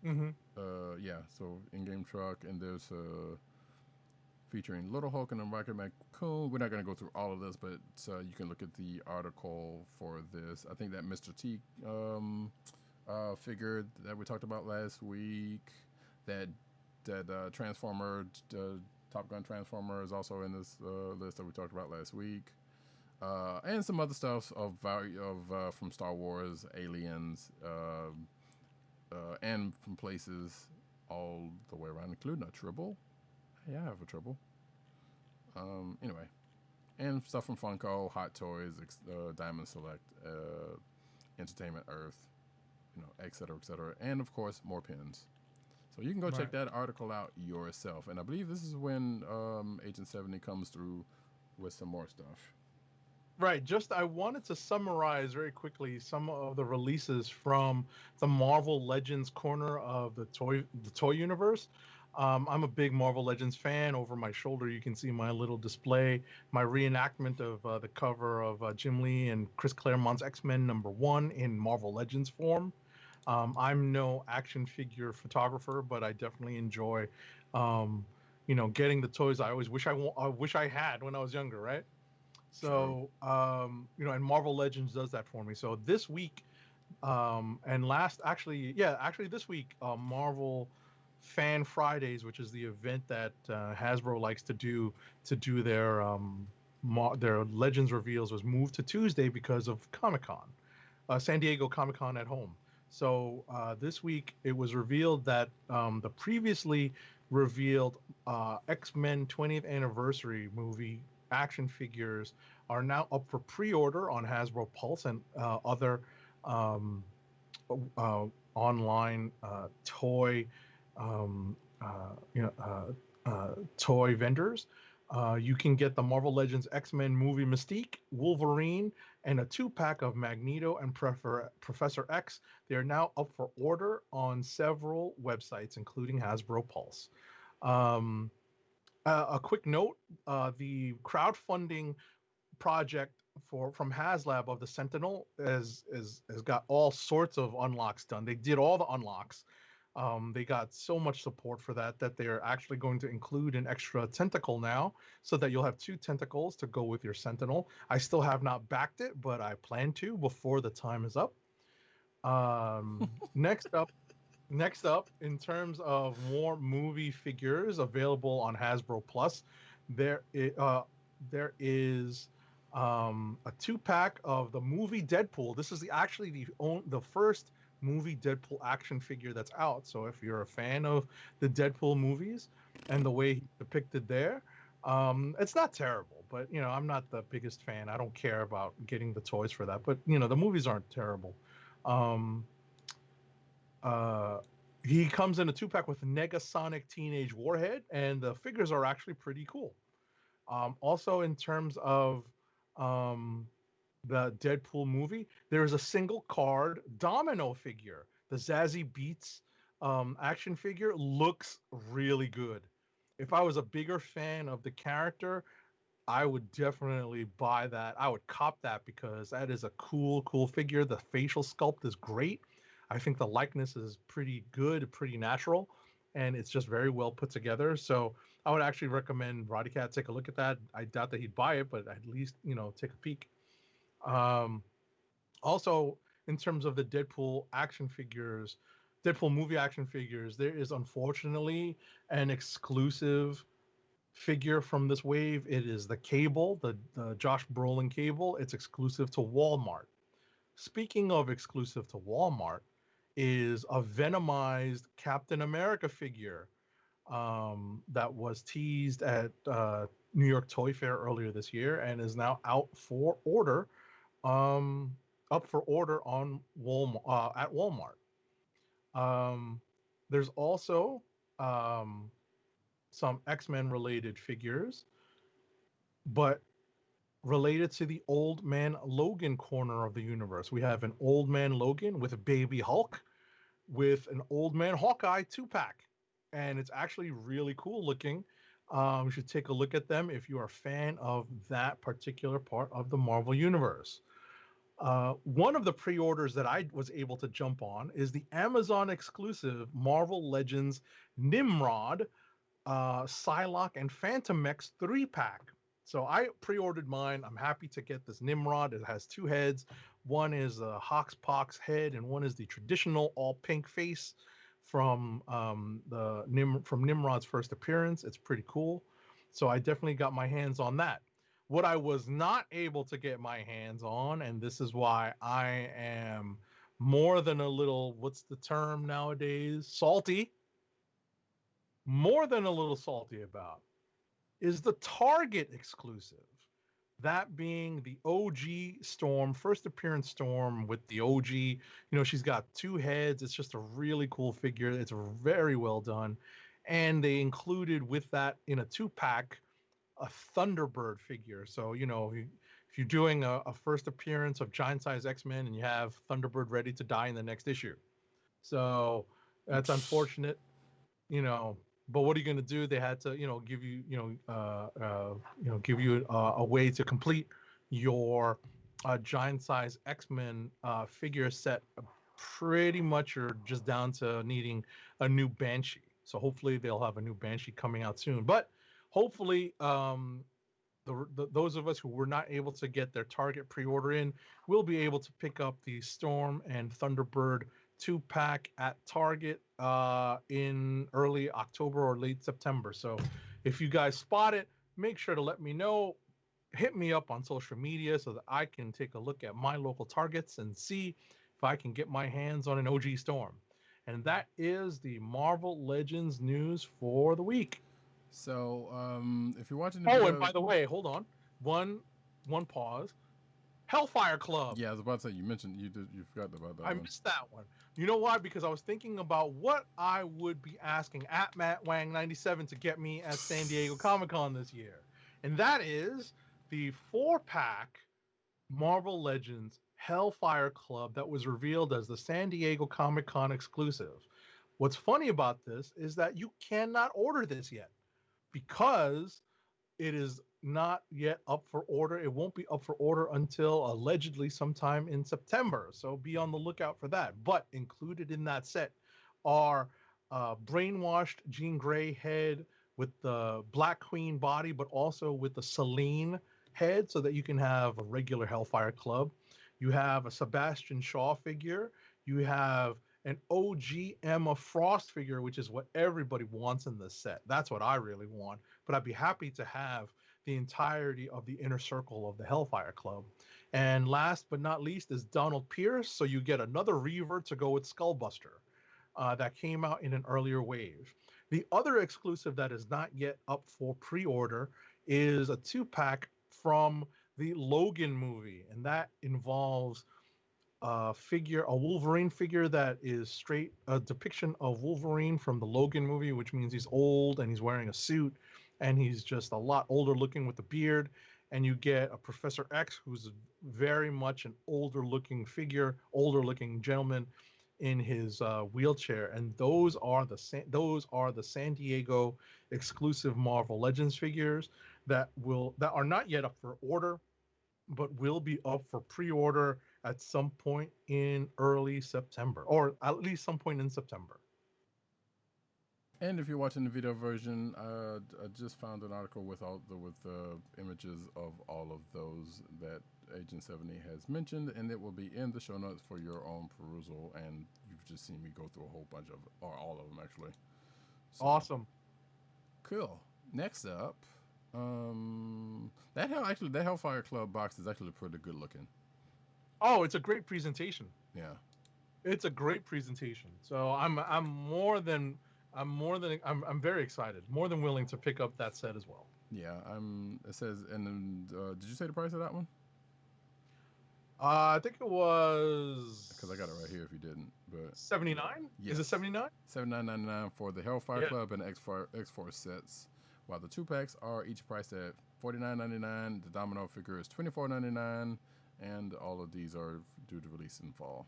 Mm-hmm. Yeah, so in-game truck, and there's featuring Little Hulk and the Rocket Raccoon. We're not going to go through all of this, but you can look at the article for this. I think that Mr. T figure that we talked about last week, that Transformer, Top Gun Transformer is also in this list that we talked about last week. And some other stuff of from Star Wars, Aliens, and from places all the way around, including a Tribble. Yeah, I have a Tribble. Anyway, and stuff from Funko, Hot Toys, Diamond Select, Entertainment Earth, et cetera, and of course more pins. So you can go check that article out yourself. And I believe this is when Agent 70 comes through with some more stuff. Right. I wanted to summarize very quickly some of the releases from the Marvel Legends corner of the toy universe. I'm a big Marvel Legends fan. Over my shoulder, you can see my little display, my reenactment of the cover of Jim Lee and Chris Claremont's X-Men #1 in Marvel Legends form. I'm no action figure photographer, but I definitely enjoy, getting the toys I always wish I had when I was younger, right? So, and Marvel Legends does that for me. So this week, this week, Marvel Fan Fridays, which is the event that Hasbro likes to do their Legends reveals, was moved to Tuesday because of Comic-Con, San Diego Comic-Con at home. So this week it was revealed that the previously revealed X-Men 20th anniversary movie action figures are now up for pre-order on Hasbro Pulse and other online toy toy vendors. You can get the Marvel Legends X-Men movie Mystique, Wolverine, and a 2-pack of Magneto and Professor X. They are now up for order on several websites, including Hasbro Pulse. A quick note, the crowdfunding project from HasLab of the Sentinel has got all sorts of unlocks done. They did all the unlocks. They got so much support for that they're actually going to include an extra tentacle now, so that you'll have 2 tentacles to go with your Sentinel. I still have not backed it, but I plan to before the time is up. Next up, in terms of more movie figures available on Hasbro Plus, there is a 2-pack of the movie Deadpool. This is the first movie Deadpool action figure that's out. So if you're a fan of the Deadpool movies and the way he's depicted there, it's not terrible. But I'm not the biggest fan. I don't care about getting the toys for that. But the movies aren't terrible. He comes in a 2-pack with Negasonic Teenage Warhead, and the figures are actually pretty cool. Also, in terms of the Deadpool movie, there is a single card Domino figure. The Zazie Beetz action figure looks really good. If I was a bigger fan of the character, I would definitely buy that. I would cop that because that is a cool figure. The facial sculpt is great. I think the likeness is pretty good, pretty natural, and it's just very well put together. So I would actually recommend Roddykat take a look at that. I doubt that he'd buy it, but at least, take a peek. Also, in terms of the Deadpool movie action figures, there is unfortunately an exclusive figure from this wave. It is the Cable, the Josh Brolin Cable. It's exclusive to Walmart. Speaking of exclusive to Walmart, is a Venomized Captain America figure that was teased at New York Toy Fair earlier this year and is now out for order, up for order on Walmart at Walmart. There's also some X-Men related figures, but related to the Old Man Logan corner of the universe. We have an Old Man Logan with a baby Hulk, with an Old Man Hawkeye 2-pack, and it's actually really cool looking. You should take a look at them if you are a fan of that particular part of the Marvel universe. One of the pre-orders that I was able to jump on is the Amazon exclusive Marvel Legends Nimrod, Psylocke, and Phantomex 3-pack. So I pre-ordered mine. I'm happy to get this Nimrod. It has two heads. One is the Hoxpox head, and one is the traditional all pink face from from Nimrod's first appearance. It's pretty cool. So I definitely got my hands on that. What I was not able to get my hands on, and this is why I am more than a little, what's the term nowadays? Salty. More than a little salty about is the Target exclusive. That being the OG Storm, first appearance Storm with the OG. You know, she's got two heads. It's just a really cool figure. It's very well done. And they included with that in a 2-pack a Thunderbird figure. So, you know, if you're doing a first appearance of giant size X-Men and you have Thunderbird ready to die in the next issue. So that's unfortunate, you know, but what are you going to do? They had to, you know, give you, give you a way to complete your giant size X-Men figure set. Pretty much you're just down to needing a new Banshee. So hopefully they'll have a new Banshee coming out soon. But hopefully those of us who were not able to get their Target pre-order in will be able to pick up the Storm and Thunderbird 2-pack at Target in early October or late September. So if you guys spot it, make sure to let me know. Hit me up on social media so that I can take a look at my local Targets and see if I can get my hands on an OG Storm. And that is the Marvel Legends news for the week. So, if you're watching the Oh, video, and by the way, hold on. One pause. Hellfire Club. yeah, I was about to say you forgot about that. I missed that one. You know why? Because I was thinking about what I would be asking at Matt Wang 97 to get me at San Diego Comic-Con this year. And that is the 4-pack Marvel Legends Hellfire Club that was revealed as the San Diego Comic-Con exclusive. What's funny about this is that you cannot order this yet because it is not yet up for order. It won't be up for order until allegedly sometime in September. So be on the lookout for that. But included in that set are brainwashed Jean Grey head with the Black Queen body, but also with the Selene head so that you can have a regular Hellfire Club. You have a Sebastian Shaw figure. You have an OG Emma Frost figure, which is what everybody wants in this set. That's what I really want. But I'd be happy to have the entirety of the inner circle of the Hellfire Club. And last but not least is Donald Pierce. So you get another revert to go with Skullbuster that came out in an earlier wave. The other exclusive that is not yet up for pre-order is a 2-pack from the Logan movie. And that involves a Wolverine figure that is straight a depiction of Wolverine from the Logan movie, which means he's old and he's wearing a suit and he's just a lot older looking with a beard. And you get a Professor X who's very much an older looking figure, older looking gentleman in his wheelchair. And those are the San Diego exclusive Marvel Legends figures that are not yet up for order, but will be up for pre-order at some point in early September, or at least some point in September. And if you're watching the video version, I just found an article with the images of all of those that Agent 70 has mentioned, and it will be in the show notes for your own perusal. And you've just seen me go through a whole bunch of, or all of them actually. So, Awesome. Cool. Next up, that Hellfire Club box is actually pretty good looking. Oh, it's a great presentation. Yeah. It's a great presentation. So I'm very excited, more than willing to pick up that set as well. Yeah, it says, and then, did you say the price of that one? I think it was. Because I got it right here if you didn't, but 79. Yes. Is it 79? $79.99 for the Hellfire Club and X-Force sets, while the 2-packs are each priced at $49.99. The Domino figure is $24.99, and all of these are due to release in fall.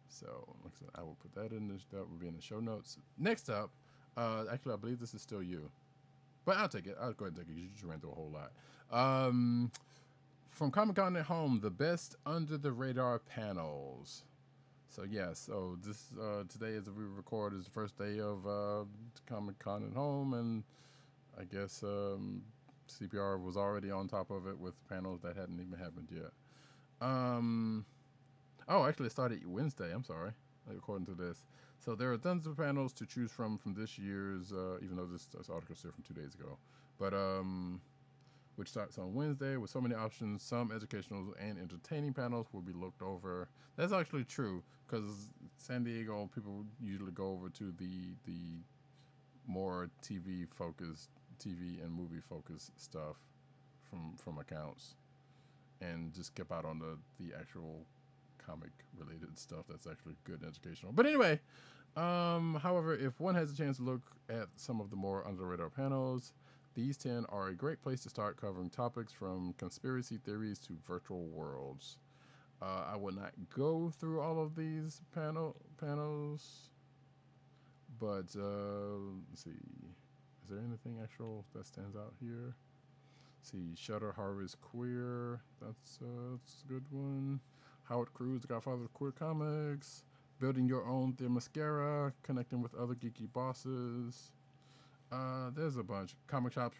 So, like I said, I will put that in. That will be in the show notes. Next up, actually, I believe this is still you, but I'll take it. I'll go ahead and take it. You just ran through a whole lot. from Comic Con at Home, the best under the radar panels. So so this today, as we record, is the first day of Comic Con at Home, and I guess CPR was already on top of it with panels that hadn't even happened yet. Oh, actually, it started Wednesday. I'm sorry, according to this. So there are tons of panels to choose from this year's, even though this article is still from 2 days ago, but which starts on Wednesday with so many options. Some educational and entertaining panels will be looked over. That's actually true, because San Diego people usually go over to the more TV and movie focused stuff from accounts, and just skip out on the actual comic related stuff that's actually good and educational. But anyway, however, if one has a chance to look at some of the more under the radar panels, these 10 are a great place to start covering topics from conspiracy theories to virtual worlds. I will not go through all of these panels, but let's see. Is there anything actual that stands out here? See, Shutter Harvest Queer. That's a good one. Howard Cruz, the Godfather of Queer Comics. Building Your Own Themyscira. Connecting with other geeky bosses. There's a bunch. Comic shops,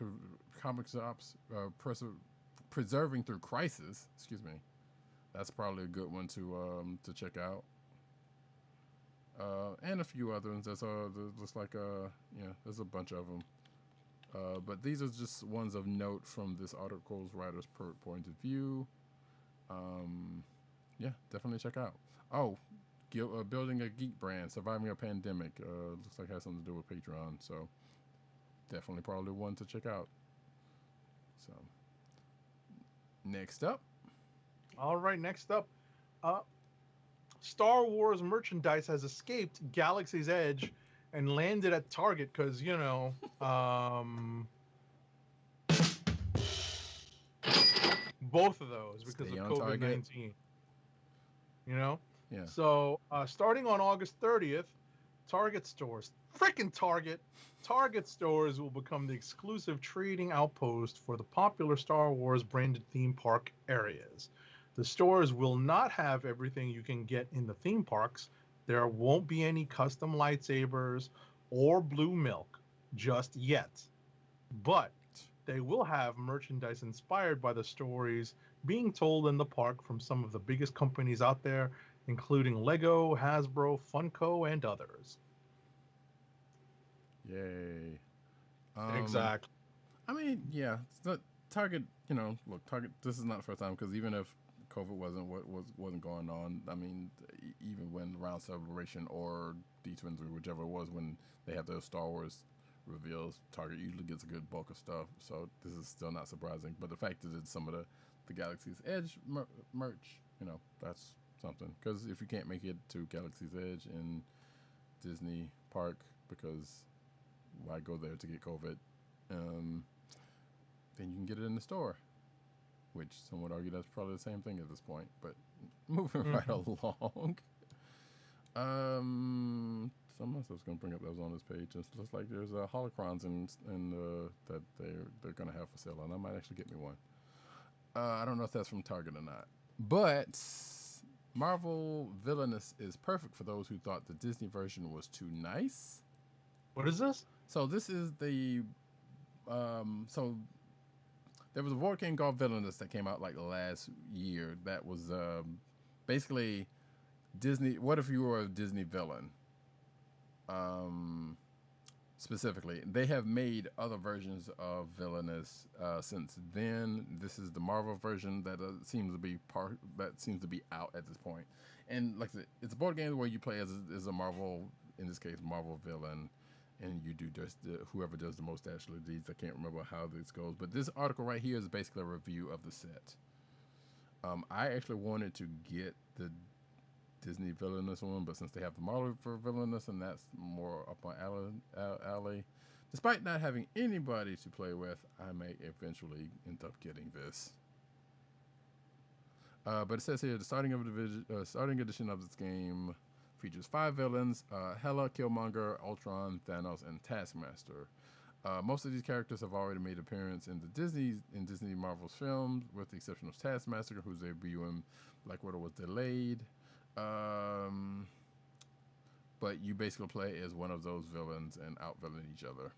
preserving through crisis. Excuse me. That's probably a good one to check out. And a few other ones. There's a bunch of them. But these are just ones of note from this article's writer's point of view. Definitely check out. Oh, building a geek brand, surviving a pandemic. Looks like it has something to do with Patreon. So definitely probably one to check out. So next up. All right, next up, Star Wars merchandise has escaped Galaxy's Edge and landed at Target because, both of those because Stay of on Target. COVID-19. Yeah. So starting on August 30th, Target stores, Target stores will become the exclusive trading outpost for the popular Star Wars branded theme park areas. The stores will not have everything you can get in the theme parks. There won't be any custom lightsabers or blue milk just yet. But they will have merchandise inspired by the stories being told in the park from some of the biggest companies out there, including Lego, Hasbro, Funko, and others. Yay. Exactly. I mean, Target, look, Target, this is not the first time, because even if COVID wasn't going on, I mean, even when around Celebration or D23, whichever it was, when they have those Star Wars reveals, Target usually gets a good bulk of stuff, so this is still not surprising. But the fact that it's some of the Galaxy's Edge merch, that's something. Because if you can't make it to Galaxy's Edge in Disney Park, because why go there to get COVID, then you can get it in the store, which some would argue that's probably the same thing at this point. But moving right along, something else I was going to bring up that was on this page. It looks like there's holocrons that they're going to have for sale, and I might actually get me one. I don't know if that's from Target or not, but Marvel Villainous is perfect for those who thought the Disney version was too nice. What is this? So this is the so there was a board game called Villainous that came out like last year. That was basically Disney. What if you were a Disney villain? Specifically, they have made other versions of Villainous since then. This is the Marvel version that seems to be out at this point. And like I said, it's a board game where you play as a Marvel, in this case, Marvel villain. And you do just whoever does the most actual deeds. I can't remember how this goes, but this article right here is basically a review of the set. I actually wanted to get the Disney Villainous one, but since they have the Marvel for Villainous, and that's more up my alley, despite not having anybody to play with, I may eventually end up getting this. But it says here the starting edition of this game features 5 villains: Hela, Killmonger, Ultron, Thanos, and Taskmaster. Most of these characters have already made appearance in Disney Marvel's films, with the exception of Taskmaster, whose debut in Black Widow was delayed. But you basically play as one of those villains and out-villain each other.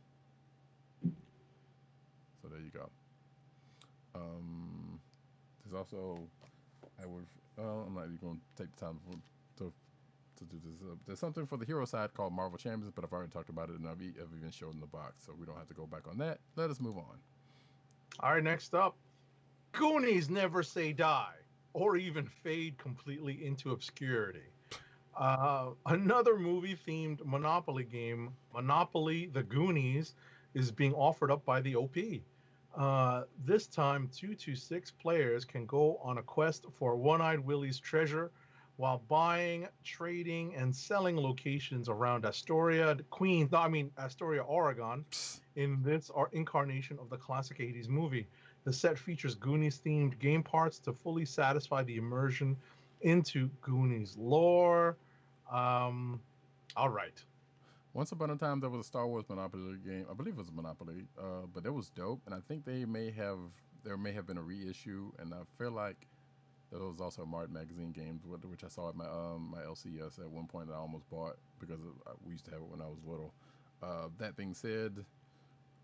So there you go. There's also, I'm not even going to take the time to do this. There's something for the hero side called Marvel Champions, but I've already talked about it and I've even showed in the box, so we don't have to go back on that. Let us move on. All right, next up, Goonies Never Say Die, or even fade completely into obscurity. Another movie-themed Monopoly game, Monopoly The Goonies, is being offered up by the OP. This time, 2 to 6 players can go on a quest for One-Eyed Willie's treasure while buying, trading, and selling locations around Astoria, Oregon, in this incarnation of the classic 80s movie. The set features Goonies-themed game parts to fully satisfy the immersion into Goonies lore. All right. Once upon a time, there was a Star Wars Monopoly game. I believe it was a Monopoly, but it was dope. And I think there may have been a reissue, and I feel like there was also a Martin magazine game, which I saw at my LCS at one point that I almost bought because we used to have it when I was little. That being said,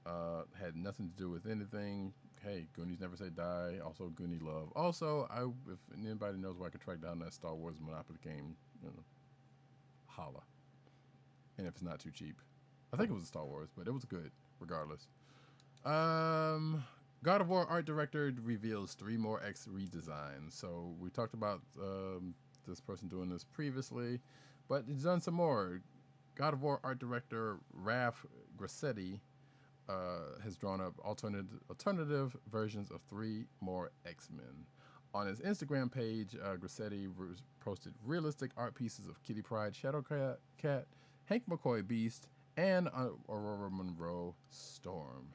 had nothing to do with anything. Hey, Goonies Never Say Die. Also, Goonie Love. Also, if anybody knows where I could track down that Star Wars Monopoly game, holla. And if it's not too cheap. I think it was a Star Wars, but it was good, regardless. God of War art director reveals 3 more X redesigns. So we talked about this person doing this previously, but he's done some more. God of War art director Raf Grassetti has drawn up alternative versions of 3 more X-Men. On his Instagram page, Grassetti posted realistic art pieces of Kitty Pryde, Shadowcat, Hank McCoy Beast, and Aurora Monroe Storm.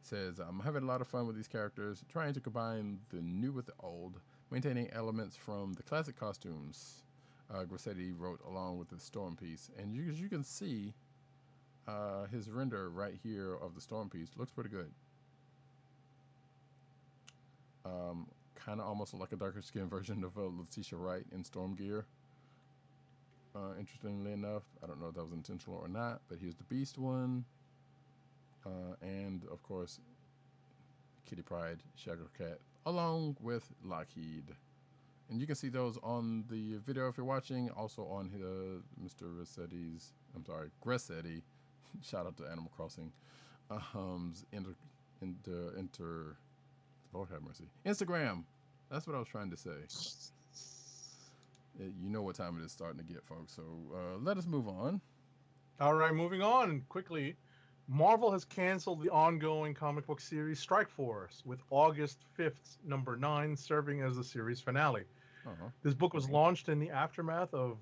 Says, I'm having a lot of fun with these characters, trying to combine the new with the old, maintaining elements from the classic costumes, Grassetti wrote along with the Storm piece. And you can see his render right here of the Storm piece. Looks pretty good. Kind of almost like a darker skin version of Letitia Wright in Storm gear. Interestingly enough, I don't know if that was intentional or not, but here's the Beast one. And, of course, Kitty Pryde, Shadowcat, along with Lockheed. And you can see those on the video if you're watching, also on Mr. Grassetti, shout out to Animal Crossing, Lord have mercy, Instagram. That's what I was trying to say. You know what time it is starting to get, folks. So let us move on. All right, moving on quickly. Marvel has canceled the ongoing comic book series Strike Force, with August 5th, number 9, serving as the series finale. Uh-huh. This book was launched in the aftermath of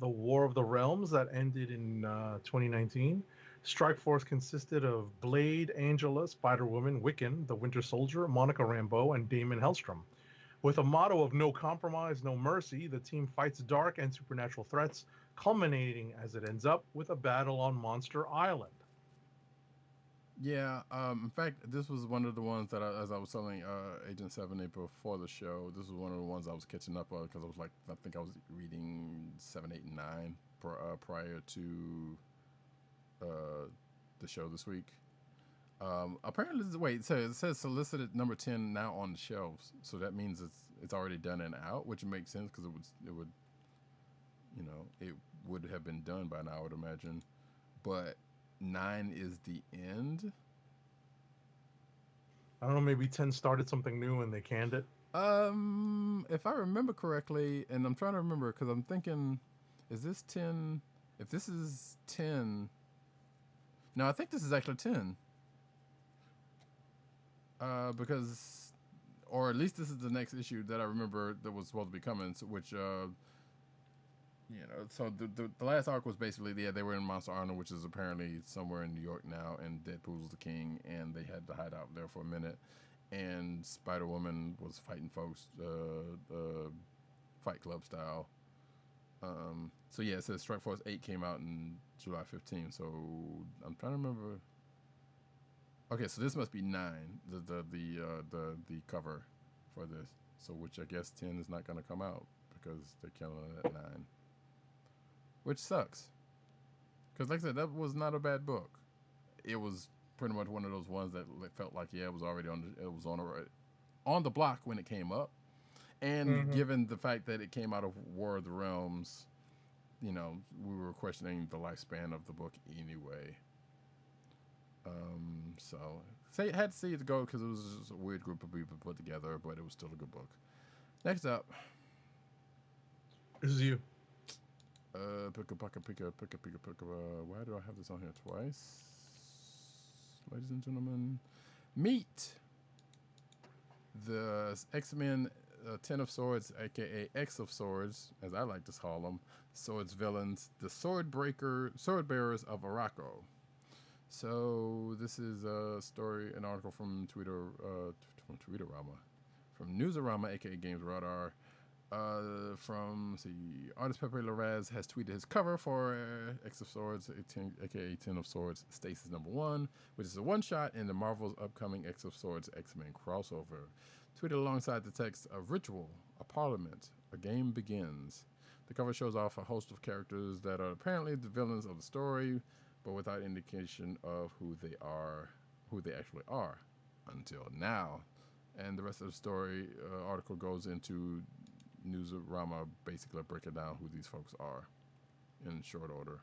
the War of the Realms that ended in 2019. Strike Force consisted of Blade, Angela, Spider-Woman, Wiccan, the Winter Soldier, Monica Rambeau, and Damon Hellstrom. With a motto of no compromise, no mercy, the team fights dark and supernatural threats, culminating as it ends up with a battle on Monster Island. Yeah, in fact, this was one of the ones that, as I was telling Agent 7 before the show, this was one of the ones I was catching up on because I think I was reading 7, 8, and 9 prior to the show this week. Apparently, it says solicited number 10 now on the shelves, so that means it's already done and out, which makes sense because it would have been done by now, I would imagine, but 9 is the end. I don't know, maybe 10 started something new and they canned it. If I remember correctly, and I'm trying to remember because I'm thinking, is this 10? If this is 10, no, I think this is actually 10. Because, or at least this is the next issue that I remember that was supposed to be coming, which, so the last arc was basically, they were in Monster Island, which is apparently somewhere in New York now, and Deadpool's the king, and they had to hide out there for a minute, and Spider-Woman was fighting folks, Fight Club style. So yeah, it says Strike Force 8 came out in July 15th, so I'm trying to remember. Okay, so this must be 9. The cover for this. So which I guess 10 is not going to come out because they're killing it at 9, which sucks. Because like I said, that was not a bad book. It was pretty much one of those ones that felt like it was already on the block when it came up, and given the fact that it came out of War of the Realms, we were questioning the lifespan of the book anyway. So had to see it go because it was just a weird group of people put together, but it was still a good book. Next up, This is you. Why do I have this on here twice? Ladies and gentlemen, meet the X-Men 10 of Swords, aka X of Swords, as I like to call them, Swords villains, the Sword Bearers of Araco. So this is a story, an article from from Newsarama, aka Games Radar. Artist Pepe Larraz has tweeted his cover for X of Swords, aka 10 of Swords, Stasis #1, which is a one-shot in the Marvel's upcoming X of Swords X-Men crossover. Tweeted alongside the text, "A ritual, a parliament, a game begins." The cover shows off a host of characters that are apparently the villains of the story, but without indication of who they actually are, until now. And the rest of the story article goes into Newsarama basically breaking down who these folks are in short order.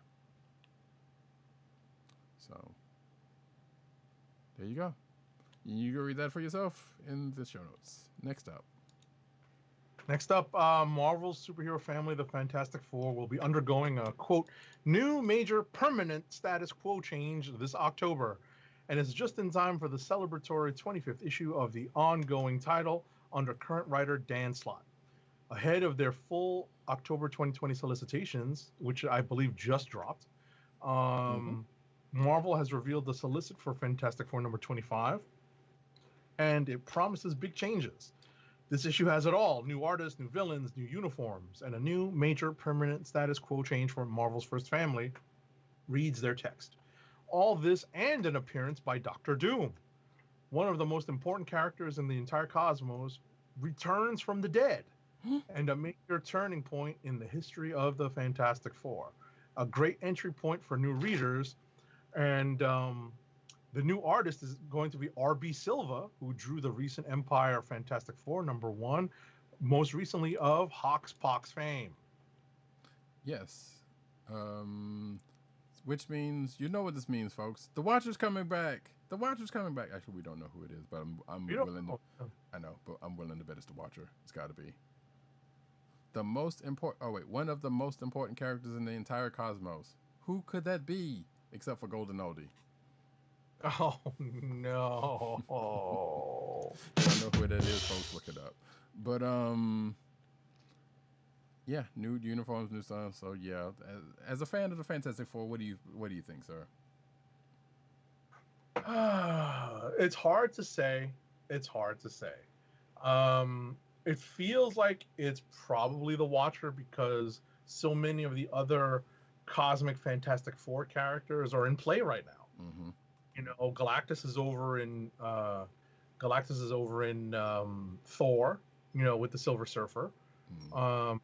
So there you go. You can read that for yourself in the show notes. Next up, Marvel's superhero family, the Fantastic Four, will be undergoing a, quote, new major permanent status quo change this October, and is just in time for the celebratory 25th issue of the ongoing title under current writer Dan Slott. Ahead of their full October 2020 solicitations, which I believe just dropped, Marvel has revealed the solicit for Fantastic Four number 25, and it promises big changes. This issue has it all: new artists, new villains, new uniforms, and a new major permanent status quo change for Marvel's first family, reads their text. All this and an appearance by Doctor Doom, one of the most important characters in the entire cosmos, returns from the dead, and a major turning point in the history of the Fantastic Four. A great entry point for new readers, and the new artist is going to be R.B. Silva, who drew the recent Empyre Fantastic Four #1, most recently of Hox Pox fame. Yes. Which means, you know what this means, folks. The Watcher's coming back. The Watcher's coming back. Actually, we don't know who it is, but I'm willing to... I know, but I'm willing to bet it's the Watcher. It's got to be. The most important... Oh, wait. One of the most important characters in the entire cosmos. Who could that be? Except for Golden Oldie. Oh, no. I don't know who that is, folks. Look it up. But, yeah, new uniforms, new stuff. So, yeah, as a fan of the Fantastic Four, what do you think, sir? It's hard to say. It feels like it's probably the Watcher because so many of the other cosmic Fantastic Four characters are in play right now. Mm-hmm. Galactus is over in Thor, with the Silver Surfer. Mm-hmm.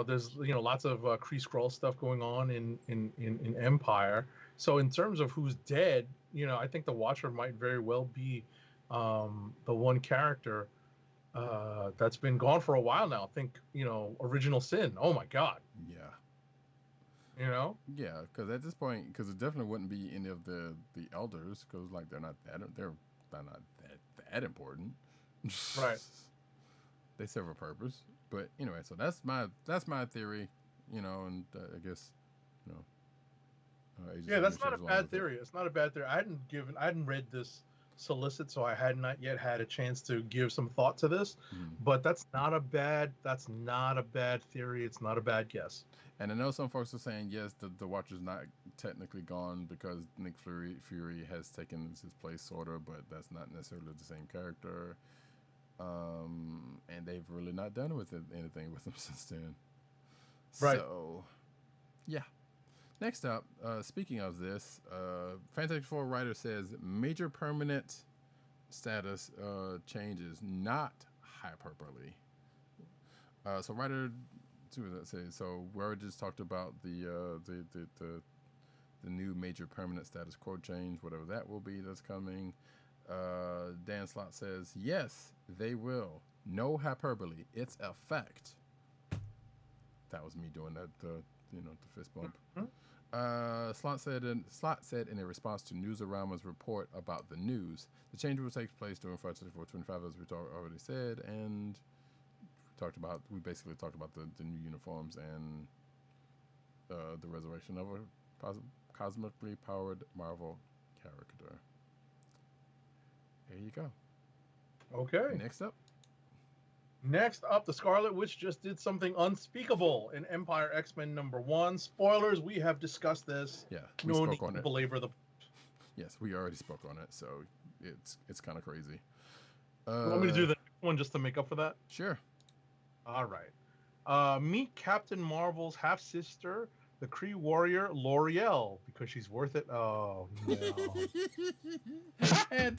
There's lots of Kree Skrull stuff going on in Empyre. So in terms of who's dead, I think the Watcher might very well be the one character that's been gone for a while now. Think, Original Sin. Oh my God. Yeah. Yeah, because at this point, because it definitely wouldn't be any of the elders, because they're not that important. Right. They serve a purpose, but anyway, so that's my theory, and I guess, yeah, that's not a bad theory. It's not a bad theory. I hadn't read this solicit, so I had not yet had a chance to give some thought to this. But that's not a bad theory. It's not a bad guess. And I know some folks are saying, yes, the Watcher's not technically gone because Nick Fury has taken his place, sort of, but that's not necessarily the same character. And they've really not done anything with him since then. Right. So, yeah. Next up, speaking of this, Fantastic Four writer says major permanent status changes, not hyperbole. So writer, see what that says. So we already just talked about the new major permanent status quo change, whatever that will be that's coming. Dan Slott says yes, they will. No hyperbole. It's a fact. That was me doing that. The fist bump. Slot said in a response to Newsarama's report about the news, the change will take place during 425, as we already said, and we basically talked about the new uniforms and the resurrection of a cosmically powered Marvel character. There you go. Okay. Next up, the Scarlet Witch just did something unspeakable in Empyre X-Men #1. Spoilers, we have discussed this. Yeah, we no spoke need on to it. belabor the. Yes, we already spoke on it, so it's kind of crazy. You want me to do the next one just to make up for that? Sure. All right. Meet Captain Marvel's half-sister, the Kree warrior L'Oreal, because she's worth it. Oh, no. I had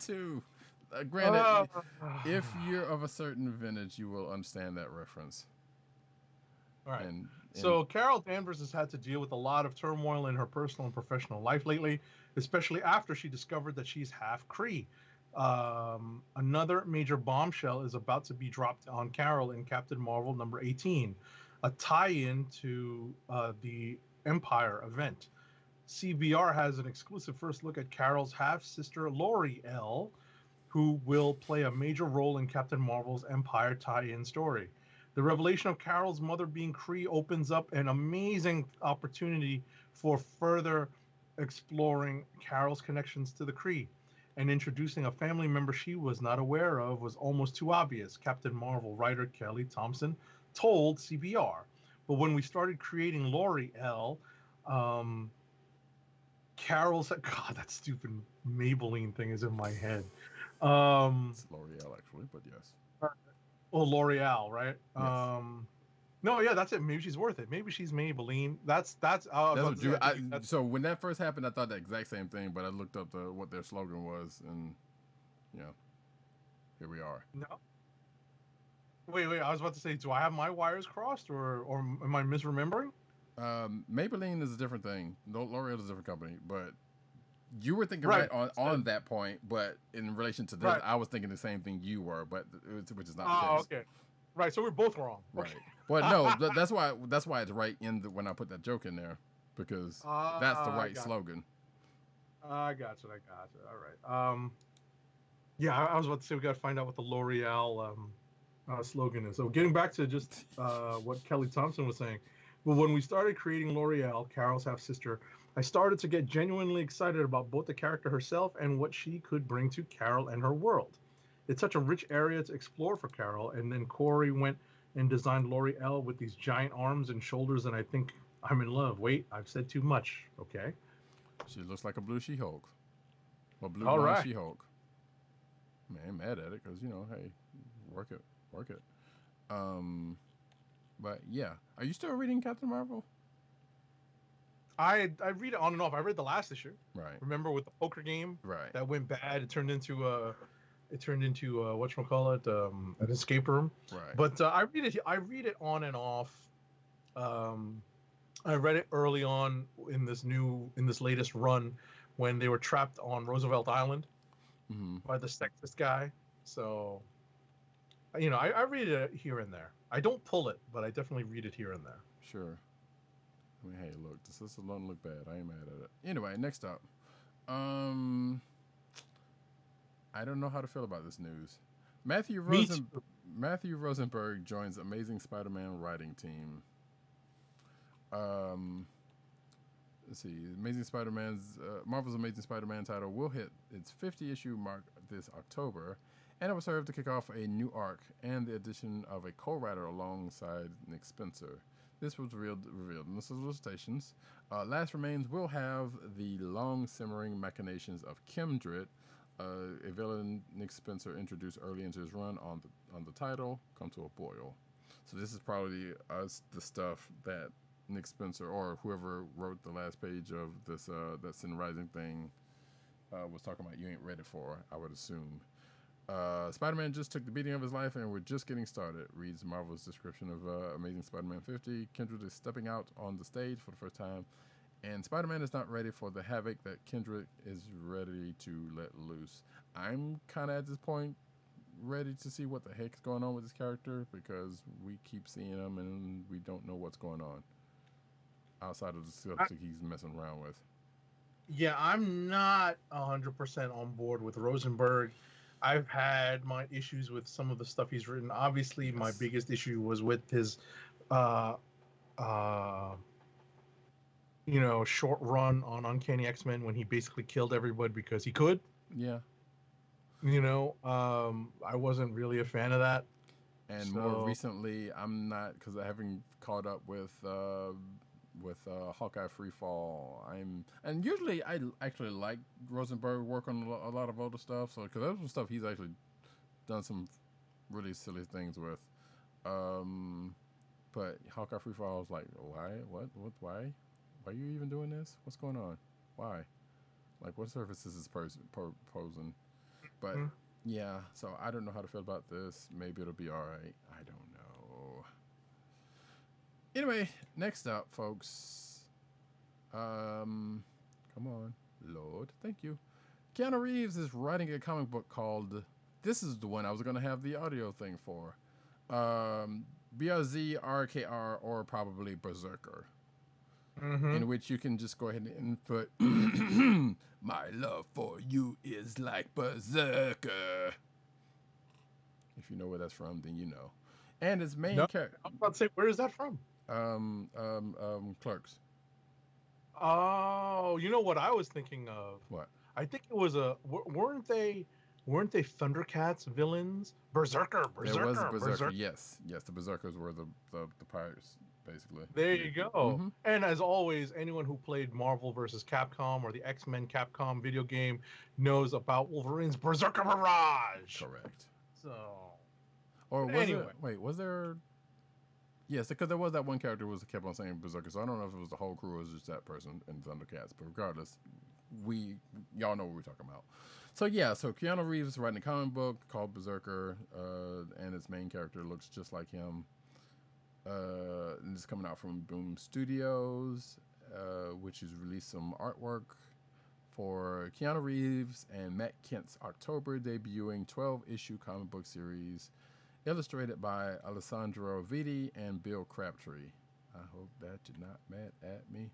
to. Granted, if you're of a certain vintage, you will understand that reference. All right. So Carol Danvers has had to deal with a lot of turmoil in her personal and professional life lately, especially after she discovered that she's half Kree. Another major bombshell is about to be dropped on Carol in Captain Marvel #18, a tie-in to the Empyre event. CBR has an exclusive first look at Carol's half-sister L'Oreal, who will play a major role in Captain Marvel's Empyre tie-in story. The revelation of Carol's mother being Kree opens up an amazing opportunity for further exploring Carol's connections to the Kree, and introducing a family member she was not aware of was almost too obvious, Captain Marvel writer Kelly Thompson told CBR. But when we started creating L'Oreal, Carol's... God, that stupid Maybelline thing is in my head. It's L'Oreal, actually, but yes. Oh, L'Oreal, right? Yes. No, yeah, that's it. Maybe she's worth it. Maybe she's Maybelline. So when that first happened, I thought the exact same thing, but I looked up what their slogan was, and here we are. No. Wait. I was about to say, do I have my wires crossed, or am I misremembering? Maybelline is a different thing. L'Oreal is a different company, but you were thinking right on that point. But in relation to this, I was thinking the same thing you were, which is not the case. Oh, okay. Right, so we're both wrong. Right. Well, no, that's why it's right when I put that joke in there, because that's the right slogan. I got you. All right. Yeah, I was about to say we got to find out what the L'Oreal slogan is. So getting back to just what Kelly Thompson was saying, well, when we started creating L'Oreal, Carol's half-sister, I started to get genuinely excited about both the character herself and what she could bring to Carol and her world. It's such a rich area to explore for Carol, and then Corey went and designed L'Oreal with these giant arms and shoulders, and I think I'm in love. Wait, I've said too much. Okay. She looks like a blue She-Hulk. Or blue She-Hulk. Man, I'm mad at it because, hey, work it. But yeah, are you still reading Captain Marvel? I read it on and off. I read the last issue. Right. Remember with the poker game? Right. That went bad. It turned into whatchamacallit, an escape room. Right. But I read it on and off. I read it early on in this latest run when they were trapped on Roosevelt Island by the sexist guy. So, I read it here and there. I don't pull it, but I definitely read it here and there. Sure. I mean, hey, look, this doesn't look bad. I ain't mad at it. Anyway, next up. I don't know how to feel about this news. Matthew Rosenberg joins Amazing Spider-Man writing team. Let's see. Marvel's Amazing Spider-Man title will hit its 50-issue mark this October, and it will serve to kick off a new arc and the addition of a co-writer alongside Nick Spencer. This was revealed in the solicitations. Last Remains will have the long-simmering machinations of Kindred, a villain Nick Spencer introduced early into his run on the title, come to a boil. So this is probably the stuff that Nick Spencer or whoever wrote the last page of this that Sin Rising thing was talking about. You ain't ready for, I would assume. Spider-Man just took the beating of his life, and we're just getting started. Reads Marvel's description of Amazing Spider-Man 50. Kendrick is stepping out on the stage for the first time, and Spider-Man is not ready for the havoc that Kendrick is ready to let loose. I'm kind of at this point ready to see what the heck's going on with this character, because we keep seeing him and we don't know what's going on outside of the stuff that he's messing around with. Yeah, I'm not 100% on board with Rosenberg. I've had my issues with some of the stuff he's written. Obviously, my biggest issue was with his, short run on Uncanny X-Men when he basically killed everybody because he could. Yeah. I wasn't really a fan of that. And more recently, I'm not, because I haven't caught up with Hawkeye Freefall. And usually I actually like Rosenberg work on a lot of older stuff. So because there's some stuff he's actually done some really silly things with. But Hawkeye Freefall was like, why? What? Why? Why are you even doing this? What's going on? Why? Like, what service is this person posing? But yeah, so I don't know how to feel about this. Maybe it'll be all right. I don't know. Anyway, next up, folks. Come on, Lord, thank you. Keanu Reeves is writing a comic book called. This is the one I was gonna have the audio thing for. BRZ, RKR, or probably Berserker. In which you can just go ahead and input my love for you is like Berserker. If you know where that's from, then you know. And its main character. I was about to say, where is that from? Clerks. Oh, you know what I was thinking of? What? I think it was weren't they Thundercats villains? Berserker. There was Berserker. Yes, the Berserkers were the pirates, basically. There you go. And as always, anyone who played Marvel vs. Capcom or the X-Men Capcom video game knows about Wolverine's Berserker Barrage. Correct. So, or was anyway, was there? Yes, because there was that one character who kept on saying Berserker. So I don't know if it was the whole crew or it was just that person in Thundercats. But regardless, y'all know what we're talking about. So yeah, so Keanu Reeves is writing a comic book called Berserker, and its main character looks just like him. And it's coming out from Boom Studios, which has released some artwork for Keanu Reeves and Matt Kent's October debuting 12-issue comic book series, illustrated by Alessandro Vitti and Bill Crabtree. I hope that did not mad at me.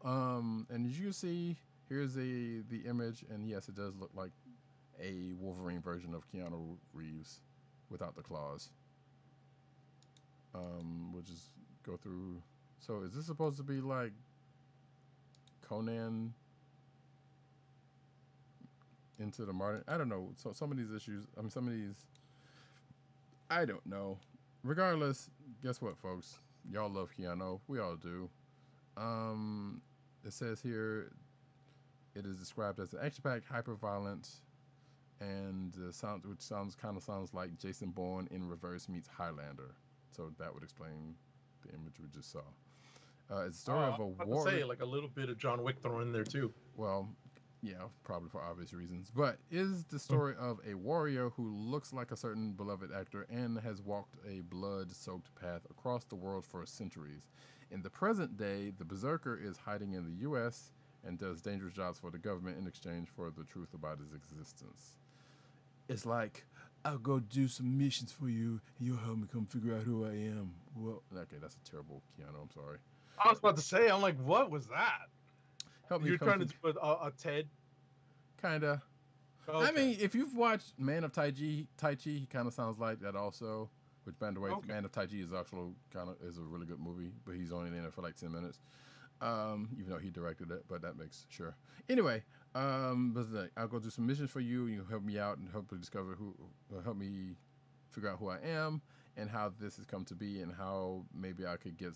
And as you can see, here's the image, and yes, it does look like a Wolverine version of Keanu Reeves without the claws. We'll just go through. So is this supposed to be like Conan into the modern? I don't know. So some of these issues, I don't know. Regardless, guess what, folks? Y'all love Keanu. We all do. It says here, it is described as an action-packed, hyper-violent, and which sounds like Jason Bourne in reverse meets Highlander. So that would explain the image we just saw. It's a story of a war. Say like a little bit of John Wick thrown in there too. Well, yeah, probably for obvious reasons. But is the story of a warrior who looks like a certain beloved actor and has walked a blood-soaked path across the world for centuries. In the present day, the Berserker is hiding in the U.S. and does dangerous jobs for the government in exchange for the truth about his existence. It's like, I'll go do some missions for you, and you'll help me come figure out who I am. Well, okay, that's a terrible Keanu. I'm sorry. I was about to say, I'm like, what was that? Help me. You're trying to do a Ted? Kinda. Okay. I mean, if you've watched Man of Tai Chi, he kind of sounds like that also. Which, by the way, Man of Tai Chi is actually is a really good movie, but he's only in it for like 10 minutes. Even though he directed it, but that makes sure. Anyway, but I'll go do some missions for you, and you help me out and help me figure out who I am and how this has come to be and how maybe I could get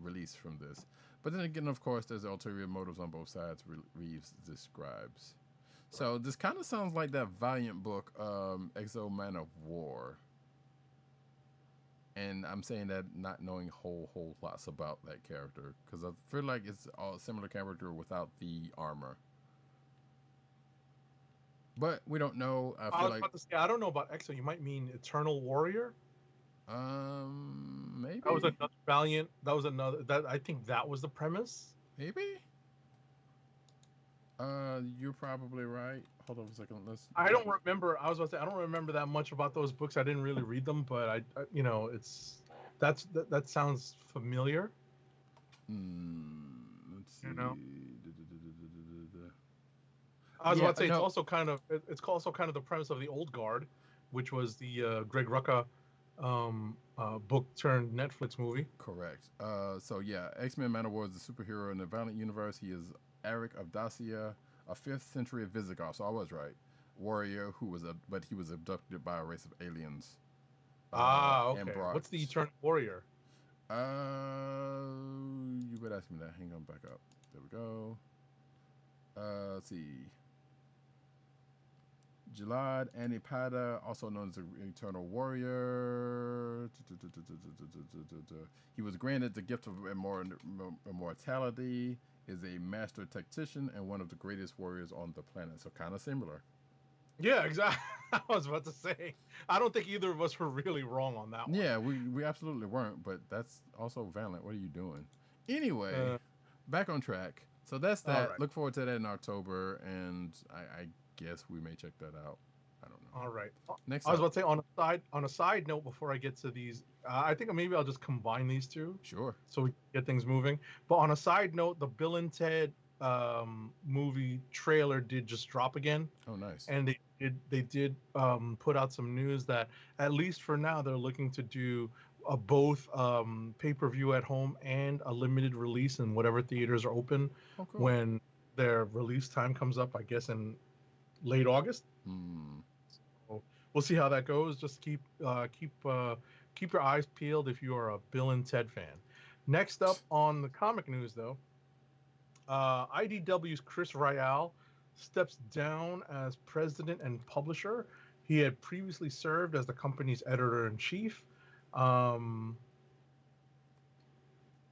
released from this. But then again, of course, there's ulterior motives on both sides. Reeves describes. So this kind of sounds like that Valiant book, Exo Man of War. And I'm saying that not knowing whole lots about that character, because I feel like it's a similar character without the armor. But we don't know. I I feel was like about to say, I don't know about Exo. You might mean Eternal Warrior. maybe That was another Valiant. That was another. That I think that was the premise. maybe. You're probably right. Hold on a second. Let's. I don't remember. I was about to say I don't remember that much about those books. I didn't really read them, but you know, that sounds familiar. Let's see. You know? I was Yeah, about to say no. it's also kind of the premise of the Old Guard, which was the Greg Rucka book turned Netflix movie. Correct. So yeah, X-Men Man-of-War is a superhero in the Valiant universe. He is Eric of Dacia, a 5th century Visigoth. So I was right. Warrior but he was abducted by a race of aliens. Okay. And brought. What's the Eternal Warrior? You would ask me that. Hang on, back up. There we go. Let's see. Jalad Anipada, also known as the Eternal Warrior. He was granted the gift of immortality, is a master tactician, and one of the greatest warriors on the planet. So kind of similar. Yeah, exactly. I was about to say. I don't think either of us were really wrong on that one. Yeah, we absolutely weren't, but that's also Valiant. What are you doing? Anyway, back on track. So that's that. Right. Look forward to that in October, and I guess we may check that out. I don't know. All right. Next I was up. about to say on a side note before I get to these, I think maybe I'll just combine these two Sure. so we can get things moving. But on a side note, the Bill and Ted movie trailer did just drop again, Oh, nice. and they did put out some news that at least for now they're looking to do both pay-per-view at home and a limited release in whatever theaters are open Oh, cool. when their release time comes up, I guess in late August. So we'll see how that goes. Just keep your eyes peeled if you are a Bill and Ted fan. Next up on the comic news, though, IDW's Chris Ryall steps down as president and publisher. He had previously served as the company's editor-in-chief.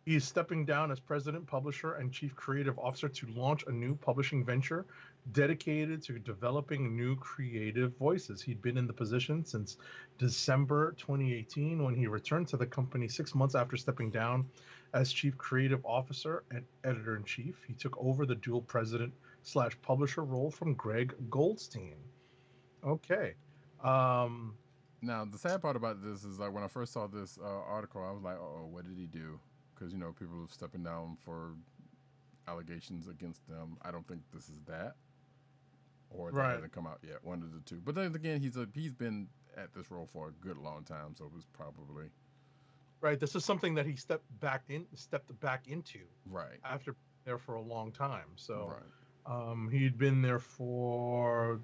He is stepping down as president, publisher, and chief creative officer to launch a new publishing venture dedicated to developing new creative voices. He'd been in the position since December 2018 when he returned to the company 6 months after stepping down as chief creative officer and editor-in-chief. He took over the dual president/publisher role from Greg Goldstein. Okay. Now, the sad part about this is like when I first saw this article, I was like, "Oh, what did he do?" Because people are stepping down for allegations against them. I don't think this is that, or that hasn't come out yet. One of the two. But then again, he's been at this role for a good long time, so it was probably right. This is something that he stepped back into. Right. After there for a long time. So right. He'd been there for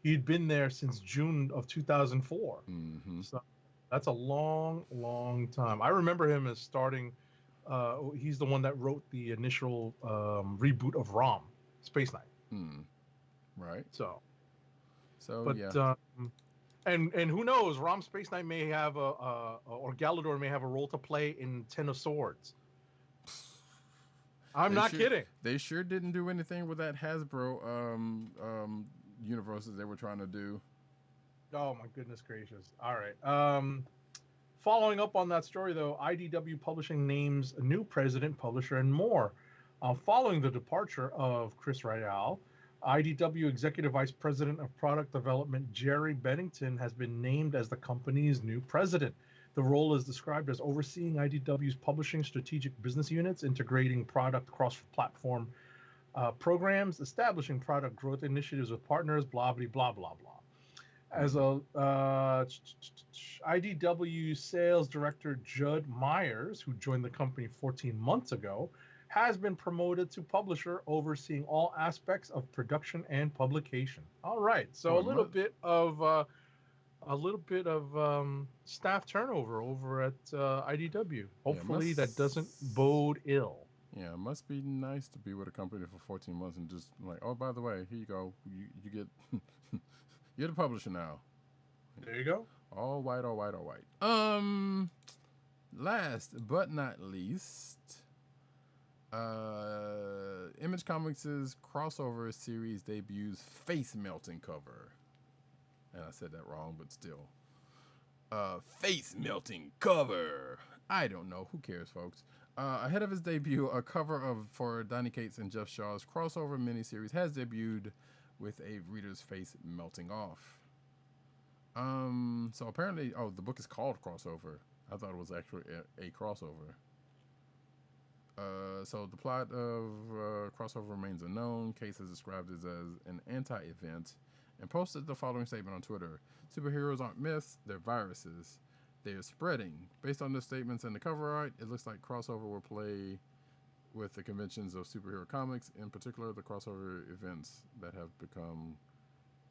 he'd been there since June of 2004. Mm-hmm. So that's a long time. I remember him as starting. He's the one that wrote the initial reboot of ROM, Space Knight. Right. So but yeah. And who knows? ROM Space Knight may have or Galador may have a role to play in Ten of Swords. I'm not kidding. They sure didn't do anything with that Hasbro universes they were trying to do. Oh my goodness gracious! All right. Following up on that story, though, IDW Publishing names a new president, publisher, and more. Following the departure of Chris Ryall, IDW Executive Vice President of Product Development Jerry Bennington has been named as the company's new president. The role is described as overseeing IDW's publishing strategic business units, integrating product cross-platform programs, establishing product growth initiatives with partners, blah, blah, blah, blah, blah. As a IDW sales director, Judd Myers, who joined the company 14 months ago, has been promoted to publisher, overseeing all aspects of production and publication. All right, so a little bit of staff turnover over at IDW. Hopefully that doesn't bode ill. Yeah, it must be nice to be with a company for 14 months and just like, oh, by the way, here you go. You get you're the publisher now. There you go. All white, all white, all white. Last but not least, Image Comics' crossover series debuts face melting cover. And I said that wrong, but still. Face melting cover. I don't know. Who cares, folks? Ahead of his debut, a cover for Donny Cates and Jeff Shaw's crossover miniseries has debuted with a reader's face melting off. So apparently, the book is called Crossover. I thought it was actually a crossover. So the plot of Crossover remains unknown. Case has described it as an anti-event and posted the following statement on Twitter. Superheroes aren't myths, they're viruses. They're spreading. Based on the statements and the cover art, it looks like Crossover will play with the conventions of superhero comics, in particular the crossover events that have become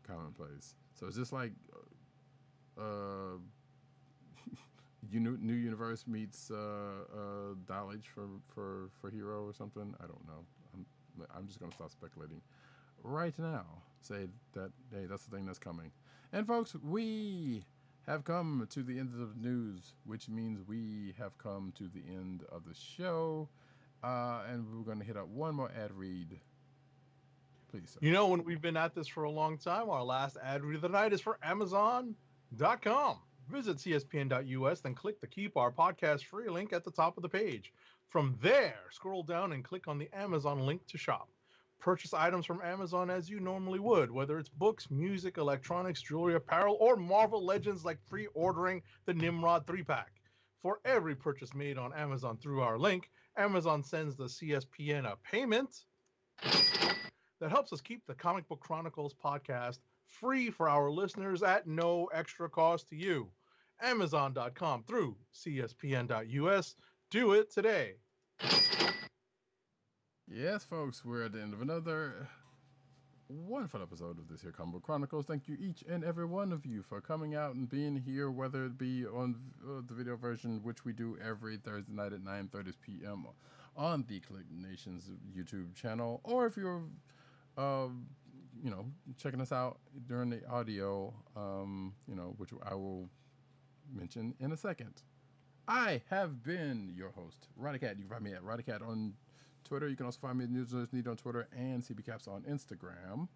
commonplace. So it's just like New Universe meets Dial H for Hero or something. I don't know. I'm just gonna stop speculating right now. Say that, hey, that's the thing that's coming. And folks, we have come to the end of the news, which means we have come to the end of the show. And we're going to hit up one more ad read. Please, sir. You know, when we've been at this for a long time, our last ad read of the night is for Amazon.com. Visit CSPN.us, then click the Keep Our Podcast Free link at the top of the page. From there, scroll down and click on the Amazon link to shop. Purchase items from Amazon as you normally would, whether it's books, music, electronics, jewelry, apparel, or Marvel Legends, like pre-ordering the Nimrod 3-pack. For every purchase made on Amazon through our link, Amazon sends the CSPN a payment that helps us keep the Comic Book Chronicles podcast free for our listeners at no extra cost to you. Amazon.com through CSPN.us. Do it today. Yes, folks, we're at the end of another wonderful episode of this here Comic Book Chronicles. Thank you, each and every one of you, for coming out and being here, whether it be on the video version, which we do every Thursday night at 9:30 p.m. on the Click Nation's YouTube channel, or if you're, checking us out during the audio, which I will mention in a second. I have been your host, Roddykat. You can find me at Roddykat on Twitter. You can also find me at Newsletters Need on Twitter and CBCaps on Instagram.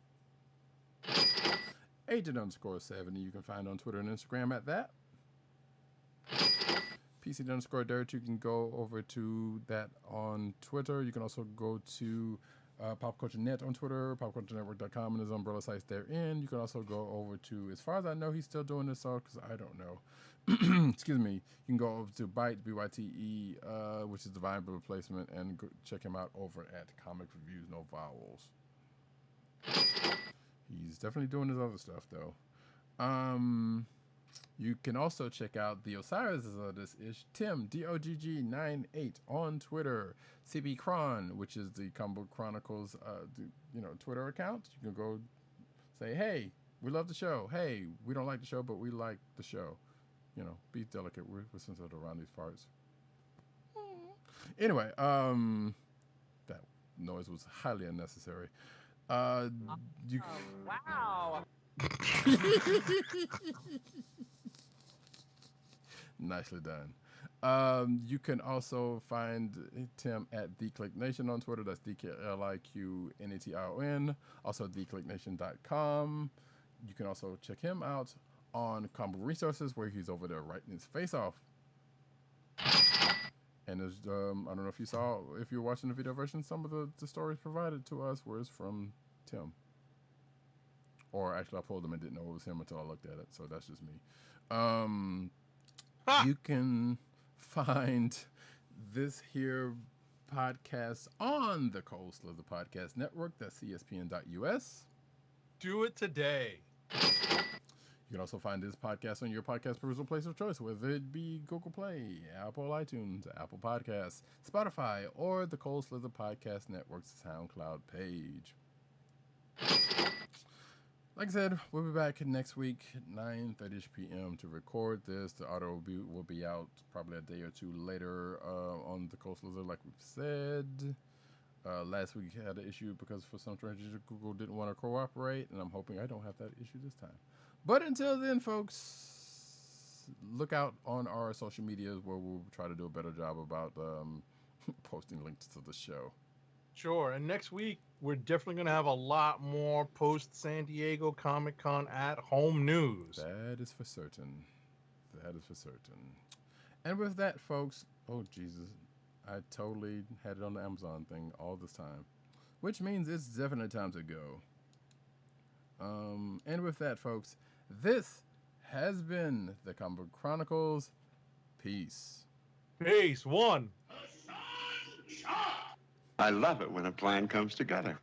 Agent_70 you can find on Twitter and Instagram at that. PC_Dirt, you can go over to that on Twitter. You can also go to Pop Culture Net on Twitter, popculturenetwork.com, and his umbrella sites therein. You can also go over to, as far as I know, he's still doing this, because I don't know. Excuse me. You can go over to Byte, B-Y-T-E, which is Divine Replacement, and check him out over at Comic Reviews No Vowels. He's definitely doing his other stuff, though. You can also check out the Osiris of this ish, Tim, DOGG98 on Twitter, CB Cron, which is the Comic Book Chronicles, Twitter account. You can go say, hey, we love the show. Hey, we don't like the show, but we like the show. Be delicate. We're sensitive around these parts. Anyway, that noise was highly unnecessary. Wow. Nicely done. You can also find Tim at The Click Nation on Twitter. That's DKLIQNATION. Also, theclicknation.com. You can also check him out on Comic Resources, where he's over there writing his face off. And there's, I don't know if you saw, if you're watching the video version, some of the stories provided to us were from Tim. Or actually, I pulled them and didn't know it was him until I looked at it. So that's just me. You can find this here podcast on the Cold Slither Podcast Network. That's CSPN.us. Do it today. You can also find this podcast on your podcast perusal place of choice, whether it be Google Play, Apple iTunes, Apple Podcasts, Spotify, or the Cold Slither Podcast Network's SoundCloud page. Like I said, we'll be back next week at 9:30 p.m. to record this. The audio will be out probably a day or two later on the Cold Slither, like we've said. Last week had an issue because for some reason Google didn't want to cooperate, and I'm hoping I don't have that issue this time. But until then, folks, look out on our social medias where we'll try to do a better job about posting links to the show. Sure. And next week, we're definitely going to have a lot more post San Diego Comic-Con at home news. That is for certain. That is for certain. And with that, folks, oh, Jesus, I totally had it on the Amazon thing all this time, which means it's definitely time to go. And with that, folks, this has been the Comic Book Chronicles. Peace. Peace. One. I love it when a plan comes together.